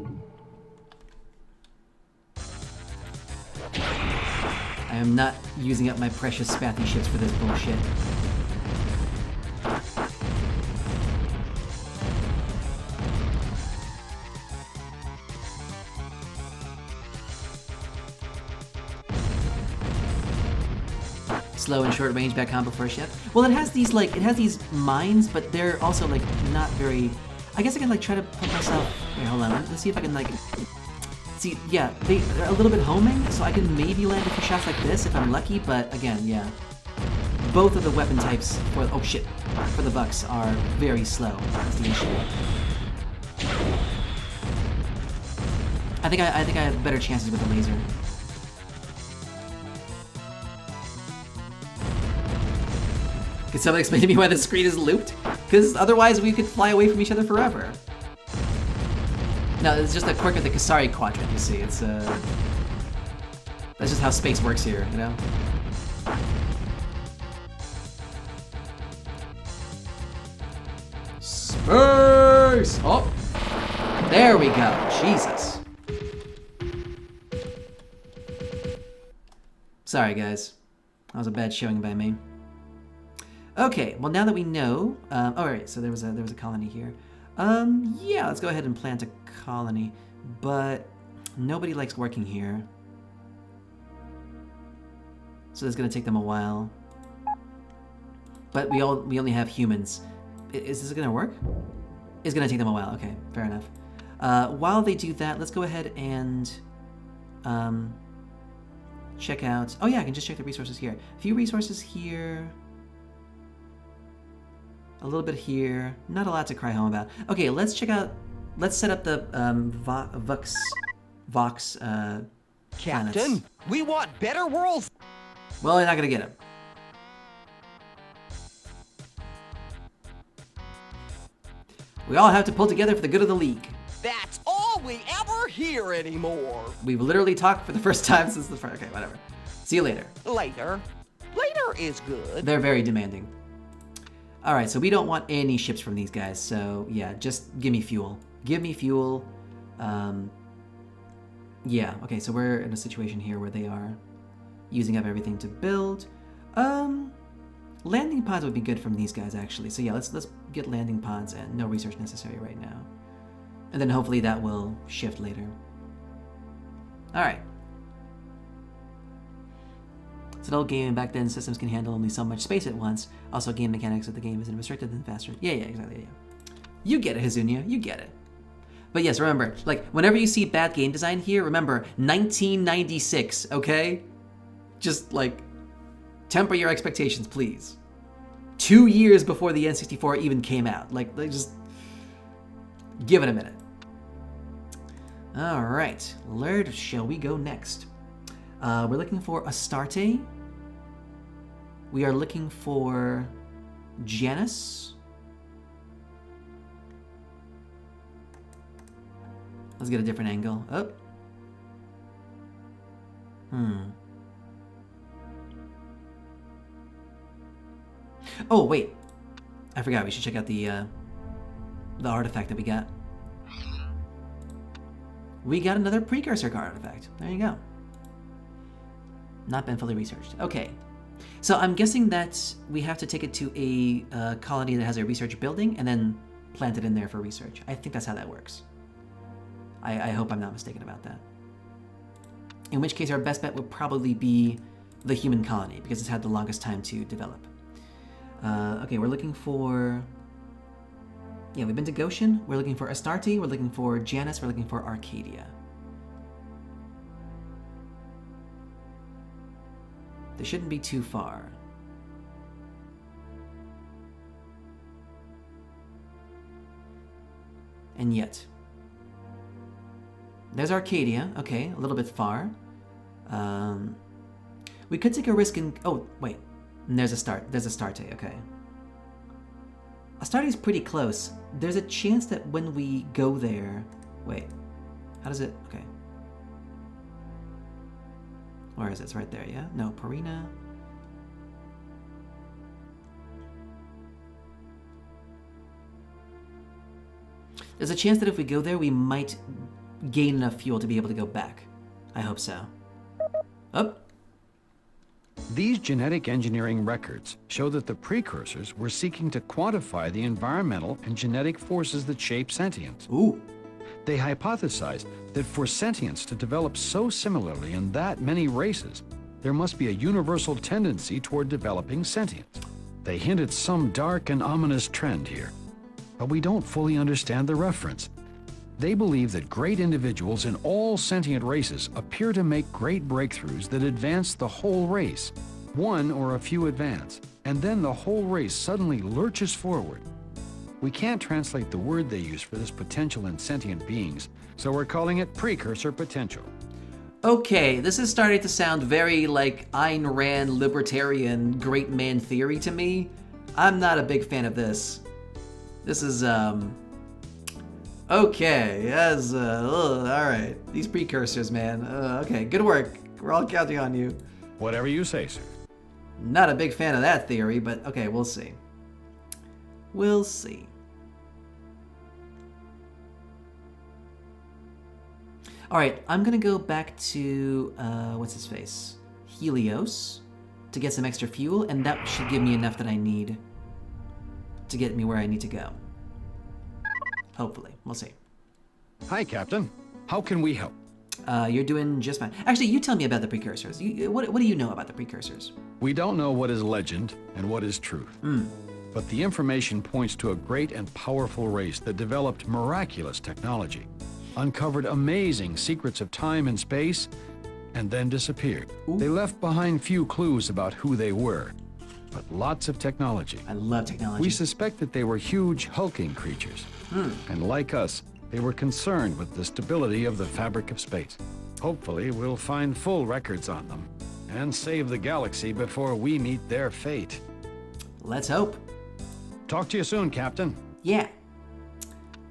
I am not using up my precious spathy ships for this bullshit. Slow and short range back combo for a ship. Well, it has these mines, but they're also like not very. I guess I can like try to put myself. Wait, hold on. Let's see if I can like. See, yeah, they're a little bit homing, so I can maybe land a few shots like this if I'm lucky, but again, yeah. Both of the weapon types for, oh shit, for the Bucks are very slow. That's the issue. I think I have better chances with the laser. Can someone explain to me why the screen is looped? Because otherwise we could fly away from each other forever. No, it's just a quirk of the Kasari quadrant, you see. It's, that's just how space works here, you know? Space! Oh! There we go. Jesus. Sorry, guys. That was a bad showing by me. Okay, well now that we know... alright, so there was a colony here. Yeah, let's go ahead and plant a colony, but nobody likes working here. So it's gonna take them a while. But we only have humans. Is this gonna work? It's gonna take them a while, okay, fair enough. While they do that, let's go ahead and check out, oh yeah, I can just check the resources here. A few resources here. A little bit here. Not a lot to cry home about. Okay, let's check out. Let's set up the Vox Captain, planets. We want better worlds. Well, you're not gonna get them. We all have to pull together for the good of the League. That's all we ever hear anymore. We've literally talked for the first time since the first. Okay, whatever. See you later. Later. Later is good. They're very demanding. Alright, so we don't want any ships from these guys, so yeah, just give me fuel. Give me fuel. Yeah, okay, so we're in a situation here where they are using up everything to build. Landing pods would be good from these guys, actually. So yeah, let's get landing pods and no research necessary right now. And then hopefully that will shift later. Alright. It's an old game, and back then systems can handle only so much space at once. Also, game mechanics of the game isn't restricted and faster. Yeah, exactly, yeah. You get it, Hazunia, you get it. But yes, remember, like, whenever you see bad game design here, remember, 1996, okay? Just, like, temper your expectations, please. 2 years before the N64 even came out. Like just give it a minute. All right, where shall we go next? We're looking for Astarte. We are looking for Janus. Let's get a different angle. Oh. Oh, wait. I forgot. We should check out the artifact that we got. We got another precursor card artifact. There you go. Not been fully researched. Okay. So I'm guessing that we have to take it to a colony that has a research building and then plant it in there for research. I think that's how that works. I hope I'm not mistaken about that. In which case our best bet would probably be the human colony because it's had the longest time to develop. Okay, we're looking for... Yeah, we've been to Goshen. We're looking for Astarte. We're looking for Janus. We're looking for Arcadia. They shouldn't be too far. And yet... There's Arcadia. Okay, a little bit far. We could take a risk and... Oh, wait. There's Astarte. Okay. Astarte is pretty close. There's a chance that when we go there... Wait. How does it... Okay. Where is it? It's right there, yeah? No, Purina. There's a chance that if we go there, we might gain enough fuel to be able to go back. I hope so. Up. These genetic engineering records show that the precursors were seeking to quantify the environmental and genetic forces that shape sentience. Ooh. They hypothesized that for sentience to develop so similarly in that many races, there must be a universal tendency toward developing sentience. They hint at some dark and ominous trend here, but we don't fully understand the reference. They believe that great individuals in all sentient races appear to make great breakthroughs that advance the whole race. One or a few advance, and then the whole race suddenly lurches forward. We can't translate the word they use for this potential in sentient beings, so we're calling it precursor potential. Okay, this is starting to sound very like Ayn Rand libertarian great man theory to me. I'm not a big fan of this. This is, okay, yes, alright. These precursors, man. Okay, good work. We're all counting on you. Whatever you say, sir. Not a big fan of that theory, but okay, we'll see. We'll see. Alright, I'm gonna go back to, what's his face? Helios, to get some extra fuel, and that should give me enough that I need to get me where I need to go. Hopefully, we'll see. Hi, Captain. How can we help? You're doing just fine. Actually, you tell me about the precursors. What do you know about the precursors? We don't know what is legend and what is truth. But the information points to a great and powerful race that developed miraculous technology, uncovered amazing secrets of time and space, and then disappeared. Ooh. They left behind few clues about who they were, but lots of technology. I love technology. We suspect that they were huge, hulking creatures. And like us, they were concerned with the stability of the fabric of space. Hopefully, we'll find full records on them and save the galaxy before we meet their fate. Let's hope. Talk to you soon, Captain. Yeah.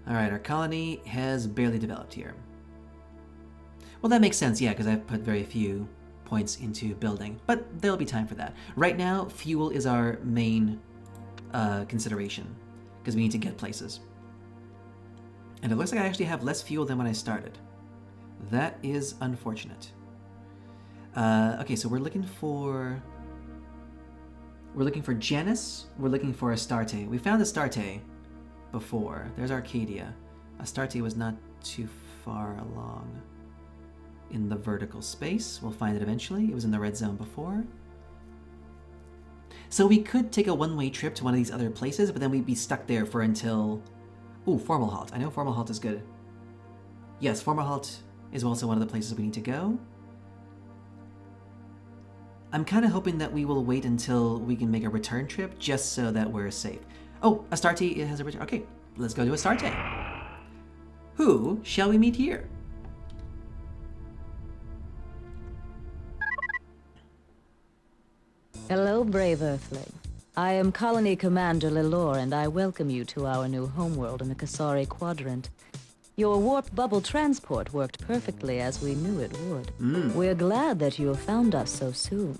All right, our colony has barely developed here. Well, that makes sense, yeah, because I've put very few points into building, but there'll be time for that. Right now, fuel is our main consideration, because we need to get places. And it looks like I actually have less fuel than when I started. That is unfortunate. Okay, so we're looking for Janus. We're looking for Astarte. We found Astarte before. There's Arcadia. Astarte was not too far along in the vertical space. We'll find it eventually. It was in the red zone before. So we could take a one-way trip to one of these other places, but then we'd be stuck there for until... Ooh, Fomalhaut. I know Fomalhaut is good. Yes, Fomalhaut is also one of the places we need to go. I'm kind of hoping that we will wait until we can make a return trip, just so that we're safe. Oh, Astarte has a return. Okay, let's go to Astarte. Who shall we meet here? Hello, brave Earthling. I am Colony Commander Lilor, and I welcome you to our new homeworld in the Kasari Quadrant. Your warp bubble transport worked perfectly as we knew it would. We're glad that you have found us so soon.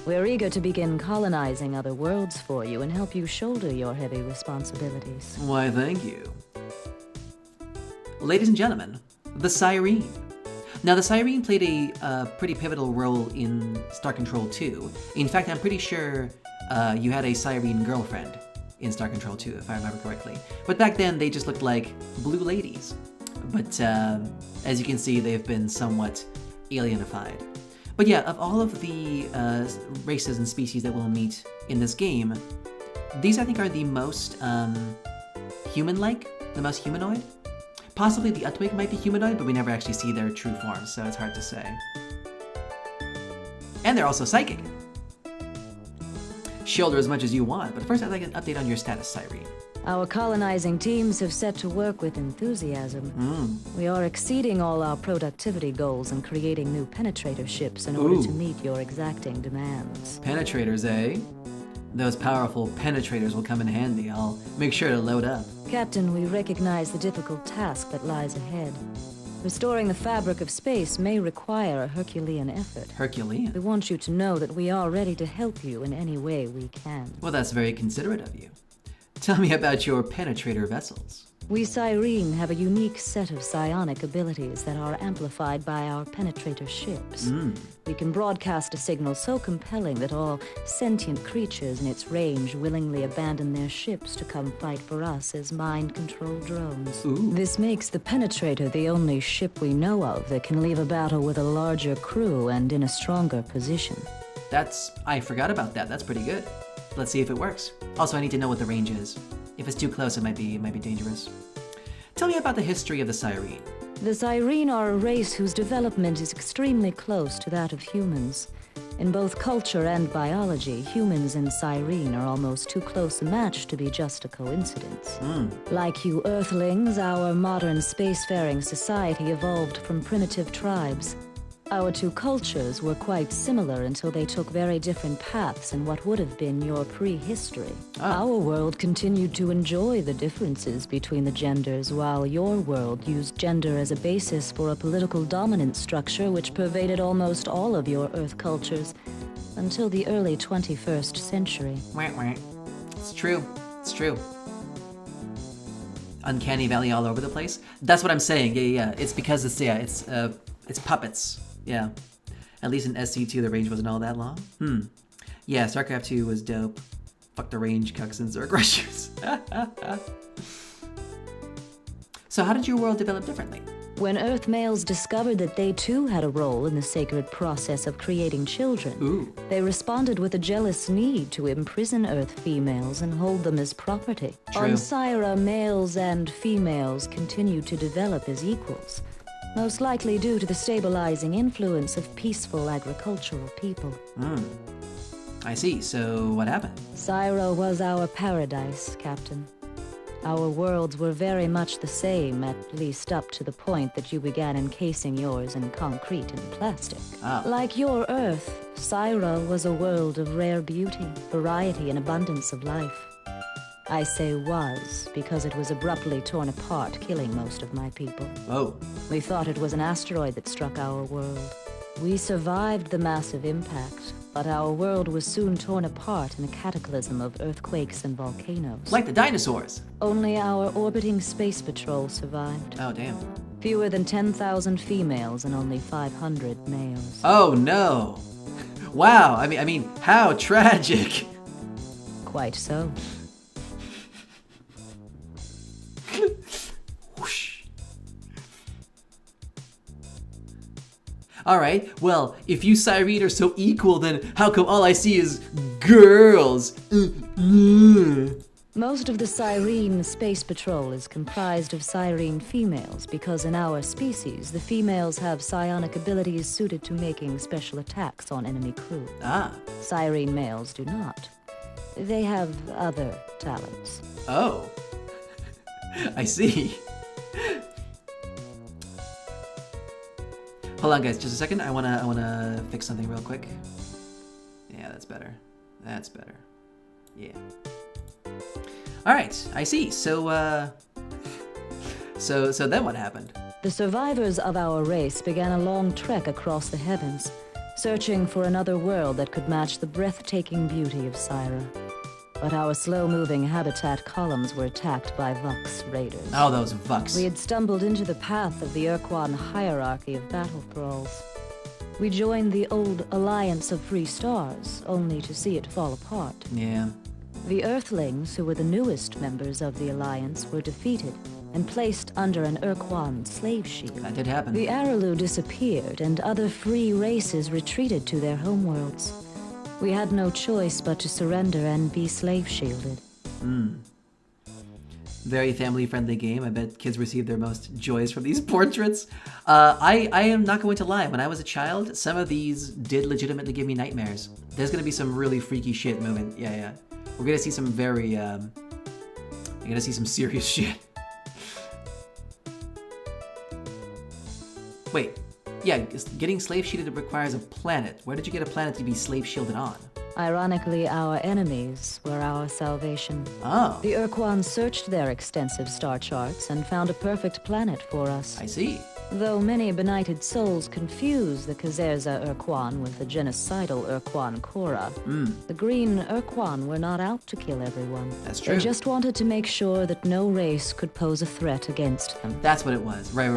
We're eager to begin colonizing other worlds for you and help you shoulder your heavy responsibilities. Why, thank you. Ladies and gentlemen, the Cyrene. Now, the Cyrene played a pretty pivotal role in Star Control 2. In fact, I'm pretty sure you had a Cyrene girlfriend in Star Control 2, if I remember correctly. But back then, they just looked like blue ladies. But as you can see, they've been somewhat alienified. But yeah, of all of the races and species that we'll meet in this game, these I think are the most human-like, the most humanoid. Possibly the Utwig might be humanoid, but we never actually see their true forms, so it's hard to say. And they're also psychic. Shoulder as much as you want, but first I'd like an update on your status, Cyrene. Our colonizing teams have set to work with enthusiasm. We are exceeding all our productivity goals and creating new penetrator ships in order to meet your exacting demands. Penetrators, eh? Those powerful penetrators will come in handy. I'll make sure to load up. Captain, we recognize the difficult task that lies ahead. Restoring the fabric of space may require a Herculean effort. Herculean? We want you to know that we are ready to help you in any way we can. Well, that's very considerate of you. Tell me about your penetrator vessels. We Cyrene have a unique set of psionic abilities that are amplified by our penetrator ships. We can broadcast a signal so compelling that all sentient creatures in its range willingly abandon their ships to come fight for us as mind-controlled drones. This makes the penetrator the only ship we know of that can leave a battle with a larger crew and in a stronger position. I forgot about that. That's pretty good. Let's see if it works. Also, I need to know what the range is. If it's too close, it might be dangerous. Tell me about the history of the Cyrene. The Cyrene are a race whose development is extremely close to that of humans. In both culture and biology, humans and Cyrene are almost too close a match to be just a coincidence. Like you Earthlings, our modern spacefaring society evolved from primitive tribes. Our two cultures were quite similar until they took very different paths in what would have been your prehistory. Our world continued to enjoy the differences between the genders, while your world used gender as a basis for a political dominance structure which pervaded almost all of your Earth cultures until the early 21st century. It's true. It's true. Uncanny Valley all over the place? That's what I'm saying. Yeah. It's because it's puppets. Yeah. At least in SC2 the range wasn't all that long. Yeah, StarCraft 2 was dope. Fuck the range, cucks and Zerg rushers. So how did your world develop differently? When Earth males discovered that they too had a role in the sacred process of creating children, they responded with a jealous need to imprison Earth females and hold them as property. On Syra, males and females continued to develop as equals, most likely due to the stabilizing influence of peaceful agricultural people. I see. So what happened? Syra was our paradise, Captain. Our worlds were very much the same, at least up to the point that you began encasing yours in concrete and plastic. Like your Earth, Syra was a world of rare beauty, variety, and abundance of life. I say was, because it was abruptly torn apart, killing most of my people. We thought it was an asteroid that struck our world. We survived the massive impact, but our world was soon torn apart in a cataclysm of earthquakes and volcanoes. Like the dinosaurs! Only our orbiting space patrol survived. Oh, damn. Fewer than 10,000 females and only 500 males. Oh, no! Wow, I mean, how tragic! Quite so. Alright, well, if you Cyrene are so equal, then how come all I see is girls? Most of the Cyrene Space Patrol is comprised of Cyrene females because in our species, the females have psionic abilities suited to making special attacks on enemy crew. Cyrene males do not. They have other talents. Oh. I see. Hold on, guys, just a second. I wanna fix something real quick. Yeah, that's better. That's better. Yeah. All right, I see. So then what happened? The survivors of our race began a long trek across the heavens, searching for another world that could match the breathtaking beauty of Syra. But our slow-moving habitat columns were attacked by Vux raiders. Oh, those Vux. We had stumbled into the path of the Urquan hierarchy of battle thralls. We joined the old Alliance of Free Stars, only to see it fall apart. Yeah. The Earthlings, who were the newest members of the Alliance, were defeated and placed under an Urquan slave shield. That did happen. The Araloo disappeared, and other free races retreated to their homeworlds. We had no choice but to surrender and be slave-shielded. Very family-friendly game. I bet kids receive their most joys from these portraits. I am not going to lie. When I was a child, some of these did legitimately give me nightmares. There's going to be some really freaky shit moving. Yeah. We're going to see some very, you're going to see some serious shit. Wait. Yeah, getting slave-shielded requires a planet. Where did you get a planet to be slave-shielded on? Ironically, our enemies were our salvation. Oh. The Urquan searched their extensive star charts and found a perfect planet for us. I see. Though many benighted souls confuse the Kazerza Urquan with the genocidal Urquan Korra, the green Urquan were not out to kill everyone. That's true. They just wanted to make sure that no race could pose a threat against them. That's what it was. Right,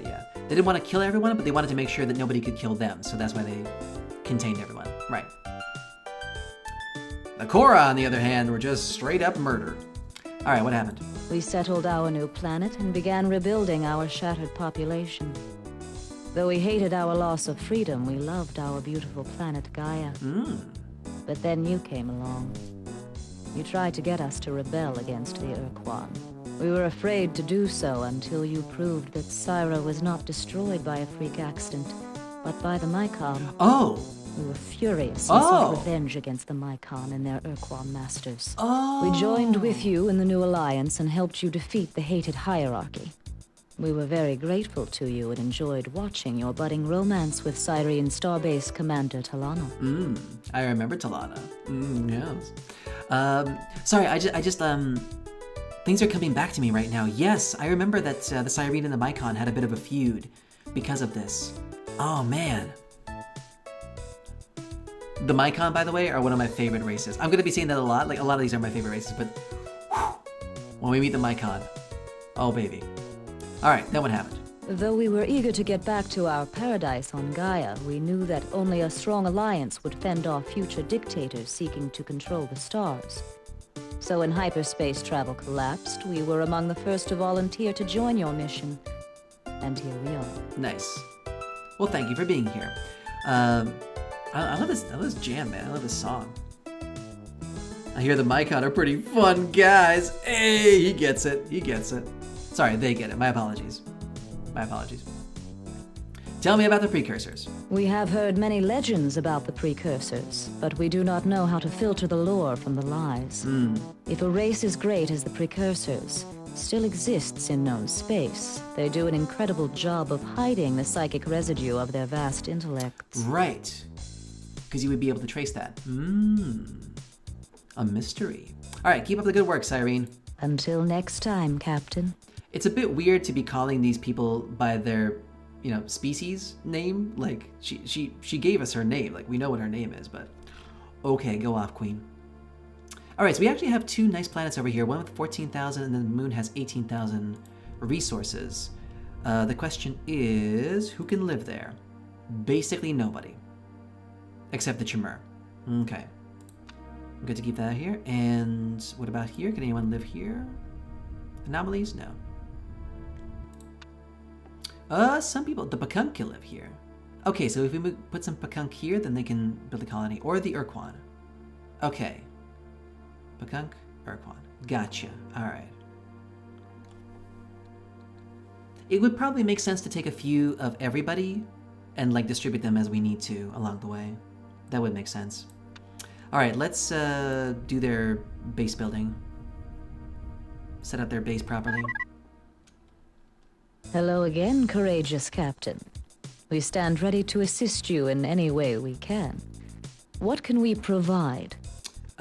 yeah. They didn't want to kill everyone, but they wanted to make sure that nobody could kill them, so that's why they contained everyone. Right. The Korra, on the other hand, were just straight up murder. All right, what happened? We settled our new planet and began rebuilding our shattered population. Though we hated our loss of freedom, we loved our beautiful planet Gaia. But then you came along. You tried to get us to rebel against the Urquan. We were afraid to do so until you proved that Syra was not destroyed by a freak accident, but by the Mycon. Oh! We were furious and sought revenge against the Mycon and their Urquan masters. We joined with you in the new alliance and helped you defeat the hated hierarchy. We were very grateful to you and enjoyed watching your budding romance with Cyrene Starbase Commander Talana. I remember Talana. Yes. Sorry, I just things are coming back to me right now. Yes, I remember that the Cyrene and the Mycon had a bit of a feud because of this. Oh, man. The Mycon, by the way, are one of my favorite races. I'm going to be saying that a lot. Like, a lot of these are my favorite races, but when we meet the Mycon, oh, baby. All right, then what happened? Though we were eager to get back to our paradise on Gaia, we knew that only a strong alliance would fend off future dictators seeking to control the stars. So when hyperspace travel collapsed, we were among the first to volunteer to join your mission. And here we are. Nice. Well, thank you for being here. I love this jam, man. I love this song. I hear the Mycon are pretty fun guys. Hey, he gets it. Sorry, they get it. My apologies. Tell me about the precursors. We have heard many legends about the precursors, but we do not know how to filter the lore from the lies. If a race as great as the precursors still exists in known space, they do an incredible job of hiding the psychic residue of their vast intellects. Right. Because you would be able to trace that. A mystery. All right, keep up the good work, Cyrene. Until next time, Captain. It's a bit weird to be calling these people by their, species name. Like, she gave us her name. Like, we know what her name is, but okay, go off, Queen. All right, so we actually have two nice planets over here. One with 14,000, and then the moon has 18,000 resources. The question is, who can live there? Basically nobody. Except the Chimera. Okay. Good to keep that here. And what about here? Can anyone live here? Anomalies? No. Some people, the Pakunk can live here. Okay, so if we put some Pakunk here, then they can build a colony. Or the Urquan. Okay. Pakunk, Urquan. Gotcha. Alright. It would probably make sense to take a few of everybody and distribute them as we need to along the way. That would make sense. Alright, let's do their base building. Set up their base properly. Hello again, courageous Captain. We stand ready to assist you in any way we can. What can we provide?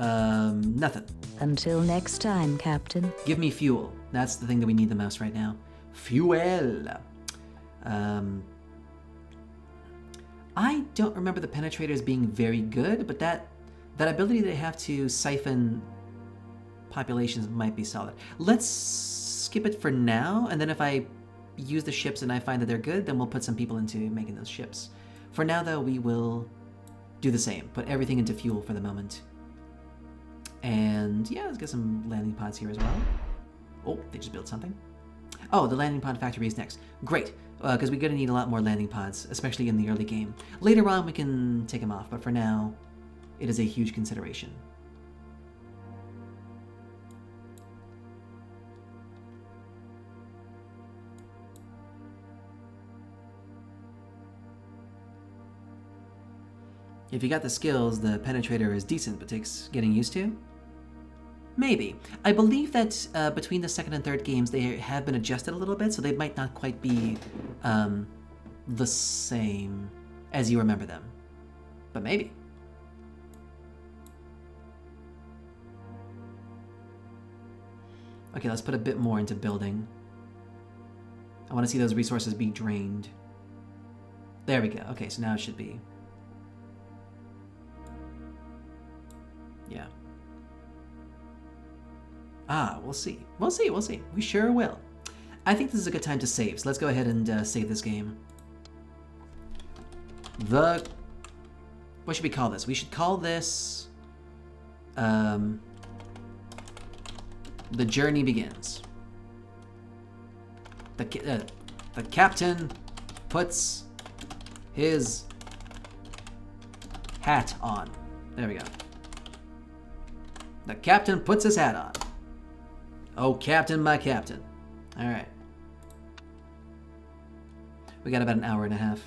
Nothing. Until next time, Captain. Give me fuel. That's the thing that we need the most right now. Fuel. I don't remember the penetrators being very good, but that ability they have to siphon populations might be solid. Let's skip it for now, and then if I use the ships and I find that they're good, then we'll put some people into making those ships. For now, though, we will do the same. Put everything into fuel for the moment. And yeah, let's get some landing pods here as well. Oh, they just built something. Oh, the landing pod factory is next. Great, because we're going to need a lot more landing pods, especially in the early game. Later on, we can take them off, but for now, it is a huge consideration. If you got the skills, the penetrator is decent, but takes getting used to. Maybe. I believe that between the second and third games, they have been adjusted a little bit, so they might not quite be the same as you remember them. But maybe. Okay, let's put a bit more into building. I want to see those resources be drained. There we go. Okay, so now it should be. Yeah. We'll see. We'll see. We'll see. We sure will. I think this is a good time to save, so let's go ahead and save this game. What should we call this? We should call this... The Journey Begins. The captain puts his hat on. There we go. The captain puts his hat on. Oh, captain, my captain. All right. We got about an hour and a half.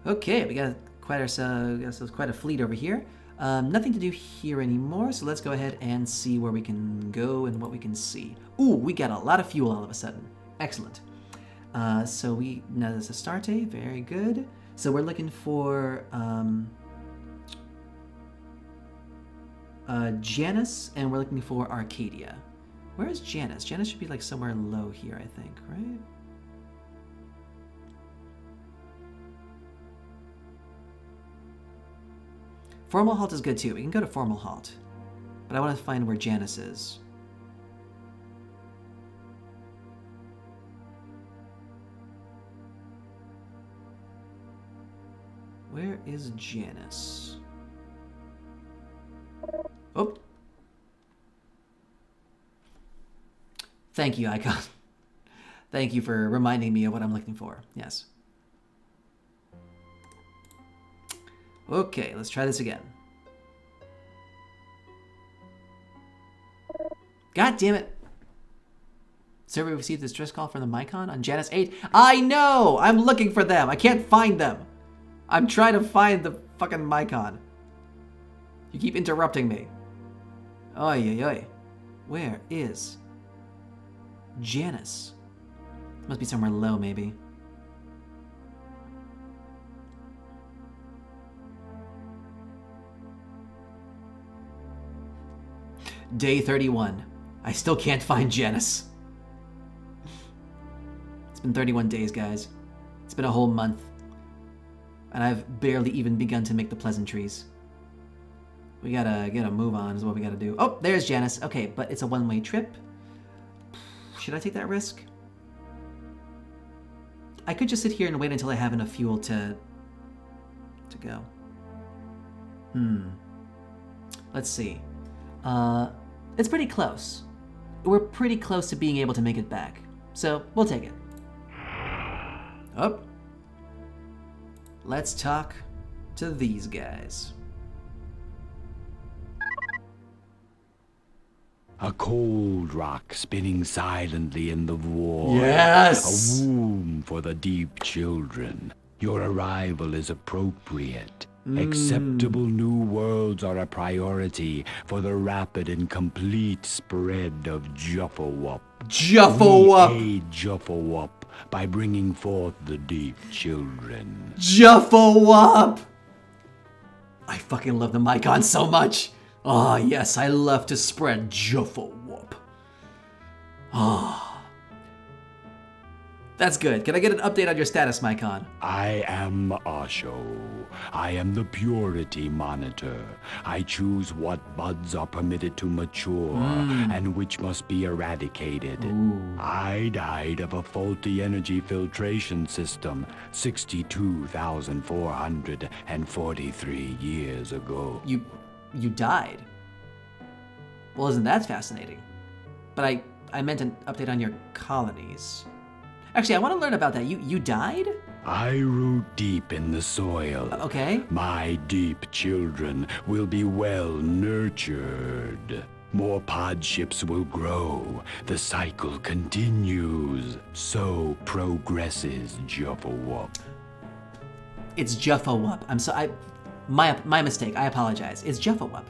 Okay, we got quite a fleet over here. Nothing to do here anymore, so let's go ahead and see where we can go and what we can see. Ooh, we got a lot of fuel all of a sudden. Excellent. So now there's Astarte, very good. So we're looking for Janus, and we're looking for Arcadia. Where is Janus? Janus should be like somewhere low here, I think, right? Formal Halt is good too. We can go to Formal Halt. But I want to find where Janus is. Where is Janus? Oh. Thank you, Icon. Thank you for reminding me of what I'm looking for. Yes. Okay, let's try this again. God damn it. Server received a distress call from the Mycon on Janus 8. I know! I'm looking for them. I can't find them. I'm trying to find the fucking Mycon. You keep interrupting me. Oy, oy, oy. Where is Janus? Must be somewhere low, maybe. Day 31. I still can't find Janus. It's been 31 days, guys. It's been a whole month. And I've barely even begun to make the pleasantries. We gotta get a move on is what we gotta do. Oh, there's Janus. Okay, but it's a one-way trip. Should I take that risk? I could just sit here and wait until I have enough fuel to go. Let's see. It's pretty close. We're pretty close to being able to make it back. So, we'll take it. Oh. Let's talk to these guys. A cold rock spinning silently in the void. Yes! A womb for the deep children. Your arrival is appropriate. Acceptable new worlds are a priority for the rapid and complete spread of Juffawup. Juffawup! We aid Juffawup by bringing forth the deep children. Juffawup! I fucking love the Mycon so much. Oh, yes, I love to spread Juffle Whoop. Oh. That's good. Can I get an update on your status, Mycon? I am Asho. I am the purity monitor. I choose what buds are permitted to mature and which must be eradicated. I died of a faulty energy filtration system 62,443 years ago. You died? Well, isn't that fascinating? But I meant an update on your colonies. Actually, I want to learn about that. You died? I root deep in the soil. Okay. My deep children will be well nurtured. More pod ships will grow. The cycle continues. So progresses Juffawup. It's Juffawup. My mistake. I apologize. It's Juffawup.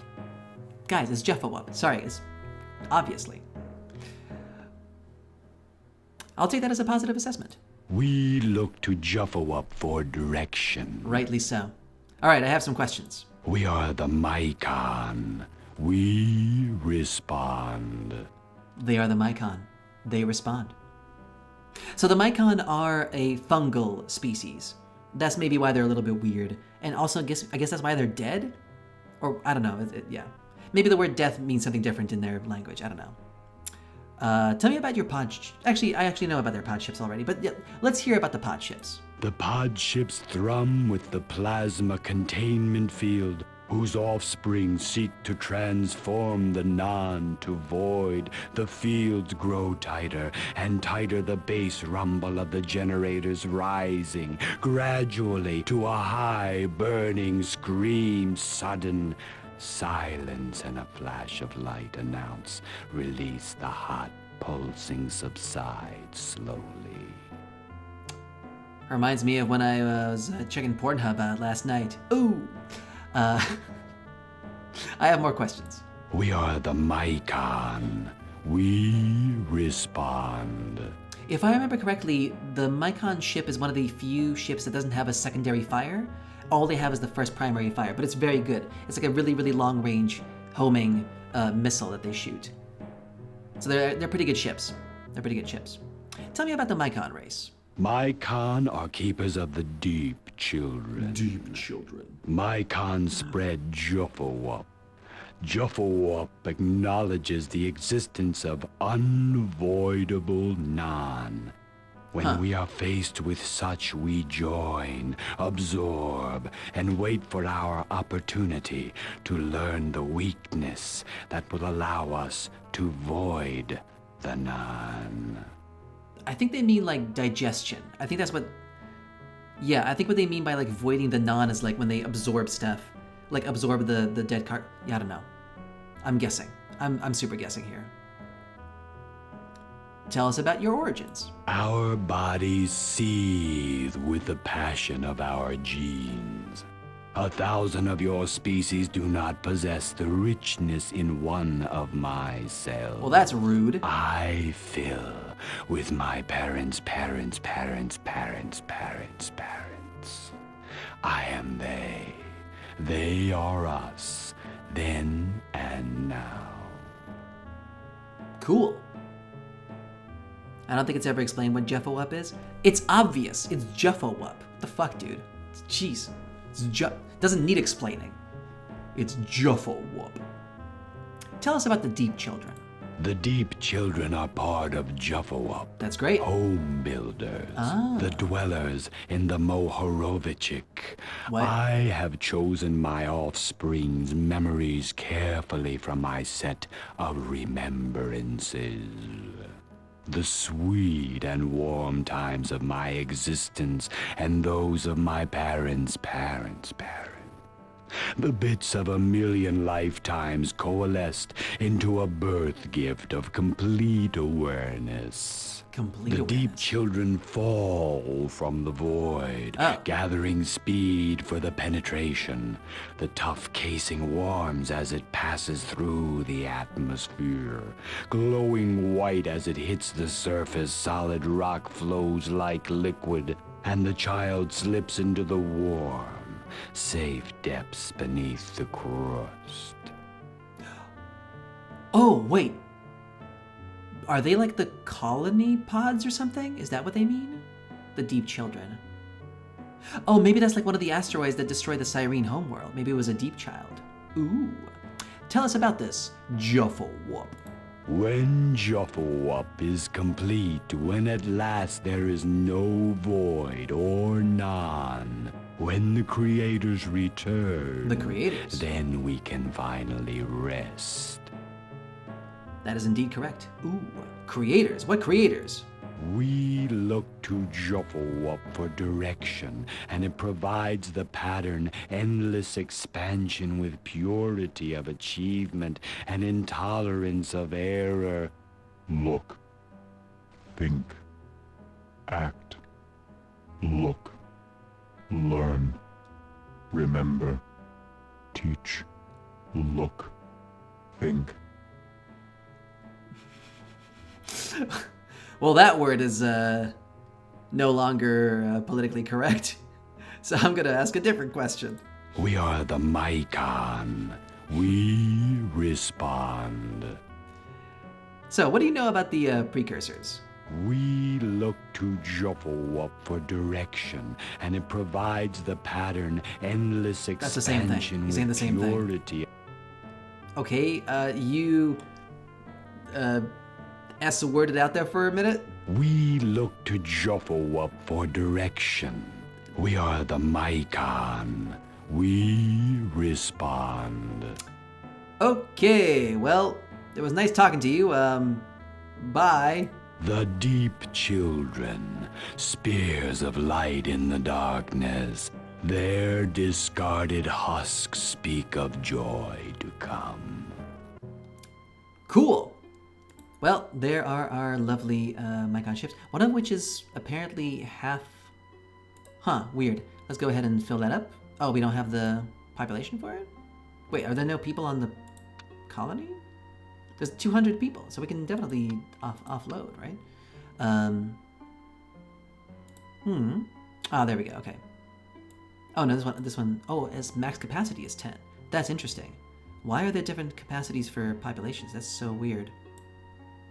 Guys, it's Juffawup. Sorry, it's obviously. I'll take that as a positive assessment. We look to Juffawup for direction. Rightly so. All right, I have some questions. We are the Mycon. We respond. They are the Mycon. They respond. So the Mycon are a fungal species. That's maybe why they're a little bit weird. And also, I guess that's why they're dead? Or, I don't know. Yeah. Maybe the word death means something different in their language. I don't know. Tell me about your pod... Actually, I know about their pod ships already, but yeah, let's hear about the pod ships. The pod ships thrum with the plasma containment field, whose offspring seek to transform the non to void. The fields grow tighter, and tighter the bass rumble of the generators rising, gradually to a high burning scream. Sudden silence and a flash of light announce, release. The hot pulsing subsides slowly. Reminds me of when I was checking Pornhub last night. Ooh! I have more questions. We are the Mycon. We respond. If I remember correctly, the Mycon ship is one of the few ships that doesn't have a secondary fire. All they have is the first primary fire, but it's very good. It's like a really, really long-range homing missile that they shoot. So they're pretty good ships. They're pretty good ships. Tell me about the Mycon race. Mycon are keepers of the deep children. Deep children. Mycon spread Juffawup. Juffawup acknowledges the existence of unvoidable non. When we are faced with such, we join, absorb, and wait for our opportunity to learn the weakness that will allow us to void the non. I think they mean like digestion. I think that's what... Yeah, I think what they mean by like voiding the non is like when they absorb stuff. Like absorb the dead card. Yeah, I don't know. I'm guessing. I'm super guessing here. Tell us about your origins. Our bodies seethe with the passion of our genes. 1,000 of your species do not possess the richness in one of my cells. Well, that's rude. I fill with my parents. I am they. They are us, then and now. Cool. I don't think it's ever explained what Juffawup is. It's obvious. It's Juffawup. What the fuck, dude? Jeez. Doesn't need explaining. It's Juffawup. Tell us about the Deep Children. The Deep Children are part of Juffawup. That's great. Home builders. The dwellers in the Mohorovichik. What? I have chosen my offspring's memories carefully from my set of remembrances. The sweet and warm times of my existence and those of my parents' parents. The bits of 1,000,000 lifetimes coalesced into a birth gift of complete awareness. The deep children fall from the void, gathering speed for the penetration. The tough casing warms as it passes through the atmosphere. Glowing white as it hits the surface, solid rock flows like liquid, and the child slips into the warm, safe depths beneath the crust. Oh, wait. Are they like the colony pods or something? Is that what they mean? The Deep Children. Oh, maybe that's like one of the asteroids that destroyed the Cyrene homeworld. Maybe it was a Deep Child. Ooh. Tell us about this, Jufflewup. When Jufflewup is complete, when at last there is no void or none, when the creators return... The creators? Then we can finally rest. That is indeed correct. Ooh, creators. What creators? We look to Jufflewup for direction, and it provides the pattern, endless expansion with purity of achievement and intolerance of error. Look. Think. Act. Look. Learn. Remember. Teach. Look. Think. Well, that word is no longer politically correct. So I'm going to ask a different question. We are the Mycon. We respond. So what do you know about the precursors? We look to Jufflewup for direction, and it provides the pattern, endless expansion. That's the same thing. He's saying the same purity. Thing. Okay, you asked to word it out there for a minute. We look to Jufflewup for direction. We are the Mycon. We respond. Okay, well, it was nice talking to you. Bye. The Deep Children, spears of light in the darkness. Their discarded husks speak of joy to come. Cool. Well, there are our lovely Mycon ships, one of which is apparently half... Huh, weird. Let's go ahead and fill that up. Oh, we don't have the population for it? Wait, are there no people on the colony? There's 200 people, so we can definitely offload, right? Oh, there we go, okay. Oh, no, this one, oh, its max capacity is 10. That's interesting. Why are there different capacities for populations? That's so weird.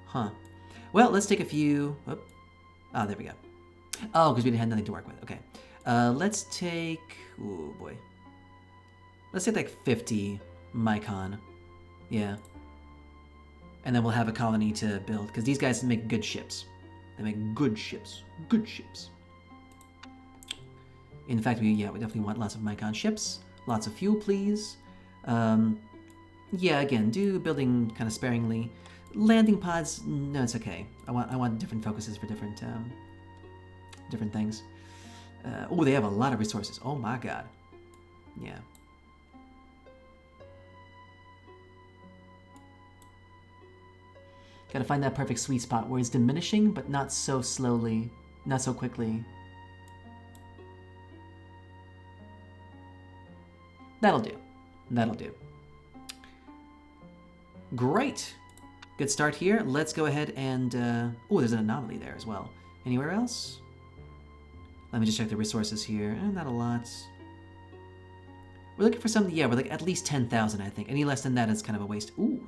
Huh. Well, let's take a few... Oh, there we go. Oh, because we had nothing to work with. Okay. Let's take... Oh, boy. Let's take like 50 Mycon. Yeah. And then we'll have a colony to build, because these guys make good ships. They make good ships. Good ships. In fact, we definitely want lots of Mycon ships. Lots of fuel, please. Yeah, again, do building kind of sparingly. Landing pods, no, it's okay. I want different focuses for different things. Oh, they have a lot of resources. Oh my god. Yeah. Gotta find that perfect sweet spot where it's diminishing, but not so slowly, not so quickly. That'll do. That'll do. Great. Good start here. Let's go ahead and... oh, there's an anomaly there as well. Anywhere else? Let me just check the resources here. Not a lot. We're looking for something... Yeah, we're like at least 10,000, I think. Any less than that is kind of a waste. Ooh.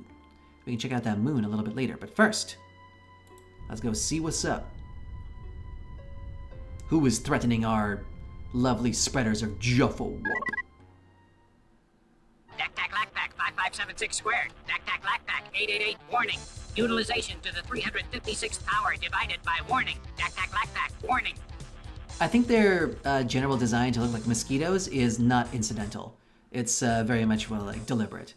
We can check out that moon a little bit later. But first, let's go see what's up. Who is threatening our lovely spreaders of Jufflewup? Dak-tack lackback 5576 squared. Dak-tack lackback 888 warning. Utilization to the 356th power divided by warning. Dak-tack lackback warning. I think their general design to look like mosquitoes is not incidental. It's very much, well, like, deliberate.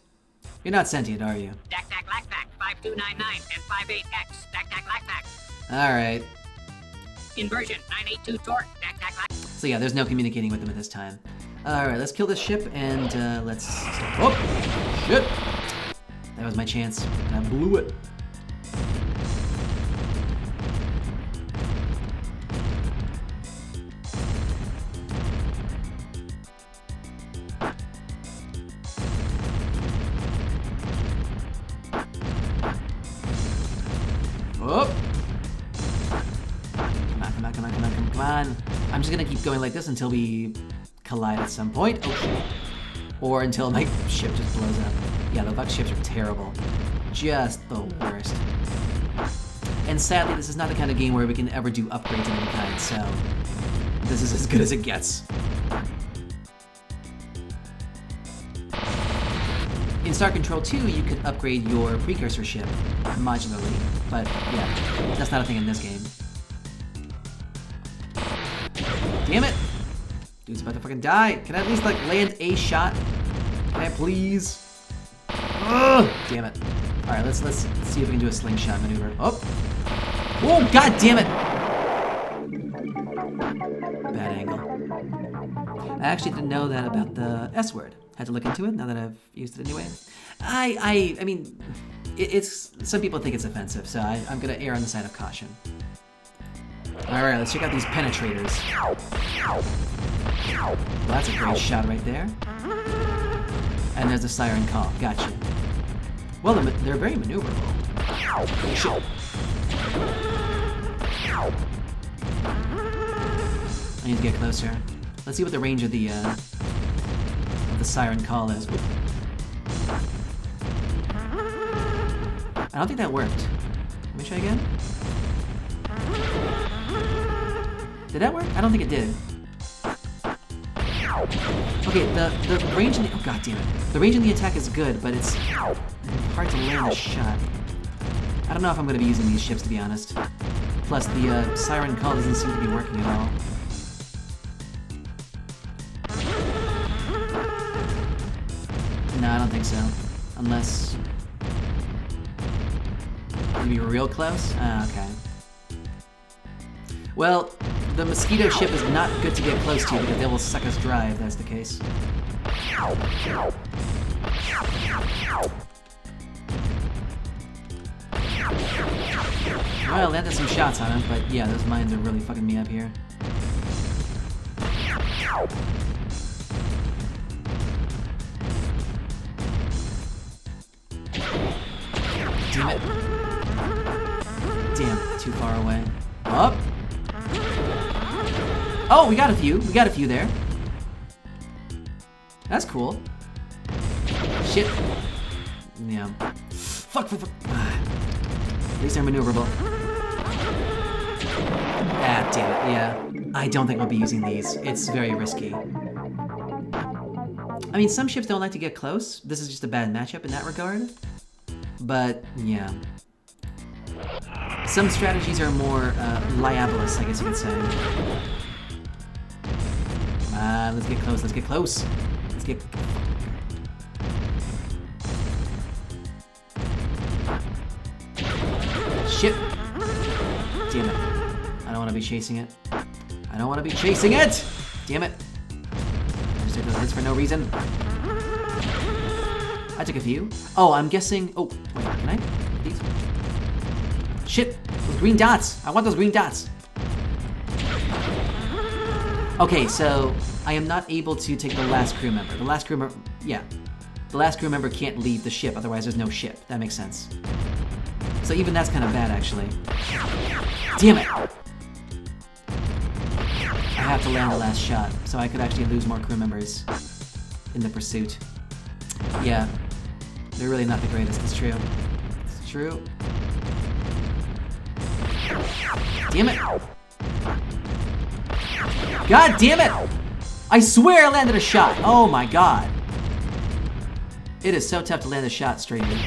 You're not sentient, are you? Dak-tack lackback 5299 and 58X. Dak-tack lackback. Alright. Inversion 982 torque. Dak-tack lackback. So yeah, there's no communicating with them at this time. Alright, let's kill this ship and let's... Oh! Shit! That was my chance, and I blew it. Oh! Come on. I'm just gonna keep going like this until we collide at some point. Oh, shit. Or until my ship just blows up. Yeah, the Vux ships are terrible. Just the worst. And sadly, this is not the kind of game where we can ever do upgrades of any kind, so this is as good as it gets. In Star Control 2, you could upgrade your precursor ship modularly, but yeah, that's not a thing in this game. Damn it! Dude's about to fucking die. Can I at least, like, land a shot? Can I please? Ugh! Damn it. Alright, let's see if we can do a slingshot maneuver. Oh! Oh, god damn it! Bad angle. I actually didn't know that about the S word. Had to look into it now that I've used it anyway. I mean, it's some people think it's offensive, so I'm gonna err on the side of caution. Alright, let's check out these penetrators. Well, that's a great shot right there. And there's the siren call. Gotcha. Well, they're very maneuverable. Shit. I need to get closer. Let's see what the range of the siren call is. I don't think that worked. Let me try again. Did that work? I don't think it did. Okay, the range in the... Oh, god damn it. The range in the attack is good, but it's hard to land a shot. I don't know if I'm going to be using these ships, to be honest. Plus, the siren call doesn't seem to be working at all. No, I don't think so. Unless... maybe real close? Ah, okay. Well, the Mosquito ship is not good to get close to because they will suck us dry if that's the case. Well, I landed some shots on him, but yeah, those mines are really fucking me up here. Damn it. Damn, too far away. Up. Oh, we got a few. We got a few there. That's cool. Shit. Yeah. Fuck. At least they're maneuverable. Ah, damn it. Yeah. I don't think we'll be using these. It's very risky. I mean, some ships don't like to get close. This is just a bad matchup in that regard. But, yeah. Some strategies are more liabilious, I guess you could say. Let's get close, let's get close. Let's get... Shit! Damn it. I don't want to be chasing it. I don't want to be chasing it! Damn it. I just took those hits for no reason. I took a few. Oh, I'm guessing... Oh, wait, can I? These? Shit! Those green dots! I want those green dots! Okay, so... I am not able to take the last crew member. The last crew member... Yeah. The last crew member can't leave the ship, otherwise there's no ship. That makes sense. So even that's kind of bad, actually. Damn it! I have to land the last shot, so I could actually lose more crew members in the pursuit. Yeah. They're really not the greatest, it's true. It's true. Damn it! God damn it! I swear I landed a shot! Oh my god. It is so tough to land a shot straight in.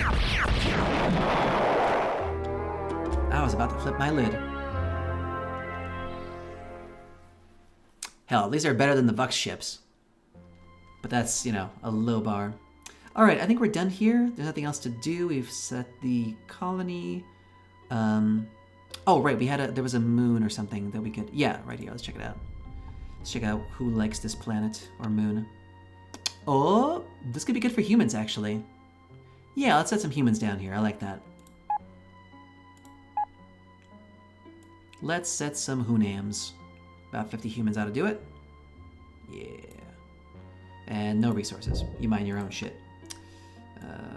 I was about to flip my lid. Hell, these are better than the Vux ships. But that's, you know, a low bar. Alright, I think we're done here. There's nothing else to do. We've set the colony. Oh, right, there was a moon or something that we could... Yeah, right here, let's check it out. Let's check out who likes this planet or moon. Oh, this could be good for humans, actually. Yeah, let's set some humans down here. I like that. Let's set some Hunams. About 50 humans ought to do it. Yeah. And no resources. You mind your own shit. Yeah.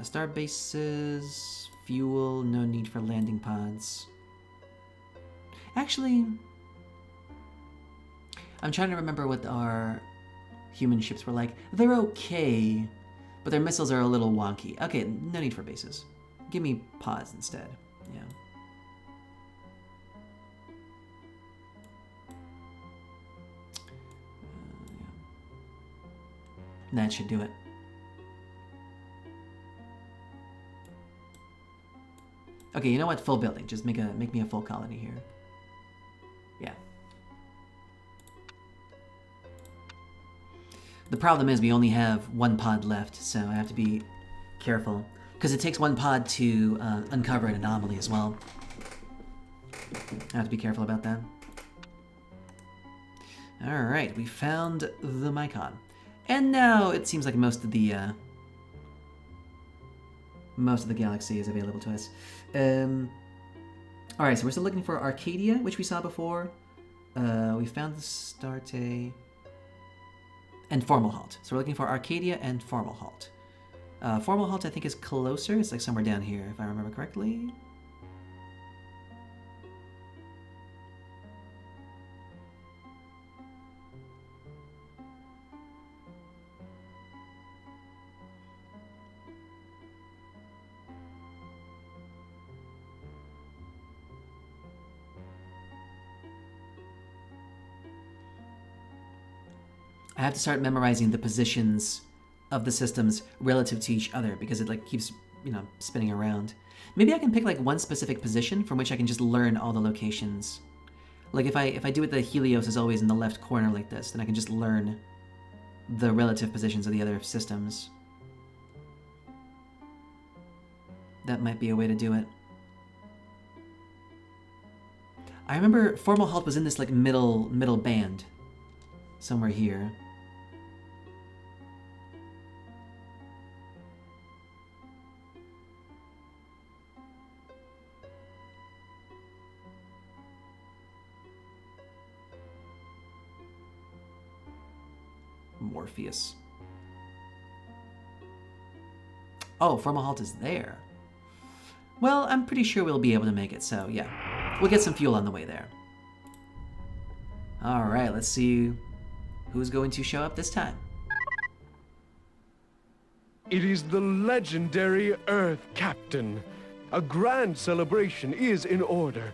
Star bases, fuel, no need for landing pods. Actually, I'm trying to remember what our human ships were like. They're okay, but their missiles are a little wonky. Okay, no need for bases. Give me pods instead. Yeah. That should do it. Okay, you know what? Full building. Just make me a full colony here. Yeah. The problem is we only have one pod left, so I have to be careful. Because it takes one pod to uncover an anomaly as well. I have to be careful about that. Alright, we found the Mycon. And now it seems like most of the galaxy is available to us. Alright, so we're still looking for Arcadia, which we saw before. We found the Starte and Fomalhaut. So we're looking for Arcadia and Fomalhaut. Fomalhaut I think is closer. It's like somewhere down here, if I remember correctly. I have to start memorizing the positions of the systems relative to each other because it like keeps, you know, spinning around. Maybe I can pick like one specific position from which I can just learn all the locations. Like if I do it that Helios is always in the left corner like this, then I can just learn the relative positions of the other systems. That might be a way to do it. I remember Fomalhaut was in this like middle band somewhere here. Morpheus. Oh, Fomalhaut is there. Well, I'm pretty sure we'll be able to make it, so yeah. We'll get some fuel on the way there. Alright, let's see who's going to show up this time. It is the legendary Earth Captain. A grand celebration is in order.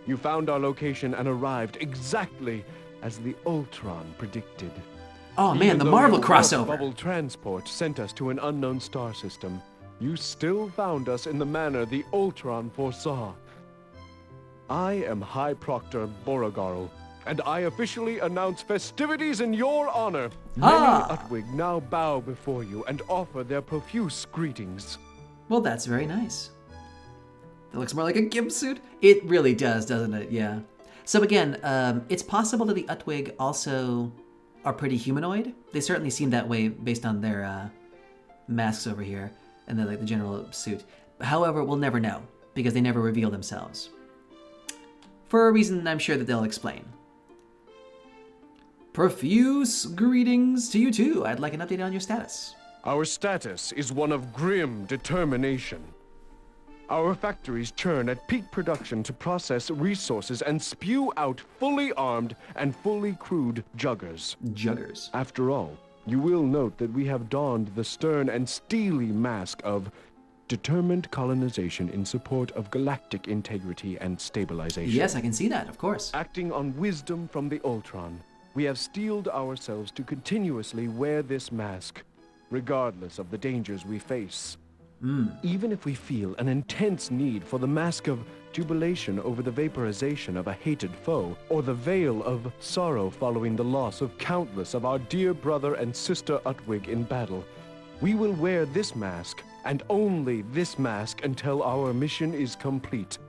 You found our location and arrived exactly as the Ultron predicted. Oh man, the Marvel crossover! Bubble transport sent us to an unknown star system. You still found us in the manner the Ultron foresaw. I am High Proctor Borogarl, and I officially announce festivities in your honor. Many Utwig now bow before you and offer their profuse greetings. Well, that's very nice. That looks more like a gimp suit. It really does, doesn't it? Yeah. So again, it's possible that the Utwig also are pretty humanoid. They certainly seem that way based on their masks over here and then like the general suit. However, we'll never know because they never reveal themselves. For a reason I'm sure that they'll explain. Profuse greetings to you too. I'd like an update on your status. Our status is one of grim determination. Our factories churn at peak production to process resources and spew out fully armed and fully crewed juggers. Juggers. After all, you will note that we have donned the stern and steely mask of determined colonization in support of galactic integrity and stabilization. Yes, I can see that, of course. Acting on wisdom from the Ultron, we have steeled ourselves to continuously wear this mask, regardless of the dangers we face. Even if we feel an intense need for the mask of jubilation over the vaporization of a hated foe, or the veil of sorrow following the loss of countless of our dear brother and sister Utwig in battle, we will wear this mask, and only this mask, until our mission is complete.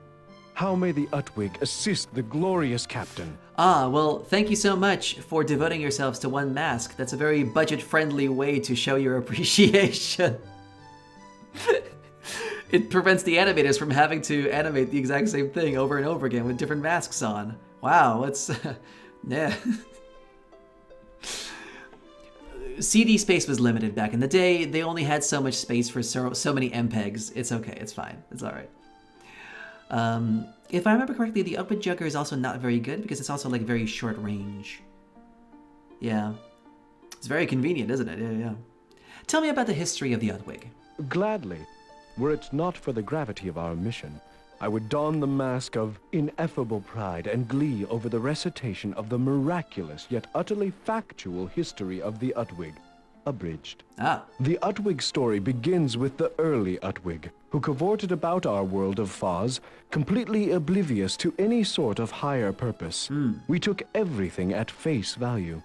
How may the Utwig assist the glorious captain? Well, thank you so much for devoting yourselves to one mask. That's a very budget-friendly way to show your appreciation. It prevents the animators from having to animate the exact same thing over and over again with different masks on. Wow, it's... yeah. CD space was limited back in the day. They only had so much space for so many MPEGs. It's okay, it's fine. It's alright. If I remember correctly, the Utwig Jugger is also not very good because it's also like very short range. Yeah. It's very convenient, isn't it? Yeah. Tell me about the history of the Udwig. Gladly. Were it not for the gravity of our mission, I would don the mask of ineffable pride and glee over the recitation of the miraculous yet utterly factual history of the Udwig, abridged. The Udwig story begins with the early Udwig, who cavorted about our world of Foz, completely oblivious to any sort of higher purpose. We took everything at face value.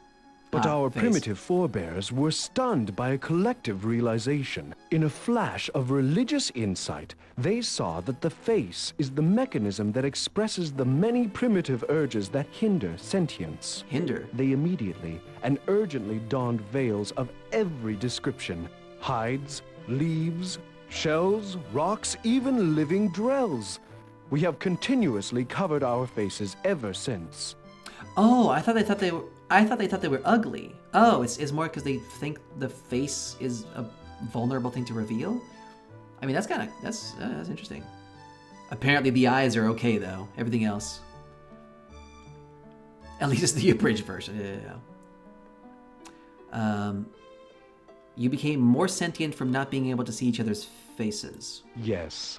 But our primitive forebears were stunned by a collective realization. In a flash of religious insight, they saw that the face is the mechanism that expresses the many primitive urges that hinder sentience. They immediately and urgently donned veils of every description. Hides, leaves, shells, rocks, even living drells. We have continuously covered our faces ever since. Oh, I thought they thought they were ugly. Oh, it's more because they think the face is a vulnerable thing to reveal? I mean, that's interesting. Apparently the eyes are okay, though. Everything else. At least it's the abridged version. Yeah. You became more sentient from not being able to see each other's faces. Yes.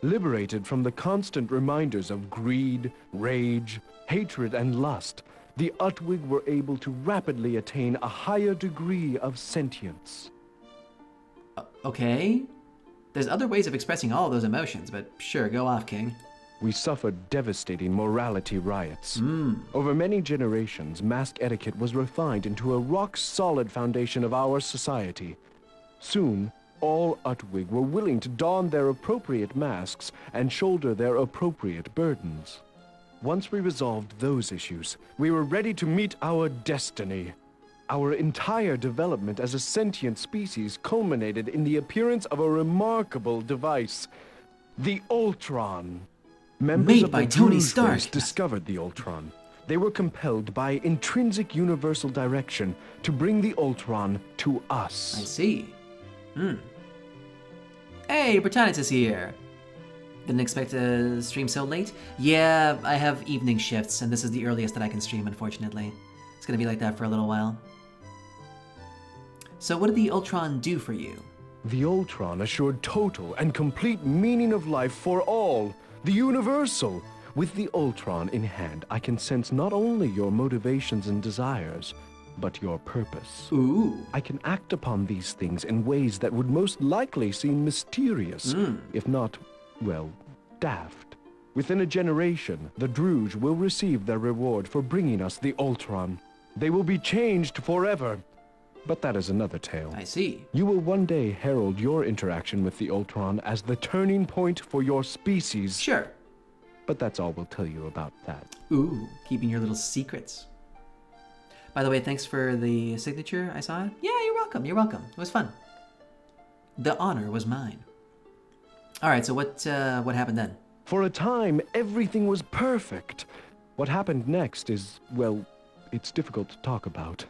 Liberated from the constant reminders of greed, rage, hatred, and lust, the Utwig were able to rapidly attain a higher degree of sentience. Okay. There's other ways of expressing all those emotions, but sure, go off, King. We suffered devastating morality riots. Over many generations, mask etiquette was refined into a rock-solid foundation of our society. Soon, all Utwig were willing to don their appropriate masks and shoulder their appropriate burdens. Once we resolved those issues, we were ready to meet our destiny. Our entire development as a sentient species culminated in the appearance of a remarkable device, the Ultron. Members Made of by the Tony Brood Stark. Race discovered the Ultron. They were compelled by intrinsic universal direction to bring the Ultron to us. I see. Hey, Britannicus is here. Didn't expect to stream so late. Yeah, I have evening shifts, and this is the earliest that I can stream, unfortunately. It's gonna be like that for a little while. So what did the Ultron do for you? The Ultron assured total and complete meaning of life for all, the universal. With the Ultron in hand, I can sense not only your motivations and desires, but your purpose. Ooh. I can act upon these things in ways that would most likely seem mysterious, if not, well, daft. Within a generation, the Druge will receive their reward for bringing us the Ultron. They will be changed forever. But that is another tale. I see. You will one day herald your interaction with the Ultron as the turning point for your species. Sure. But that's all we'll tell you about that. Ooh, keeping your little secrets. By the way, thanks for the signature. I saw it. Yeah, you're welcome. You're welcome. It was fun. The honor was mine. All right, so what happened then? For a time, everything was perfect. What happened next is, well, it's difficult to talk about.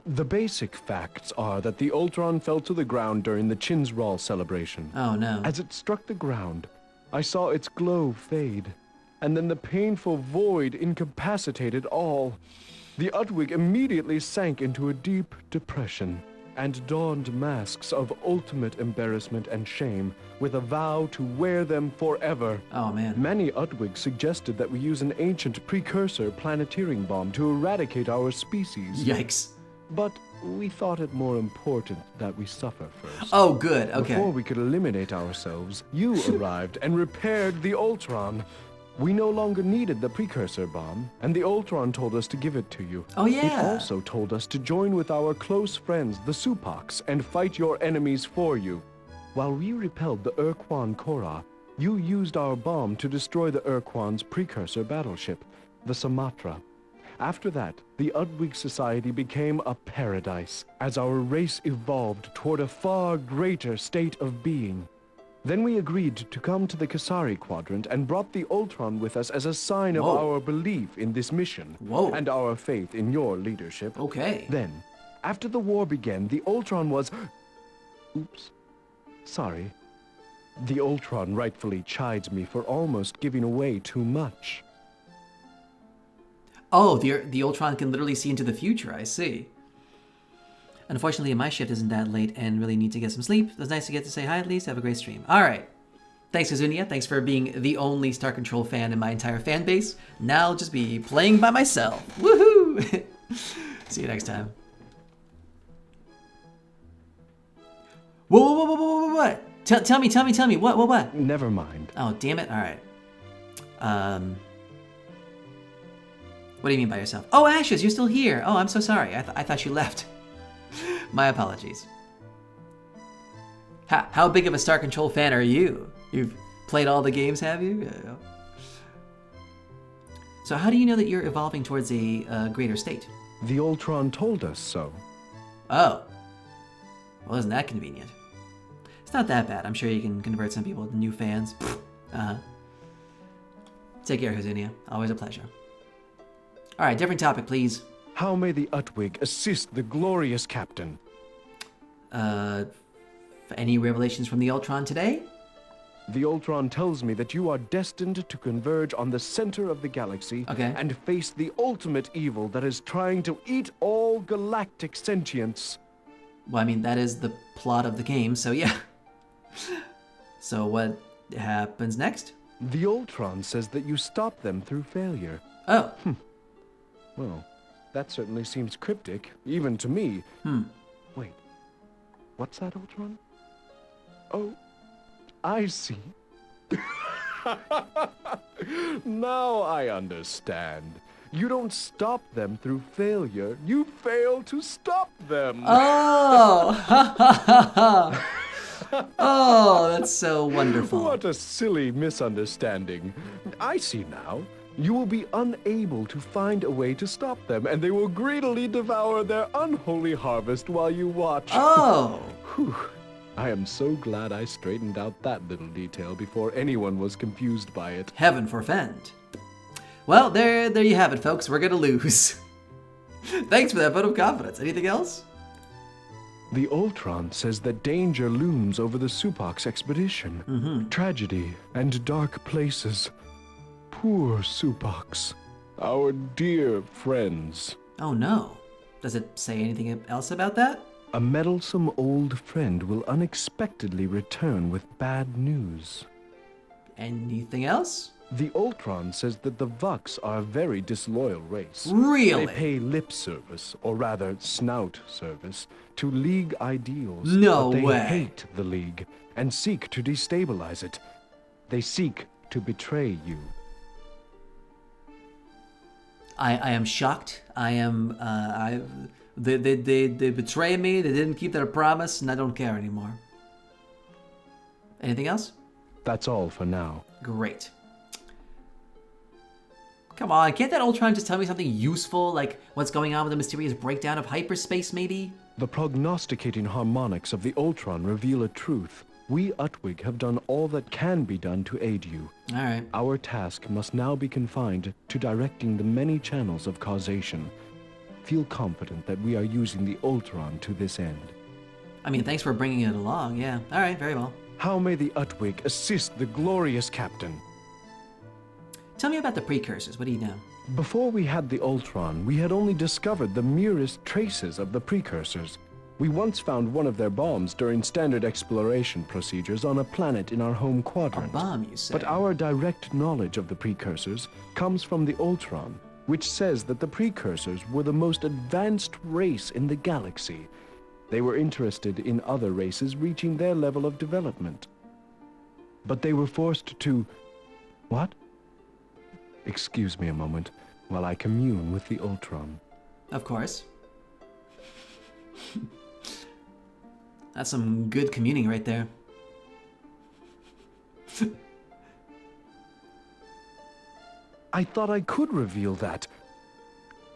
The basic facts are that the Ultron fell to the ground during the Chinsral celebration. Oh, no. As it struck the ground, I saw its glow fade, and then the painful void incapacitated all. The Utwig immediately sank into a deep depression and donned masks of ultimate embarrassment and shame with a vow to wear them forever. Oh, man. Many Utwig suggested that we use an ancient precursor planetarium bomb to eradicate our species. Yikes. But we thought it more important that we suffer first. Oh, good. Okay. Before we could eliminate ourselves, you arrived and repaired the Ultron. We no longer needed the precursor bomb, and the Ultron told us to give it to you. Oh, yeah. It also told us to join with our close friends, the Supocs, and fight your enemies for you. While we repelled the Urquan Korra, you used our bomb to destroy the Urquan's precursor battleship, the Sumatra. After that, the Udwig society became a paradise, as our race evolved toward a far greater state of being. Then we agreed to come to the Kasari Quadrant and brought the Ultron with us as a sign of our belief in this mission. And our faith in your leadership. Okay. Then, after the war began, the Ultron was... Oops. Sorry. The Ultron rightfully chides me for almost giving away too much. Oh, the Ultron can literally see into the future. I see. Unfortunately, my shift isn't that late and really need to get some sleep. It was nice to get to say hi at least. Have a great stream. All right. Thanks, Azunia. Thanks for being the only Star Control fan in my entire fan base. Now I'll just be playing by myself. Woohoo! See you next time. Whoa, what? Tell me. What? Never mind. Oh, damn it. All right. What do you mean by yourself? Oh, Ashes, you're still here. Oh, I'm so sorry. I thought you left. My apologies. How big of a Star Control fan are you? You've played all the games, have you? So how do you know that you're evolving towards a greater state? The Ultron told us so. Oh. Well, isn't that convenient? It's not that bad. I'm sure you can convert some people to new fans. Uh-huh. Take care, Hazunia. Always a pleasure. All right, different topic, please. How may the Utwig assist the glorious captain? Any revelations from the Ultron today? The Ultron tells me that you are destined to converge on the center of the galaxy and face the ultimate evil that is trying to eat all galactic sentience. Well, I mean, that is the plot of the game, so yeah. So what happens next? The Ultron says that you stop them through failure. Oh. Well, that certainly seems cryptic, even to me. Wait, what's that, Ultron? Oh, I see. Now I understand. You don't stop them through failure. You fail to stop them. Oh! Oh, that's so wonderful. What a silly misunderstanding. I see now. You will be unable to find a way to stop them, and they will greedily devour their unholy harvest while you watch. Oh! Whew. I am so glad I straightened out that little detail before anyone was confused by it. Heaven forfend. Well, there you have it, folks. We're gonna lose. Thanks for that vote of confidence. Anything else? The Ultron says that danger looms over the Supox expedition. Tragedy and dark places. Poor Supox. Our dear friends. Oh no. Does it say anything else about that? A meddlesome old friend will unexpectedly return with bad news. Anything else? The Ultron says that the Vux are a very disloyal race. Really? They pay lip service, or rather snout service, to League ideals. No but they way. hate the League and seek to destabilize it. They seek to betray you. I am shocked. They betrayed me. They didn't keep their promise, and I don't care anymore. Anything else? That's all for now. Great. Come on, can't that Ultron just tell me something useful, like what's going on with the mysterious breakdown of hyperspace, maybe? The prognosticating harmonics of the Ultron reveal a truth. We Utwig have done all that can be done to aid you. All right. Our task must now be confined to directing the many channels of causation. Feel confident that we are using the Ultron to this end. I mean, thanks for bringing it along, yeah. All right, very well. How may the Utwig assist the glorious captain? Tell me about the precursors. What do you know? Before we had the Ultron, we had only discovered the merest traces of the precursors. We once found one of their bombs during standard exploration procedures on a planet in our home quadrant. A bomb, you say? But our direct knowledge of the precursors comes from the Ultron, which says that the precursors were the most advanced race in the galaxy. They were interested in other races reaching their level of development. But they were forced to... What? Excuse me a moment while I commune with the Ultron. Of course. That's some good communing right there. I thought I could reveal that.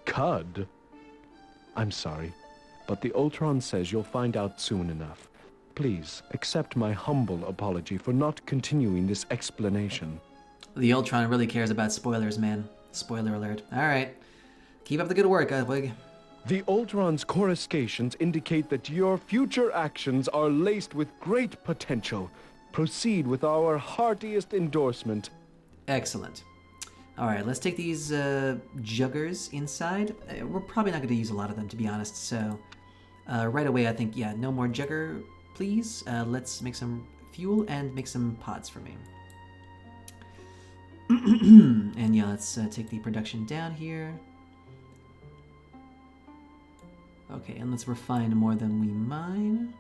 Cud? I'm sorry, but the Ultron says you'll find out soon enough. Please, accept my humble apology for not continuing this explanation. The Ultron really cares about spoilers, man. Spoiler alert. Alright. Keep up the good work, Utwig. The Ultron's coruscations indicate that your future actions are laced with great potential. Proceed with our heartiest endorsement. Excellent. Alright, let's take these juggers inside. We're probably not going to use a lot of them, to be honest, so right away I think, yeah, no more jugger, please. Let's make some fuel and make some pods for me. And yeah, let's take the production down here. Okay, and let's refine more than we mine.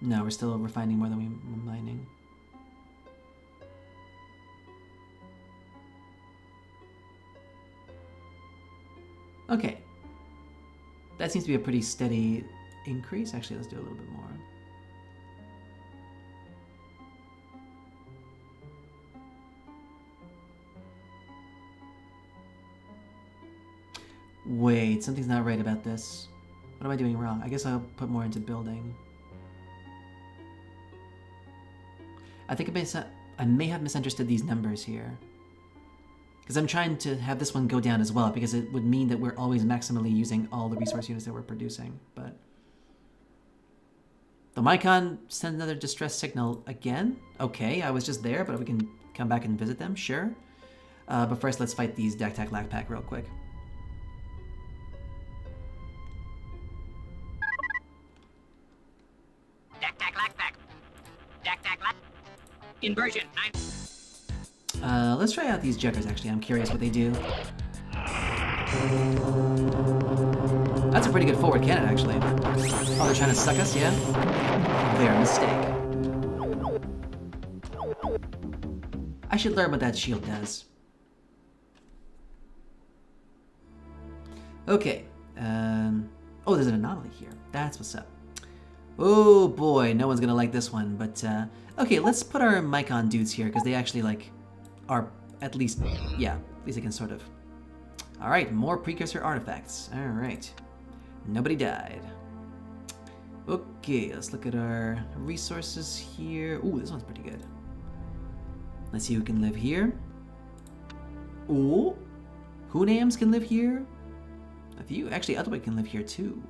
No, we're still refining more than we're mining. Okay. That seems to be a pretty steady increase. Actually, let's do a little bit more. Wait, something's not right about this. What am I doing wrong? I guess I'll put more into building. I think I may have misunderstood these numbers here. Because I'm trying to have this one go down as well, because it would mean that we're always maximally using all the resource units that we're producing, but... The Mycon sent another distress signal again? Okay, I was just there, but we can come back and visit them, sure. But first, let's fight these Dak-Tak-Lak-Pack real quick. Dak-Tak-Lak-Pack. Dak-Tak-Lak. Inversion 9. Let's try out these juggers, actually. I'm curious what they do. That's a pretty good forward cannon, actually. Oh, they're trying to suck us, yeah? Their mistake. I should learn what that shield does. Okay. Oh, there's an anomaly here. That's what's up. Oh boy, no one's gonna like this one, but okay, let's put our Mycon dudes here, because they actually, like, are at least, yeah, at least they can sort of. Alright, more precursor artifacts. Alright. Nobody died. Okay, let's look at our resources here. Ooh, this one's pretty good. Let's see who can live here. Ooh, Hunams can live here. A few, actually, Otherway can live here too.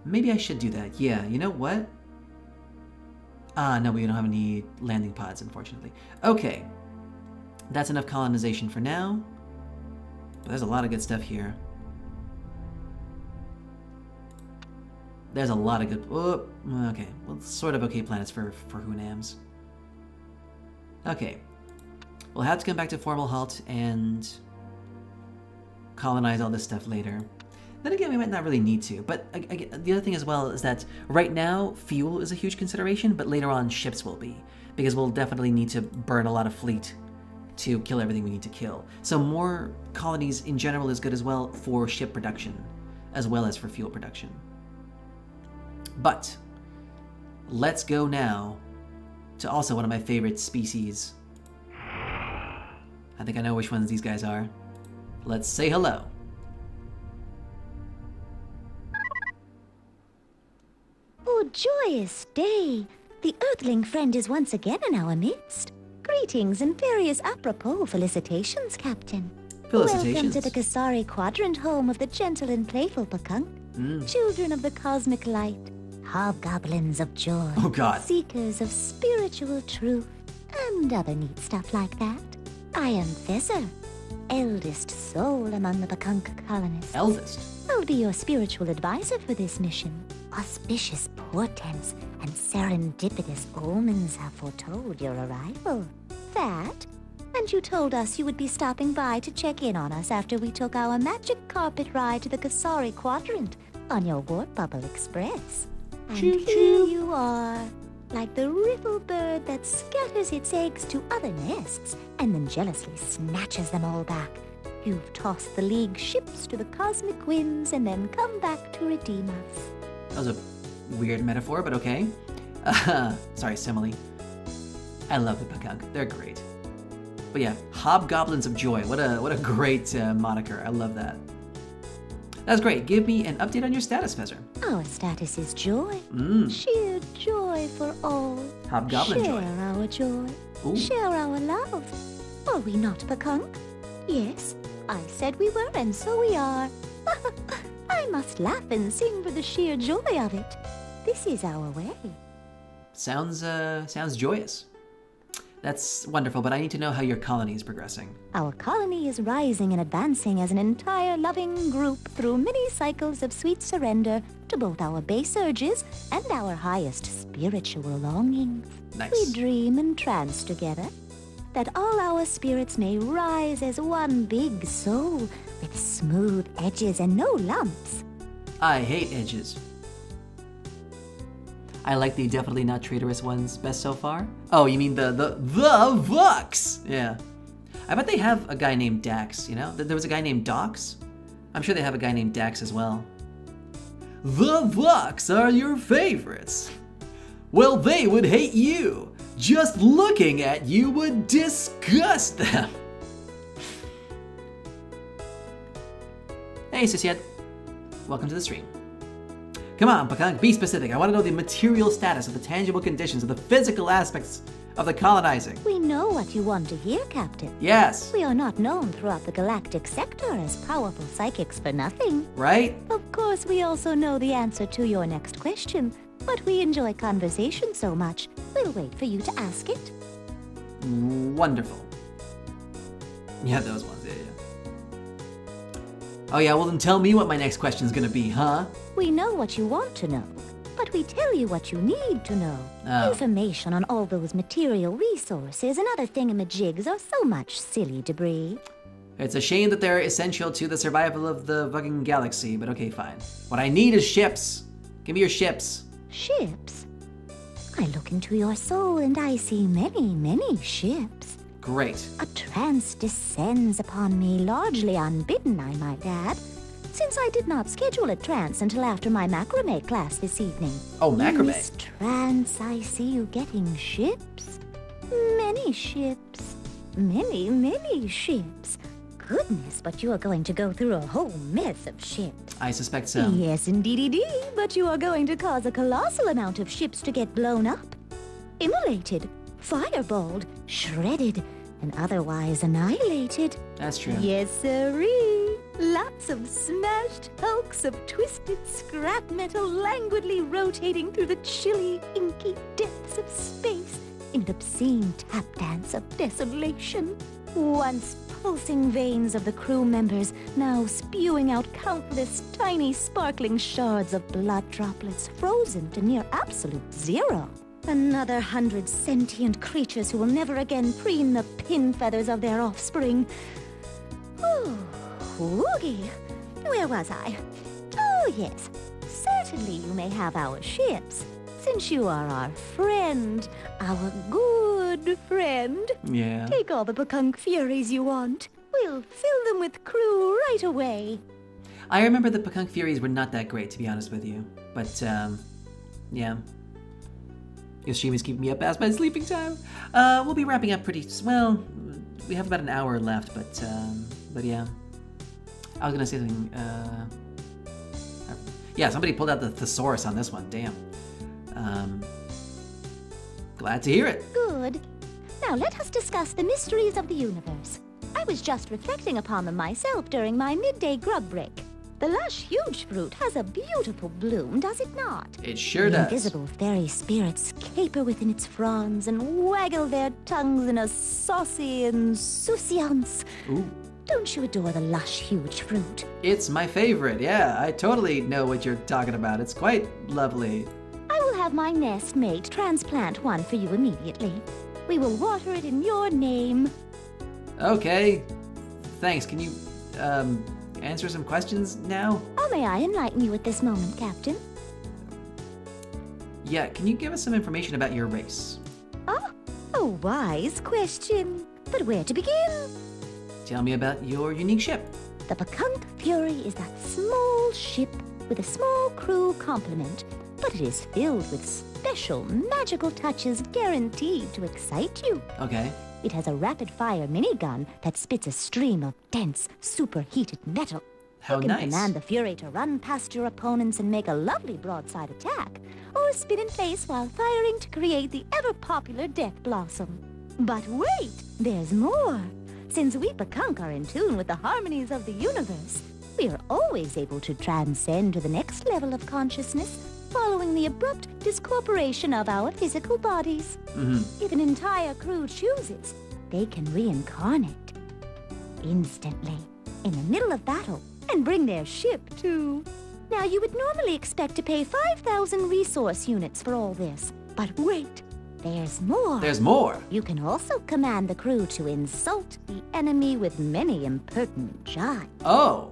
Maybe I should do that. Yeah, you know what? No, we don't have any landing pods, unfortunately. Okay. That's enough colonization for now. But there's a lot of good stuff here. There's a lot of good... Oh, okay. Well, sort of okay planets for Hunams. Okay. We'll have to come back to Formal Halt and colonize all this stuff later. Then again, we might not really need to. But the other thing as well is that right now, fuel is a huge consideration, but later on, ships will be. Because we'll definitely need to burn a lot of fleet to kill everything we need to kill. So more colonies in general is good as well for ship production, as well as for fuel production. But let's go now to also one of my favorite species. I think I know which ones these guys are. Let's say hello. Oh, joyous day! The Earthling friend is once again in our midst. Greetings and various apropos felicitations, Captain. Felicitations. Welcome to the Kasari Quadrant, home of the gentle and playful Pakunk. Children of the cosmic light, hobgoblins of joy. Oh God. Seekers of spiritual truth, and other neat stuff like that. I am Thesser, eldest soul among the Pakunk colonists. Eldest? I'll be your spiritual advisor for this mission. Auspicious portents and serendipitous omens have foretold your arrival. That, and you told us you would be stopping by to check in on us after we took our magic carpet ride to the Kasari Quadrant on your Warp Bubble Express. And here you are, like the ripple bird that scatters its eggs to other nests and then jealously snatches them all back. You've tossed the League ships to the cosmic winds and then come back to redeem us. That was a weird metaphor, but okay. Sorry, simile. I love the Pakunk. They're great. But yeah, Hobgoblins of Joy. What a great moniker. I love that. That's great. Give me an update on your status, Fezzer. Our status is joy. Mm. Sheer joy for all. Hobgoblin joy. Share our joy. Ooh. Share our love. Are we not, Pakunk? Yes, I said we were, and so we are. I must laugh and sing for the sheer joy of it. This is our way. Sounds joyous. That's wonderful, but I need to know how your colony is progressing. Our colony is rising and advancing as an entire loving group through many cycles of sweet surrender to both our base urges and our highest spiritual longings. Nice. We dream and trance together, that all our spirits may rise as one big soul with smooth edges and no lumps. I hate edges. I like the definitely not traitorous ones best so far. Oh, you mean the Vux? Yeah. I bet they have a guy named Dax, you know? There was a guy named Dox. I'm sure they have a guy named Dax as well. The Vux are your favorites. Well, they would hate you. Just looking at you would disgust them. Hey, Susiet. Welcome to the stream. Come on, Pakunk, be specific. I want to know the material status of the tangible conditions of the physical aspects of the colonizing. We know what you want to hear, Captain. Yes. We are not known throughout the galactic sector as powerful psychics for nothing. Right? Of course, we also know the answer to your next question, but we enjoy conversation so much, we'll wait for you to ask it. Wonderful. Yeah, those ones, yeah. Oh yeah, well then tell me what my next question is gonna be, huh? We know what you want to know, but we tell you what you need to know. Oh. Information on all those material resources and other thingamajigs are so much silly debris. It's a shame that they're essential to the survival of the fucking galaxy, but okay, fine. What I need is ships. Give me your ships. Ships? I look into your soul and I see many, many ships. Great. A trance descends upon me, largely unbidden, I might add, since I did not schedule a trance until after my macrame class this evening. Oh, macrame. In this trance, I see you getting ships. Many ships. Many, many ships. Goodness, but you are going to go through a whole mess of ships. I suspect so. Yes, indeedy, but you are going to cause a colossal amount of ships to get blown up, immolated, fireballed, shredded, and otherwise annihilated. That's true. Yes, sirree. Lots of smashed hulks of twisted scrap metal languidly rotating through the chilly, inky depths of space in an obscene tap dance of desolation. Once pulsing veins of the crew members, now spewing out countless tiny sparkling shards of blood droplets frozen to near absolute zero. Another 100 sentient creatures who will never again preen the pin feathers of their offspring. Oh, woogie. Where was I? Oh, yes. Certainly you may have our ships, since you are our friend, our good friend. Yeah. Take all the Pakunk Furies you want. We'll fill them with crew right away. I remember the Pakunk Furies were not that great, to be honest with you. But, yeah. Your stream is keeping me up past my sleeping time. We'll be wrapping up pretty, well, we have about an hour left, but yeah. I was gonna say something, yeah, somebody pulled out the thesaurus on this one, damn. Glad to hear it. Good. Now let us discuss the mysteries of the universe. I was just reflecting upon them myself during my midday grub break. The lush huge fruit has a beautiful bloom, does it not? It sure the does. Invisible fairy spirits caper within its fronds and waggle their tongues in a saucy insouciance. Ooh. Don't you adore the lush huge fruit? It's my favorite, yeah. I totally know what you're talking about. It's quite lovely. I will have my nest mate transplant one for you immediately. We will water it in your name. Okay. Thanks. Can you, answer some questions now? How may I enlighten you at this moment, Captain? Yeah, can you give us some information about your race? Oh, a wise question. But where to begin? Tell me about your unique ship. The Pakunk Fury is that small ship with a small crew complement, but it is filled with special magical touches guaranteed to excite you. Okay. It has a rapid-fire minigun that spits a stream of dense, superheated metal. How you can nice. command the Fury to run past your opponents and make a lovely broadside attack, or spin in place while firing to create the ever-popular Death Blossom. But wait, there's more. Since we Pakunk are in tune with the harmonies of the universe, we are always able to transcend to the next level of consciousness following the abrupt discorporation of our physical bodies. If an entire crew chooses, they can reincarnate instantly in the middle of battle and bring their ship too. Now, you would normally expect to pay 5,000 resource units for all this, but wait, there's more. There's more. You can also command the crew to insult the enemy with many impertinent jibes. Oh.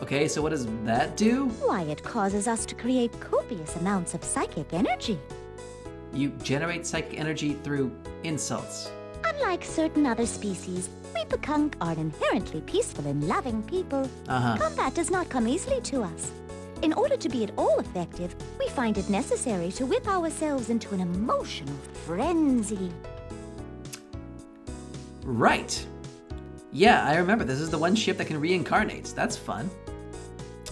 Okay, so what does that do? Why, it causes us to create copious amounts of psychic energy. You generate psychic energy through insults. Unlike certain other species, we Pakunk are inherently peaceful and loving people. Combat does not come easily to us. In order to be at all effective, we find it necessary to whip ourselves into an emotional frenzy. Right. Yeah, I remember. This is the one ship that can reincarnate. That's fun.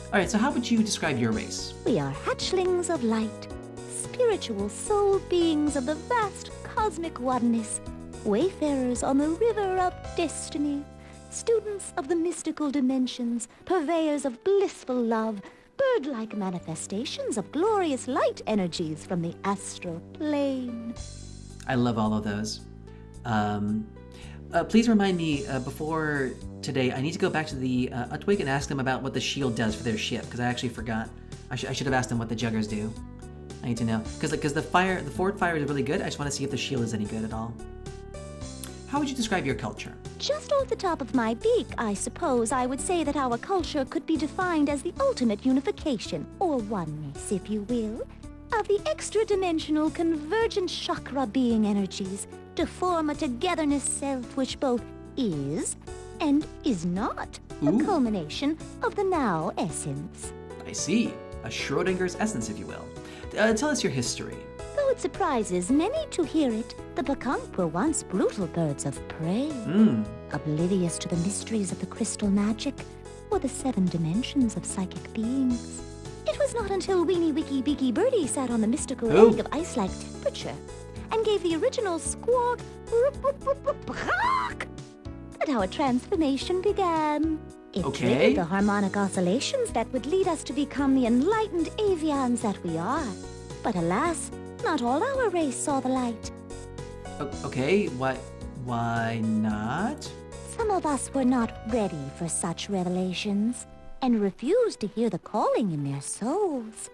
Alright, so how would you describe your race? We are hatchlings of light, spiritual soul beings of the vast cosmic oneness, wayfarers on the river of destiny, students of the mystical dimensions, purveyors of blissful love, bird-like manifestations of glorious light energies from the astral plane. I love all of those. Please remind me, before today, I need to go back to the Utwig and ask them about what the shield does for their ship, because I actually forgot. I should have asked them what the Juggers do. I need to know. Because the forward fire is really good. I just want to see if the shield is any good at all. How would you describe your culture? Just off the top of my beak, I suppose I would say that our culture could be defined as the ultimate unification, or oneness, if you will, of the extra-dimensional convergent chakra being energies to form a togetherness self which both is and is not a culmination of the now essence. I see. A Schrodinger's essence, if you will. Tell us your history. Though it surprises many to hear it, the Pakunk were once brutal birds of prey, oblivious to the mysteries of the crystal magic or the 7 dimensions of psychic beings. It was not until Weenie Wiki Beaky Birdie sat on the mystical egg of ice-like temperature and gave the original squawk that our transformation began. It triggered the harmonic oscillations that would lead us to become the enlightened avians that we are. But alas, not all our race saw the light. Okay, why not? Some of us were not ready for such revelations and refused to hear the calling in their souls.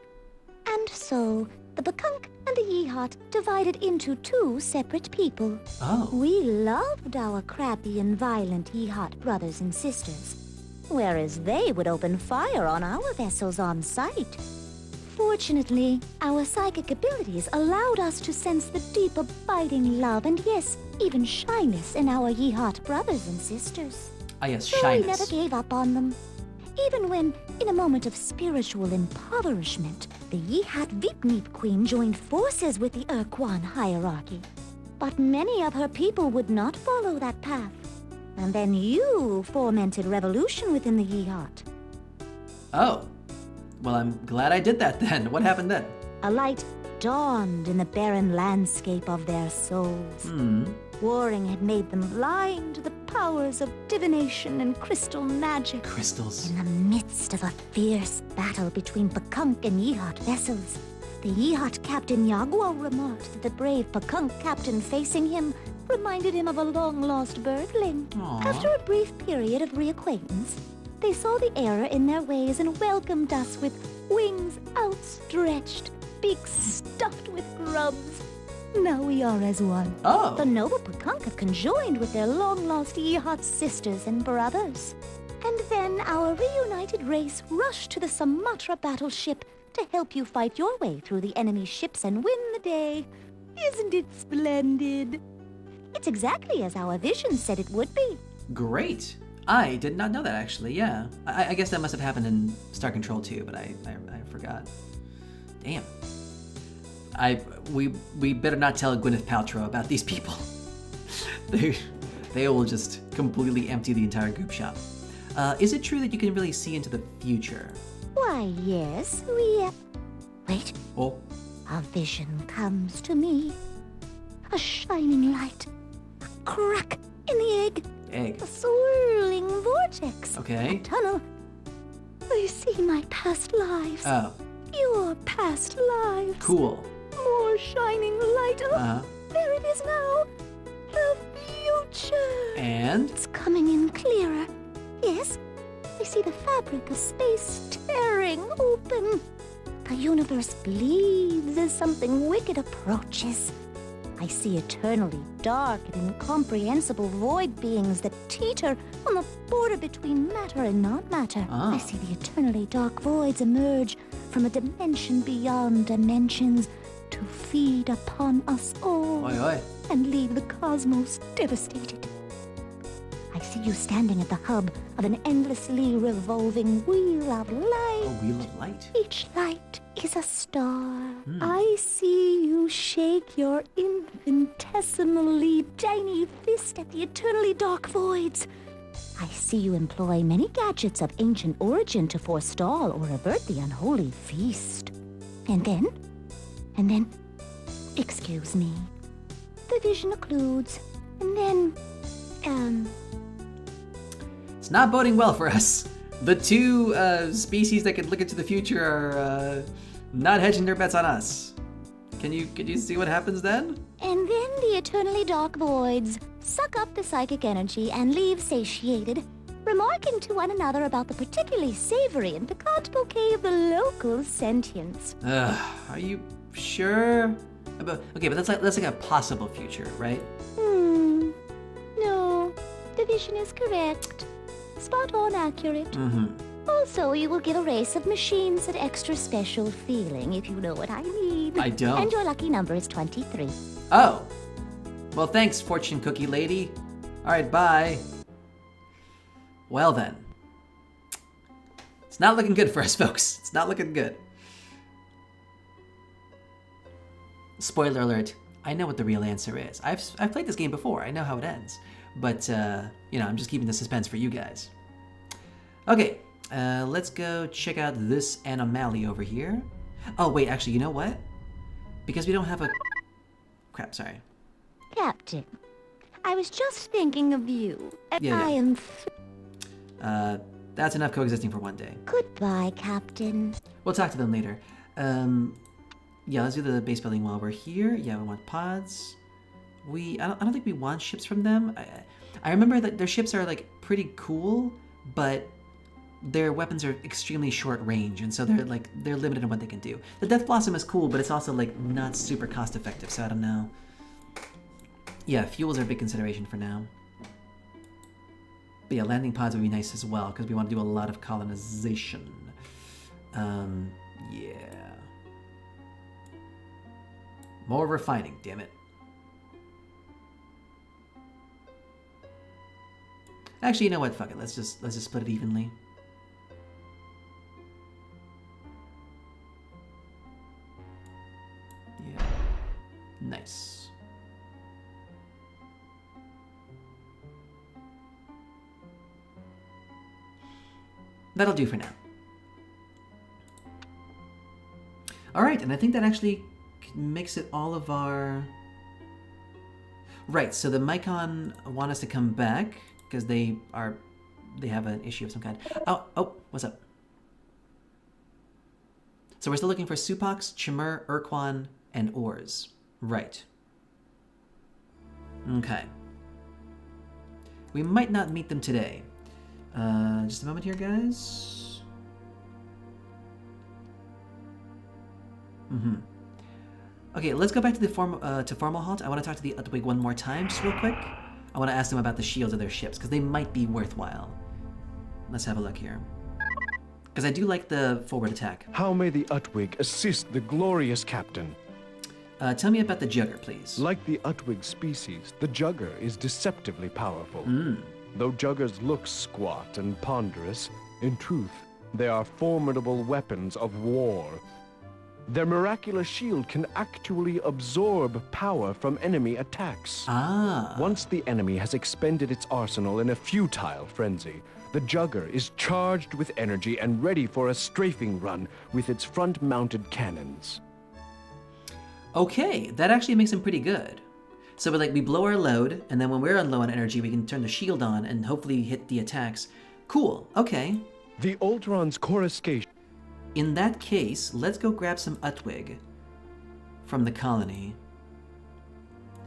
And so, the Pakunk and the Yeehot divided into 2 separate people. Oh. We loved our crappy and violent Yeehot brothers and sisters, whereas they would open fire on our vessels on sight. Fortunately, our psychic abilities allowed us to sense the deep, abiding love and, yes, even shyness in our Yeehot brothers and sisters. Ah, yes, so shyness. we never gave up on them. Even when, in a moment of spiritual impoverishment, the Yeehat Vipneep Queen joined forces with the Urquan hierarchy. But many of her people would not follow that path. And then you fomented revolution within the Yeehot. Oh. Well, I'm glad I did that then. What happened then? A light dawned in the barren landscape of their souls. Warring had made them blind to the powers of divination and crystal magic. Crystals. In the midst of a fierce battle between Pakunk and Yeehot vessels, the Yeehot captain Yagwo remarked that the brave Pakunk captain facing him reminded him of a long-lost birdling. Aww. After a brief period of reacquaintance, they saw the error in their ways and welcomed us with wings outstretched, beaks stuffed with grubs. Now we are as one. Oh. The noble Pakunk have conjoined with their long-lost Yeehot sisters and brothers. And then our reunited race rushed to the Sumatra battleship to help you fight your way through the enemy ships and win the day. Isn't it splendid? It's exactly as our vision said it would be. Great. I did not know that, actually, yeah. I guess that must have happened in Star Control too, but I forgot. Damn. We better not tell Gwyneth Paltrow about these people. They will just completely empty the entire goop shop. Is it true that you can really see into the future? Why, yes, we... Wait. Oh. A vision comes to me. A shining light. A crack in the egg. Egg. A swirling vortex. Okay. A tunnel. I see my past lives. Oh. Your past lives. Cool. More shining light. Oh, Uh-huh. there it is now. The future. And? It's coming in clearer. Yes, I see the fabric of space tearing open. The universe bleeds as something wicked approaches. I see eternally dark and incomprehensible void beings that teeter on the border between matter and non-matter. Ah. I see the eternally dark voids emerge from a dimension beyond dimensions to feed upon us all Oi, oi. and leave the cosmos devastated. I see you standing at the hub of an endlessly revolving wheel of light. A wheel of light. Each light is a star. I see you shake your infinitesimally tiny fist at the eternally dark voids. I see you employ many gadgets of ancient origin to forestall or avert the unholy feast. And then, excuse me, the vision occludes, and then, It's not boding well for us. The two species that could look into the future are not hedging their bets on us. Can you see what happens then? And then the eternally dark voids suck up the psychic energy and leave satiated, remarking to one another about the particularly savory and piquant bouquet of the local sentience. Are you sure? Okay, but that's like a possible future, right? No, the vision is correct. Spot on accurate. Mm-hmm. Also, you will get a race of machines at extra special feeling, if you know what I mean. I don't. And your lucky number is 23. Oh. Well, thanks, fortune cookie lady. All right, bye. Well then. It's not looking good for us, folks. It's not looking good. Spoiler alert. I know what the real answer is. I've played this game before. I know how it ends. But, you know, I'm just keeping the suspense for you guys. Okay, let's go check out this anomaly over here. Oh, wait, actually, you know what? Because we don't have a... Crap, sorry. Captain, I was just thinking of you, and Yeah. I am... That's enough coexisting for one day. Goodbye, Captain. We'll talk to them later. Yeah, let's do the base building while we're here. Yeah, we want pods. I don't think we want ships from them. I remember that their ships are like pretty cool, but their weapons are extremely short range, and so they're limited in what they can do. The Death Blossom is cool, but it's also like not super cost effective, so I don't know. Yeah, fuels are a big consideration for now. But yeah, landing pods would be nice as well, because we want to do a lot of colonization. Yeah. More refining, damn it. Actually, you know what? Fuck it. Let's just split it evenly. Yeah. Nice. That'll do for now. All right, and I think that actually makes it all of our... Right, so the Mycon want us to come back because they have an issue of some kind. Oh, what's up? So we're still looking for Supox, Chimur, Urquan, and Ors. Right. Okay. We might not meet them today. Just a moment here, guys. Okay, let's go back to the Fomalhaut. I want to talk to the Utwig one more time, just real quick. I want to ask them about the shields of their ships, because they might be worthwhile. Let's have a look here. Because I do like the forward attack. How may the Utwig assist the glorious captain? Tell me about the Jugger, please. Like the Utwig species, the Jugger is deceptively powerful. Though Juggers look squat and ponderous, in truth, they are formidable weapons of war. Their miraculous shield can actually absorb power from enemy attacks. Ah. Once the enemy has expended its arsenal in a futile frenzy, the Jugger is charged with energy and ready for a strafing run with its front-mounted cannons. Okay, that actually makes him pretty good. So we blow our load, and then when we're on low on energy, we can turn the shield on and hopefully hit the attacks. Cool, okay. The Ultron's coruscation. In that case, let's go grab some Utwig from the colony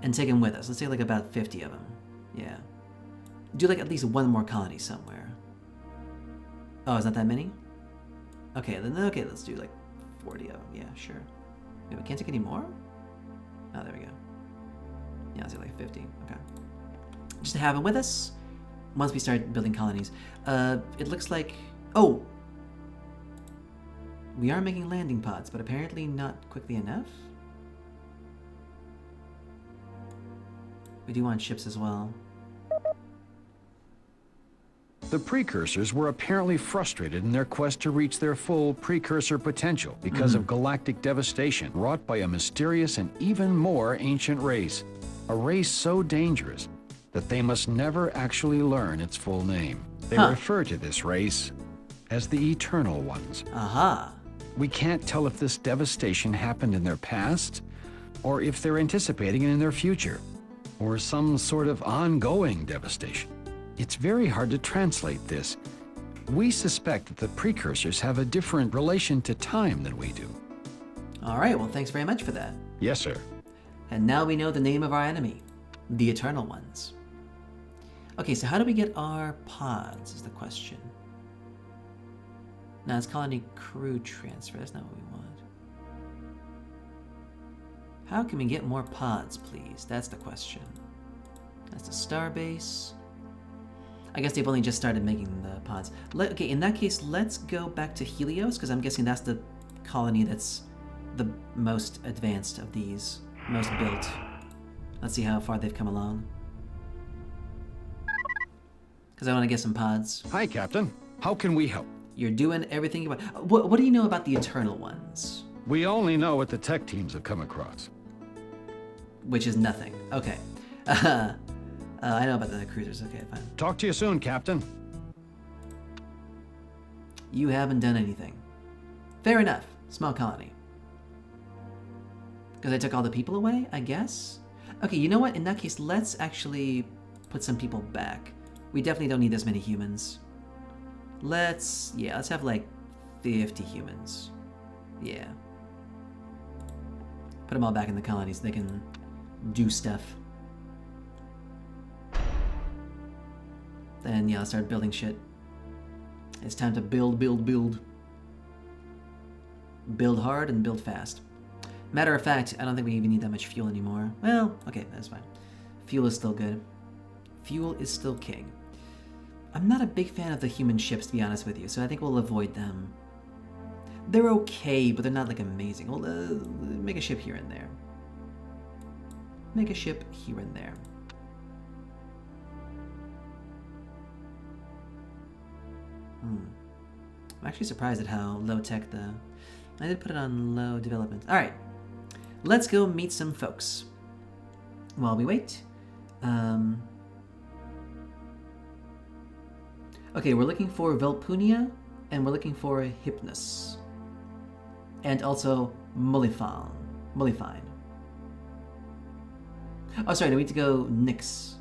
and take him with us. Let's take about 50 of them. Yeah. Do at least one more colony somewhere. Oh, is that that many? Okay, let's do 40 of them. Yeah, sure. Wait, we can't take any more? Oh, there we go. Yeah, let's do 50. Okay. Just to have him with us once we start building colonies. It looks like... Oh! We are making landing pods, but apparently not quickly enough. We do want ships as well. The Precursors were apparently frustrated in their quest to reach their full precursor potential because of galactic devastation wrought by a mysterious and even more ancient race. A race so dangerous that they must never actually learn its full name. They refer to this race as the Eternal Ones. Aha. We can't tell if this devastation happened in their past, or if they're anticipating it in their future, or some sort of ongoing devastation. It's very hard to translate this. We suspect that the Precursors have a different relation to time than we do. All right, well, thanks very much for that. Yes, sir. And now we know the name of our enemy, the Eternal Ones. Okay, so how do we get our pods is the question. Now it's colony crew transfer. That's not what we want. How can we get more pods, please? That's the question. That's the starbase. I guess they've only just started making the pods. Okay, in that case, let's go back to Helios, because I'm guessing that's the colony that's the most advanced of these, most built. Let's see how far they've come along. Because I want to get some pods. Hi, Captain. How can we help? You're doing everything you want. What do you know about the Eternal Ones? We only know what the tech teams have come across. Which is nothing. Okay. I know about the cruisers. Okay, fine. Talk to you soon, Captain. You haven't done anything. Fair enough. Small colony. Because I took all the people away, I guess? Okay, you know what? In that case, let's actually put some people back. We definitely don't need this many humans. Let's have 50 humans. Yeah. Put them all back in the colonies so they can do stuff. Then, yeah, I'll start building shit. It's time to build. Build hard and build fast. Matter of fact, I don't think we even need that much fuel anymore. Well, okay, that's fine. Fuel is still good. Fuel is still king. I'm not a big fan of the human ships, to be honest with you, so I think we'll avoid them. They're okay, but they're not amazing. We'll make a ship here and there. Make a ship here and there. I'm actually surprised at how low tech I did put it on low development. All right, let's go meet some folks. While we wait, okay, we're looking for Velpunia, and we're looking for Hypnos, and also Mullifine. Oh, sorry, no, we need to go Nyx.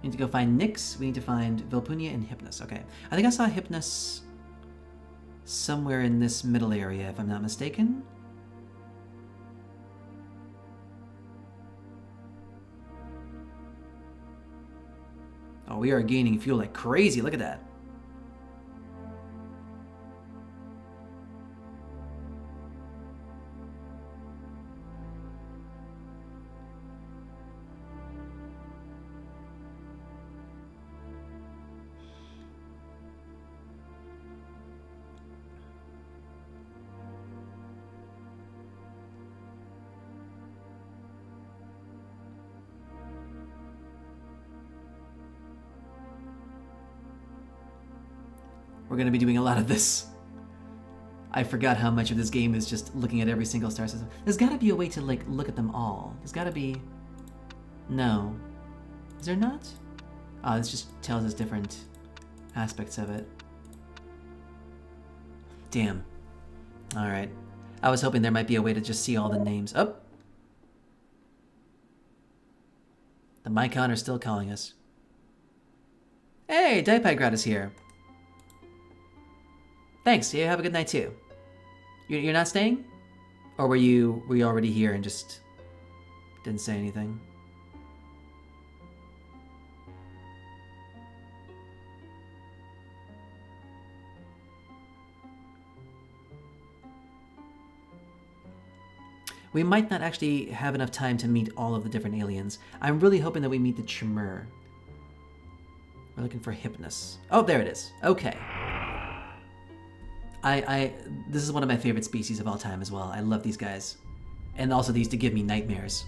We need to go find Nyx, we need to find Velpunia and Hypnos. Okay, I think I saw Hypnos somewhere in this middle area, if I'm not mistaken. Oh, we are gaining fuel like crazy, look at that. We're going to be doing a lot of this. I forgot how much of this game is just looking at every single star system. There's got to be a way to like look at them all. There's got to be. No, is there not? Oh, this just tells us different aspects of it. Damn. All right. I was hoping there might be a way to just see all the names. Oh. The Mycon are still calling us. Hey, Dipygrad is here. Thanks. You have a good night too. You're not staying, or were you already here and just didn't say anything? We might not actually have enough time to meet all of the different aliens. I'm really hoping that we meet the Chimur. We're looking for Hypnus. Oh, there it is. Okay. This is one of my favorite species of all time as well. I love these guys. And also these to give me nightmares.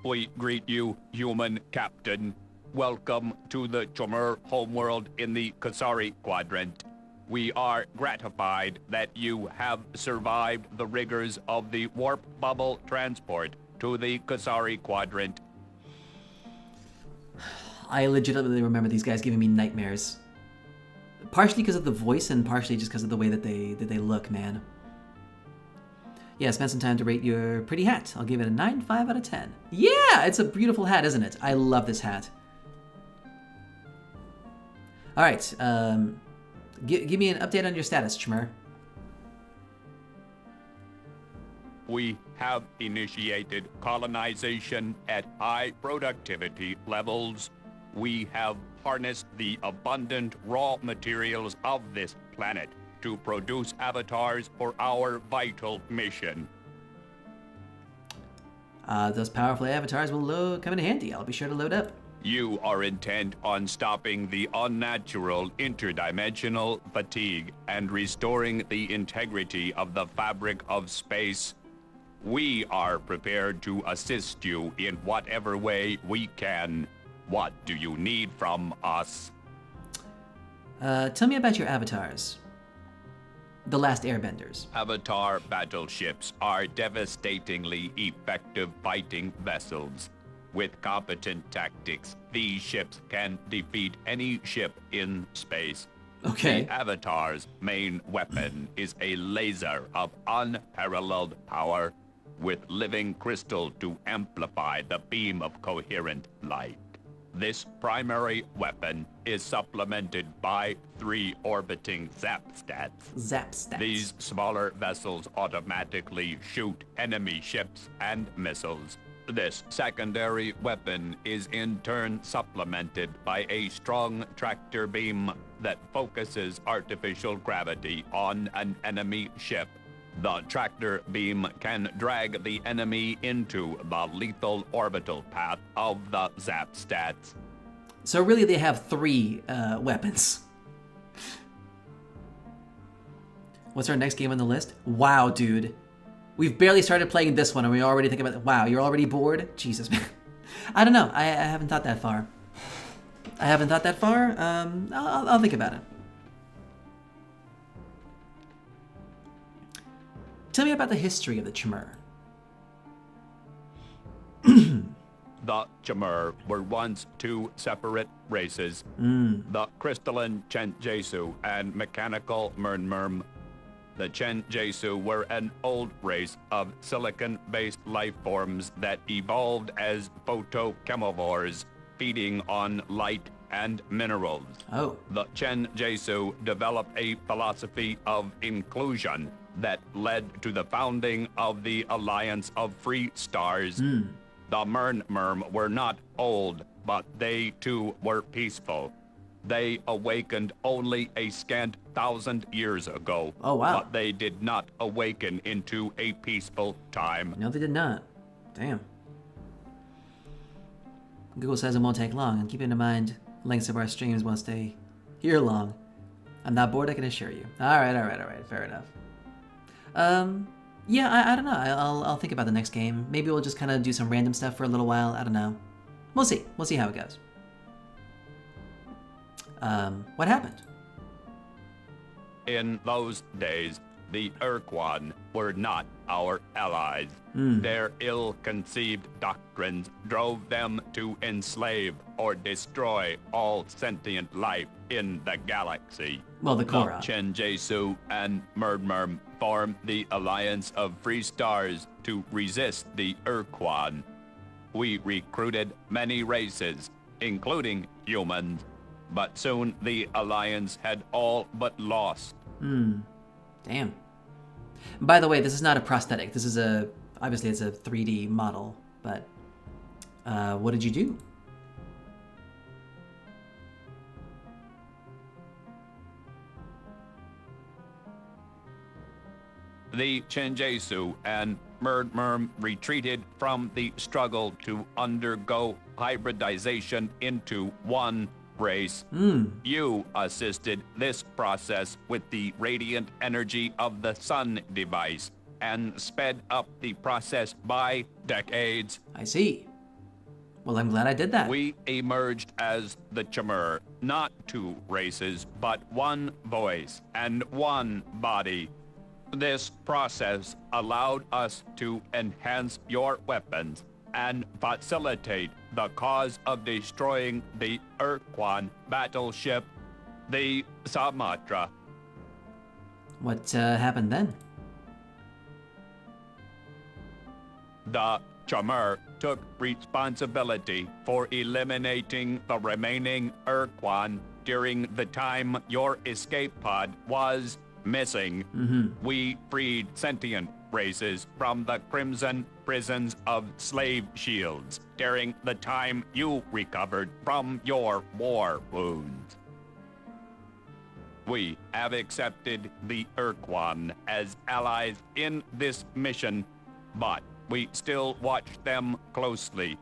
We greet you, human captain. Welcome to the Chimur homeworld in the Kasari Quadrant. We are gratified that you have survived the rigors of the warp bubble transport to the Kasari Quadrant. I legitimately remember these guys giving me nightmares. Partially because of the voice and partially just because of the way that they look, man. Yeah, spend some time to rate your pretty hat. I'll give it a 9.5 out of 10. Yeah, it's a beautiful hat, isn't it? I love this hat. All right, give me an update on your status, Chimur. We have initiated colonization at high productivity levels. We have harnessed the abundant raw materials of this planet to produce avatars for our vital mission. Those powerful avatars will come in handy. I'll be sure to load up. You are intent on stopping the unnatural interdimensional fatigue and restoring the integrity of the fabric of space. We are prepared to assist you in whatever way we can. What do you need from us? Tell me about your avatars. The Last Airbenders. Avatar battleships are devastatingly effective fighting vessels. With competent tactics, these ships can defeat any ship in space. Okay. The Avatar's main weapon is a laser of unparalleled power, with living crystal to amplify the beam of coherent light. This primary weapon is supplemented by 3 orbiting zap stats. Zap stats. These smaller vessels automatically shoot enemy ships and missiles. This secondary weapon is in turn supplemented by a strong tractor beam that focuses artificial gravity on an enemy ship. The tractor beam can drag the enemy into the lethal orbital path of the zap stats. So really they have 3 weapons. What's our next game on the list? Wow, dude. We've barely started playing this one and we already think about it. Wow, you're already bored? Jesus, man. I don't know. I haven't thought that far. I'll think about it. Tell me about the history of the Chimur. The Chimur were once 2 separate races. The crystalline Chen-Jesu and mechanical Mernmerm. The Chen-Jesu were an old race of silicon-based life forms that evolved as photochemivores, feeding on light and minerals. Oh. The Chen-Jesu developed a philosophy of inclusion that led to the founding of the Alliance of Free Stars. The Mernmerm were not old, but they too were peaceful. They awakened only a scant 1,000 years ago. Oh, wow. But they did not awaken into a peaceful time. No, they did not. Damn. Google says it won't take long, and keep in mind, lengths of our streams won't stay here long. I'm not bored, I can assure you. All right, fair enough. Yeah, I don't know. I'll think about the next game. Maybe we'll just kind of do some random stuff for a little while. I don't know. We'll see. We'll see how it goes. What happened? In those days, the Urquan were not our allies. Their ill-conceived doctrines drove them to enslave or destroy all sentient life in the galaxy. Well, the Korra. Chenjesu and Murdmurm formed the Alliance of Free Stars to resist the Urquan. We recruited many races, including humans, but soon the Alliance had all but lost. Damn. By the way, this is not a prosthetic. This is obviously it's a 3D model, but what did you do? The Chenjesu and Murdmurm retreated from the struggle to undergo hybridization into one race. You assisted this process with the radiant energy of the Sun device and sped up the process by decades. I see. Well, I'm glad I did that. We emerged as the Chamur, not two races, but one voice and one body. This process allowed us to enhance your weapons and facilitate the cause of destroying the Urquan battleship, the Samatra. What happened then? The Chamur took responsibility for eliminating the remaining Urquan during the time your escape pod was missing. We freed sentient races from the crimson prisons of slave shields during the time you recovered from your war wounds. We have accepted the Urquan as allies in this mission, but we still watch them closely.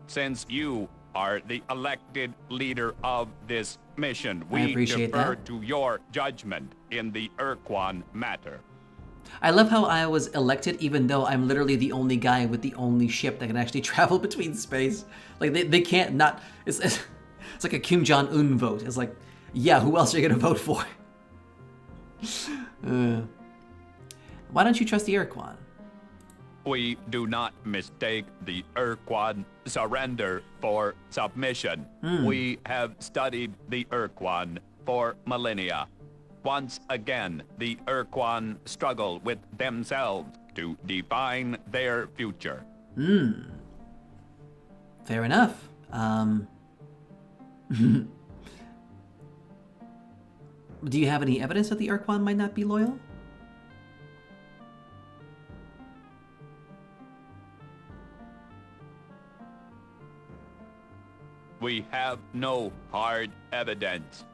Since you are the elected leader of this mission, we defer to your judgment in the Urquan matter. I love how I was elected even though I'm literally the only guy with the only ship that can actually travel between space. Like, they can't not... It's like a Kim Jong-un vote. It's like, yeah, who else are you gonna vote for? Why don't you trust the Urquan? We do not mistake the Urquan surrender for submission. We have studied the Urquan for millennia. Once again, the Urquan struggle with themselves to define their future. Fair enough. Do you have any evidence that the Urquan might not be loyal? We have no hard evidence,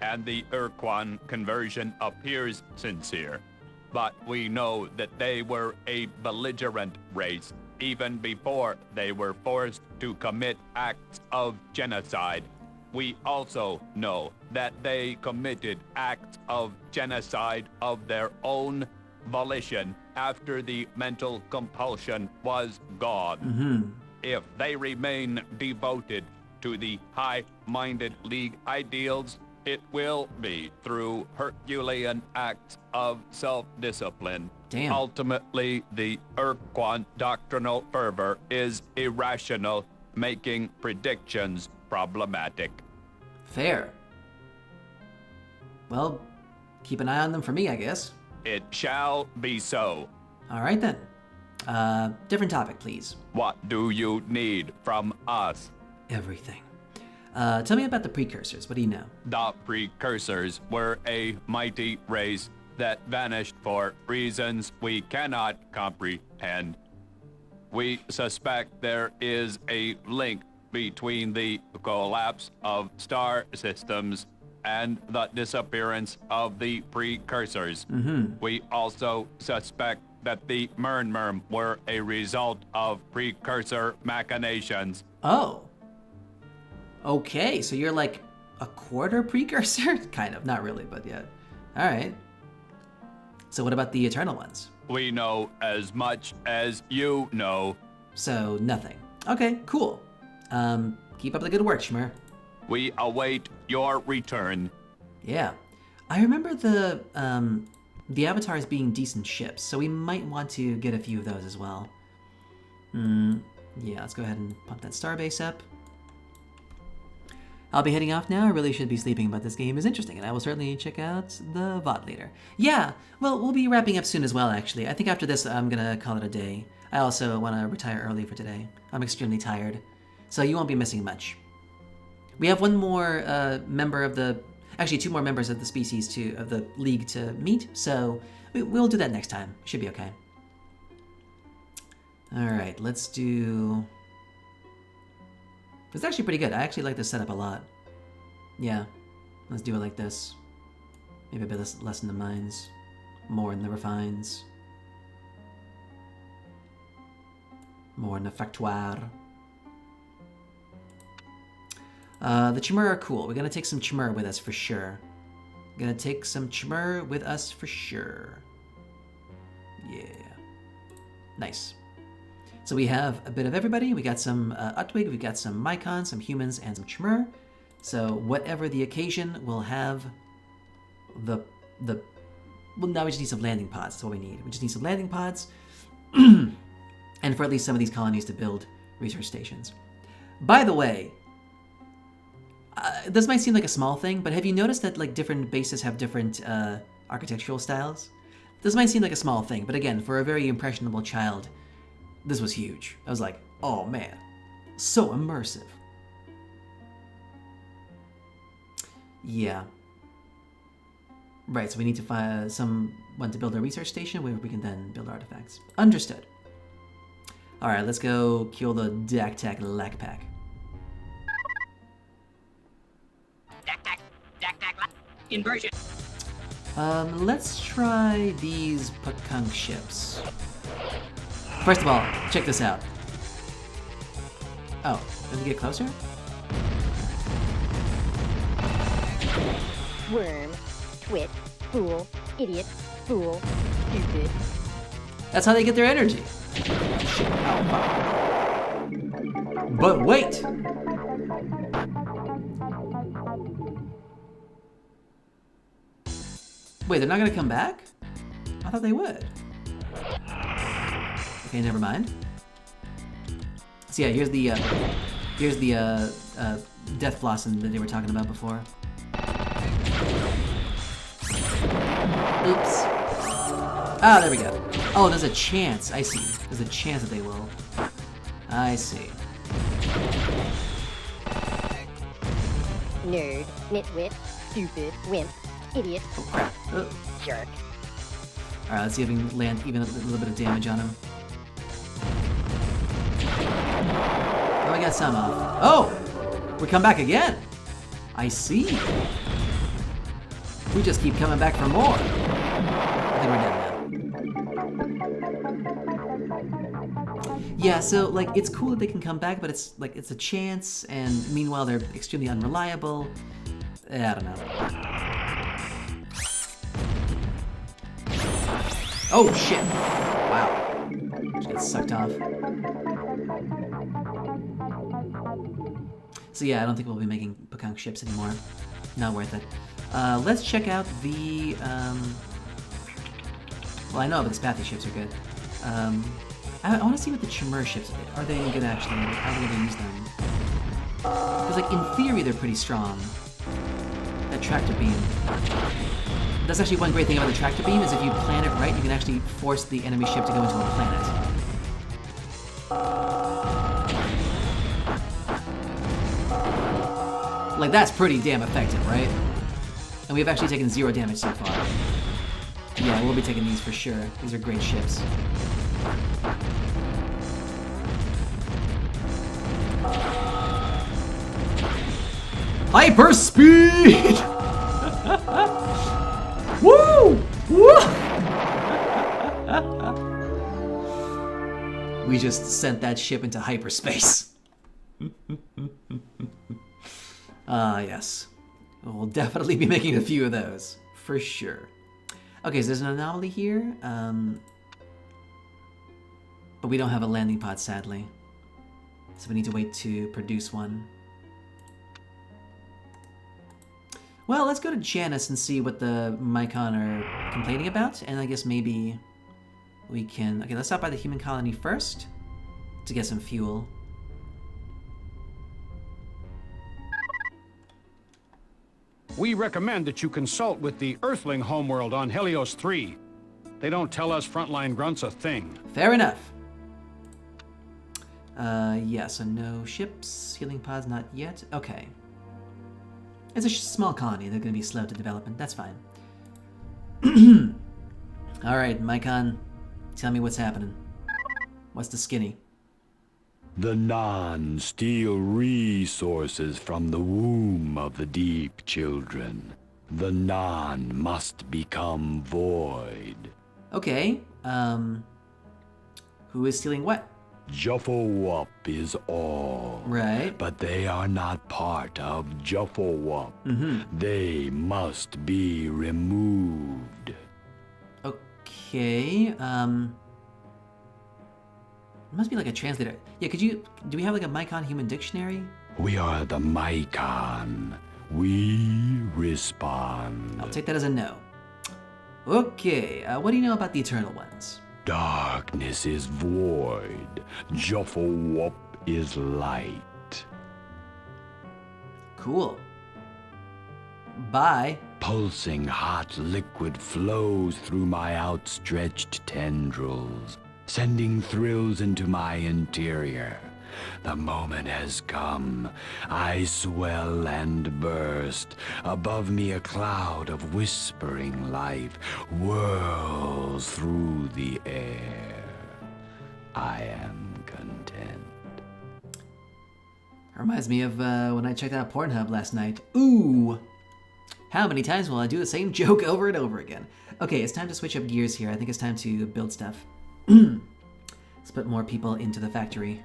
and the Urquan conversion appears sincere. But we know that they were a belligerent race even before they were forced to commit acts of genocide. We also know that they committed acts of genocide of their own volition after the mental compulsion was gone. If they remain devoted to the high-minded League ideals, it will be through Herculean acts of self-discipline. Damn. Ultimately, the Urquan doctrinal fervor is irrational, making predictions problematic. Fair. Well, keep an eye on them for me, I guess. It shall be so. All right, then. Different topic, please. What do you need from us? Everything. Tell me about the precursors. What do you know? The precursors were a mighty race that vanished for reasons we cannot comprehend. We suspect there is a link between the collapse of star systems and the disappearance of the precursors. We also suspect that the Murnmurm were a result of precursor machinations. Oh. Okay, so you're like a quarter precursor? Kind of, not really, but yeah. All right. So what about the Eternal Ones? We know as much as you know. So nothing. Okay, cool. Keep up the good work, Shmer. We await your return. Yeah. I remember the avatars being decent ships, so we might want to get a few of those as well. Yeah, let's go ahead and pump that starbase up. I'll be heading off now. I really should be sleeping, but this game is interesting, and I will certainly check out the VOD later. Yeah, well, we'll be wrapping up soon as well, actually. I think after this, I'm gonna call it a day. I also want to retire early for today. I'm extremely tired, so you won't be missing much. We have one more member of the... Actually, 2 more members of the species of the league to meet, so we'll do that next time. Should be okay. Alright, let's do... It's actually pretty good. I actually like this setup a lot. Yeah, let's do it like this. Maybe a bit less in the mines, more in the refines, more in the factoire. The Chimera are cool. We're gonna take some Chimera with us for sure. Yeah. Nice. So we have a bit of everybody. We got some Utwig, we got some Mycon, some humans, and some Chimera. So whatever the occasion, we'll have well, now we just need some landing pods. That's what we need. We just need some landing pods. And for at least some of these colonies to build research stations. By the way, this might seem like a small thing, but have you noticed that like different bases have different architectural styles? This might seem like a small thing, but again, for a very impressionable child, this was huge. I was like, oh man, so immersive. Yeah. Right, so we need to find someone to build a research station where we can then build artifacts. Understood. Alright, let's go kill the Dak-Tak Lak-Pak. Dak-Tak inversion. Let's try these Pakunk ships. First of all, check this out. Oh, did we get closer? Worm, twit, fool, idiot, fool, stupid. That's how they get their energy. Oh, but wait! Wait, they're not gonna come back? I thought they would. Okay, never mind. So yeah, here's the Death Blossom that they were talking about before. Oops. Ah, there we go. Oh, there's a chance. I see. There's a chance that they will. I see. Nerd, nitwit, stupid, wimp, idiot, jerk. Alright, let's see if we can land even a little bit of damage on him. Oh, I got some off. Oh! We come back again! I see. We just keep coming back for more. I think we're dead now. Yeah, so, like, it's cool that they can come back, but it's, like, it's a chance, and meanwhile they're extremely unreliable. I don't know. Oh, shit! Wow. Just got sucked off. So yeah, I don't think we'll be making Pakunk ships anymore. Not worth it. Let's check out the, well, I know the Spathi ships are good. I want to see what the Chimera ships are. They any good actually? How are they going to use them? Because, like, in theory, they're pretty strong. That tractor beam. That's actually one great thing about the tractor beam, is if you plan it right, you can actually force the enemy ship to go into a planet. Like, that's pretty damn effective, right? And we've actually taken 0 damage so far. Yeah, we'll be taking these for sure. These are great ships. Hyper speed! Woo! Woo! We just sent that ship into hyperspace. Yes. We'll definitely be making a few of those, for sure. Okay, so there's an anomaly here, but we don't have a landing pod, sadly. So we need to wait to produce one. Well, let's go to Janus and see what the Mycon are complaining about, and I guess maybe we can... Okay, let's stop by the human colony first to get some fuel. We recommend that you consult with the Earthling homeworld on Helios 3. They don't tell us frontline grunts a thing. Fair enough. Yeah, so no ships, healing pods not yet. Okay. It's a small colony. They're going to be slow to development. That's fine. All right, Mycon, tell me what's happening. What's the skinny? The non steal resources from the womb of the deep, children. The non must become void. Okay, who is stealing what? Jufflewup is all. Right. But they are not part of Jufflewup. They must be removed. Okay, it must be like a translator. Yeah, do we have like a Mycon human dictionary? We are the Mycon. We respond. I'll take that as a no. Okay, what do you know about the Eternal Ones? Darkness is void. Jufflewup is light. Cool. Bye. Pulsing hot liquid flows through my outstretched tendrils, sending thrills into my interior. The moment has come. I swell and burst. Above me a cloud of whispering life whirls through the air. I am content. Reminds me of when I checked out Pornhub last night. Ooh! How many times will I do the same joke over and over again? Okay, it's time to switch up gears here. I think it's time to build stuff. Let's put more people into the factory.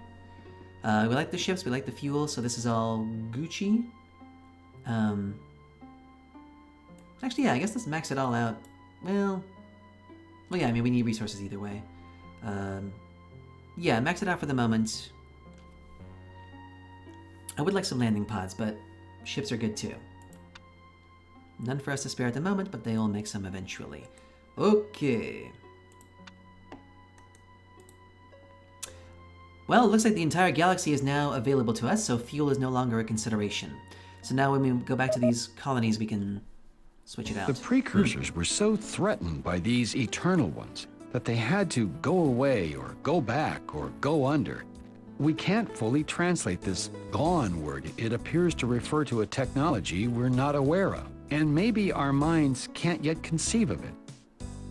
We like the ships, we like the fuel, so this is all Gucci. Actually, yeah, I guess let's max it all out. Well, yeah, I mean, we need resources either way. Yeah, max it out for the moment. I would like some landing pods, but ships are good too. None for us to spare at the moment, but they will make some eventually. Okay. Well, it looks like the entire galaxy is now available to us, so fuel is no longer a consideration. So now when we go back to these colonies, we can switch it out. The precursors were so threatened by these eternal ones that they had to go away or go back or go under. We can't fully translate this gone word. It appears to refer to a technology we're not aware of. And maybe our minds can't yet conceive of it.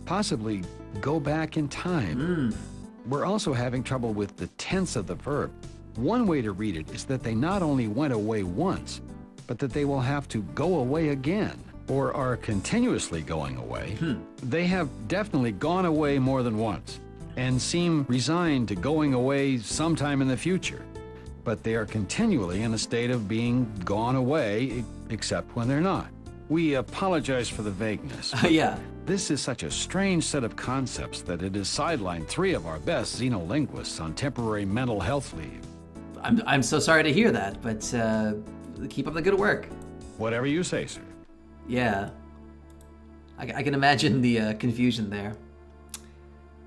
Possibly go back in time. We're also having trouble with the tense of the verb. One way to read it is that they not only went away once, but that they will have to go away again, or are continuously going away. They have definitely gone away more than once, and seem resigned to going away sometime in the future. But they are continually in a state of being gone away, except when they're not. We apologize for the vagueness. Yeah. This is such a strange set of concepts that it has sidelined 3 of our best xenolinguists on temporary mental health leave. I'm so sorry to hear that, but keep up the good work. Whatever you say, sir. Yeah. I can imagine the confusion there.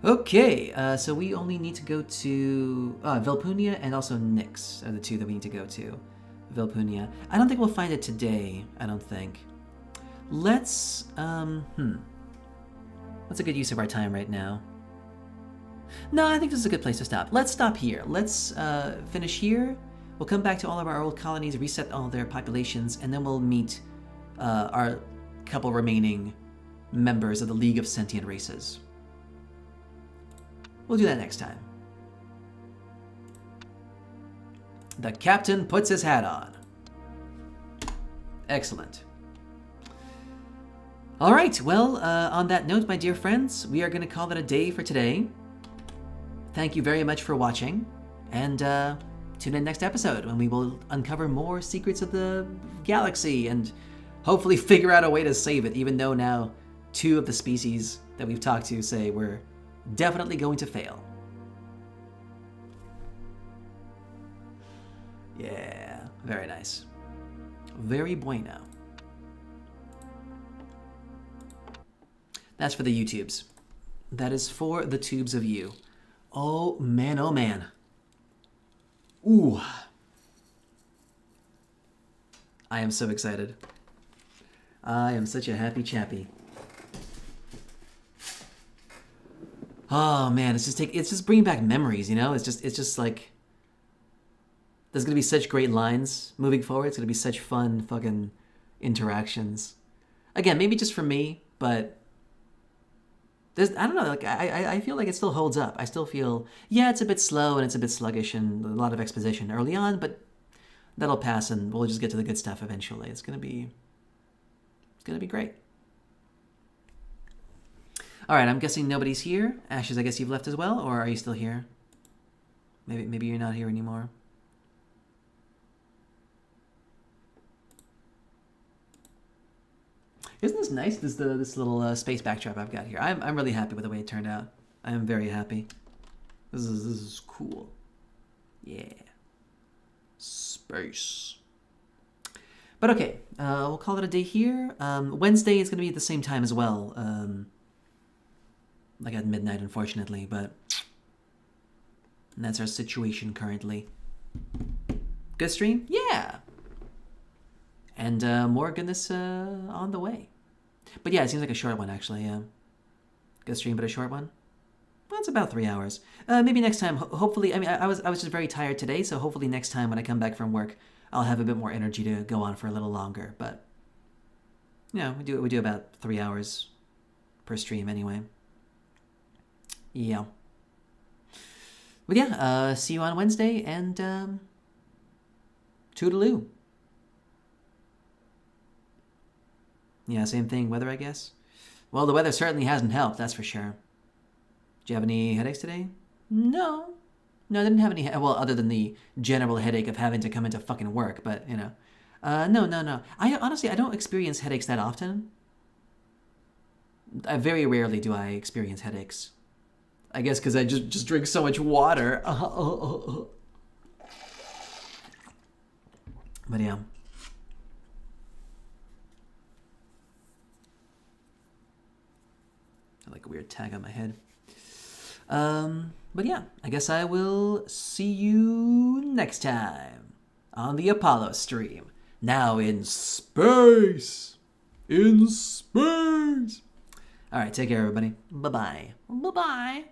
Okay, so we only need to go to Vilpunia and also Nyx are the 2 that we need to go to. Vilpunia. I don't think we'll find it today, I don't think. Let's, what's a good use of our time right now? No, I think this is a good place to stop. Let's stop here. Let's finish here. We'll come back to all of our old colonies, reset all their populations, and then we'll meet our couple remaining members of the League of Sentient Races. We'll do that next time. The captain puts his hat on. Excellent. All right, well, on that note, my dear friends, we are going to call it a day for today. Thank you very much for watching, and tune in next episode when we will uncover more secrets of the galaxy and hopefully figure out a way to save it, even though now 2 of the species that we've talked to say we're definitely going to fail. Yeah, very nice. Very bueno. That's for the YouTubes. That is for the tubes of you. Oh man, oh man. Ooh. I am so excited. I am such a happy chappy. Oh man, it's just bringing back memories, you know? It's just like there's gonna be such great lines moving forward. It's gonna be such fun fucking interactions. Again, maybe just for me, but I don't know, like I feel like it still holds up. I still feel, yeah, it's a bit slow and it's a bit sluggish and a lot of exposition early on, but that'll pass and we'll just get to the good stuff eventually. It's gonna be great. All right, I'm guessing nobody's here. Ashes, I guess you've left as well, or are you still here? Maybe you're not here anymore. Isn't this nice? This little space backdrop I've got here. I'm really happy with the way it turned out. I am very happy. This is cool. Yeah. Space. But okay, we'll call it a day here. Wednesday is going to be at the same time as well. Like at midnight, unfortunately, but that's our situation currently. Good stream? Yeah. And more goodness on the way. But yeah, it seems like a short one, actually, yeah. Good stream, but a short one? Well, it's about 3 hours. Maybe next time, hopefully, I mean, I was just very tired today, so hopefully next time when I come back from work, I'll have a bit more energy to go on for a little longer, but, you know, we do about 3 hours per stream anyway. Yeah. But yeah, see you on Wednesday, and, toodaloo. Yeah, same thing. Weather, I guess. Well, the weather certainly hasn't helped, that's for sure. Do you have any headaches today? No. No, I didn't have any, well, other than the general headache of having to come into fucking work, but, you know. No. Honestly, I don't experience headaches that often. Very rarely do I experience headaches. I guess because I just drink so much water. But yeah. Like a weird tag on my head. But yeah, I guess I will see you next time on the Apollo stream. Now in space! In space! Alright, take care everybody. Bye-bye. Bye-bye.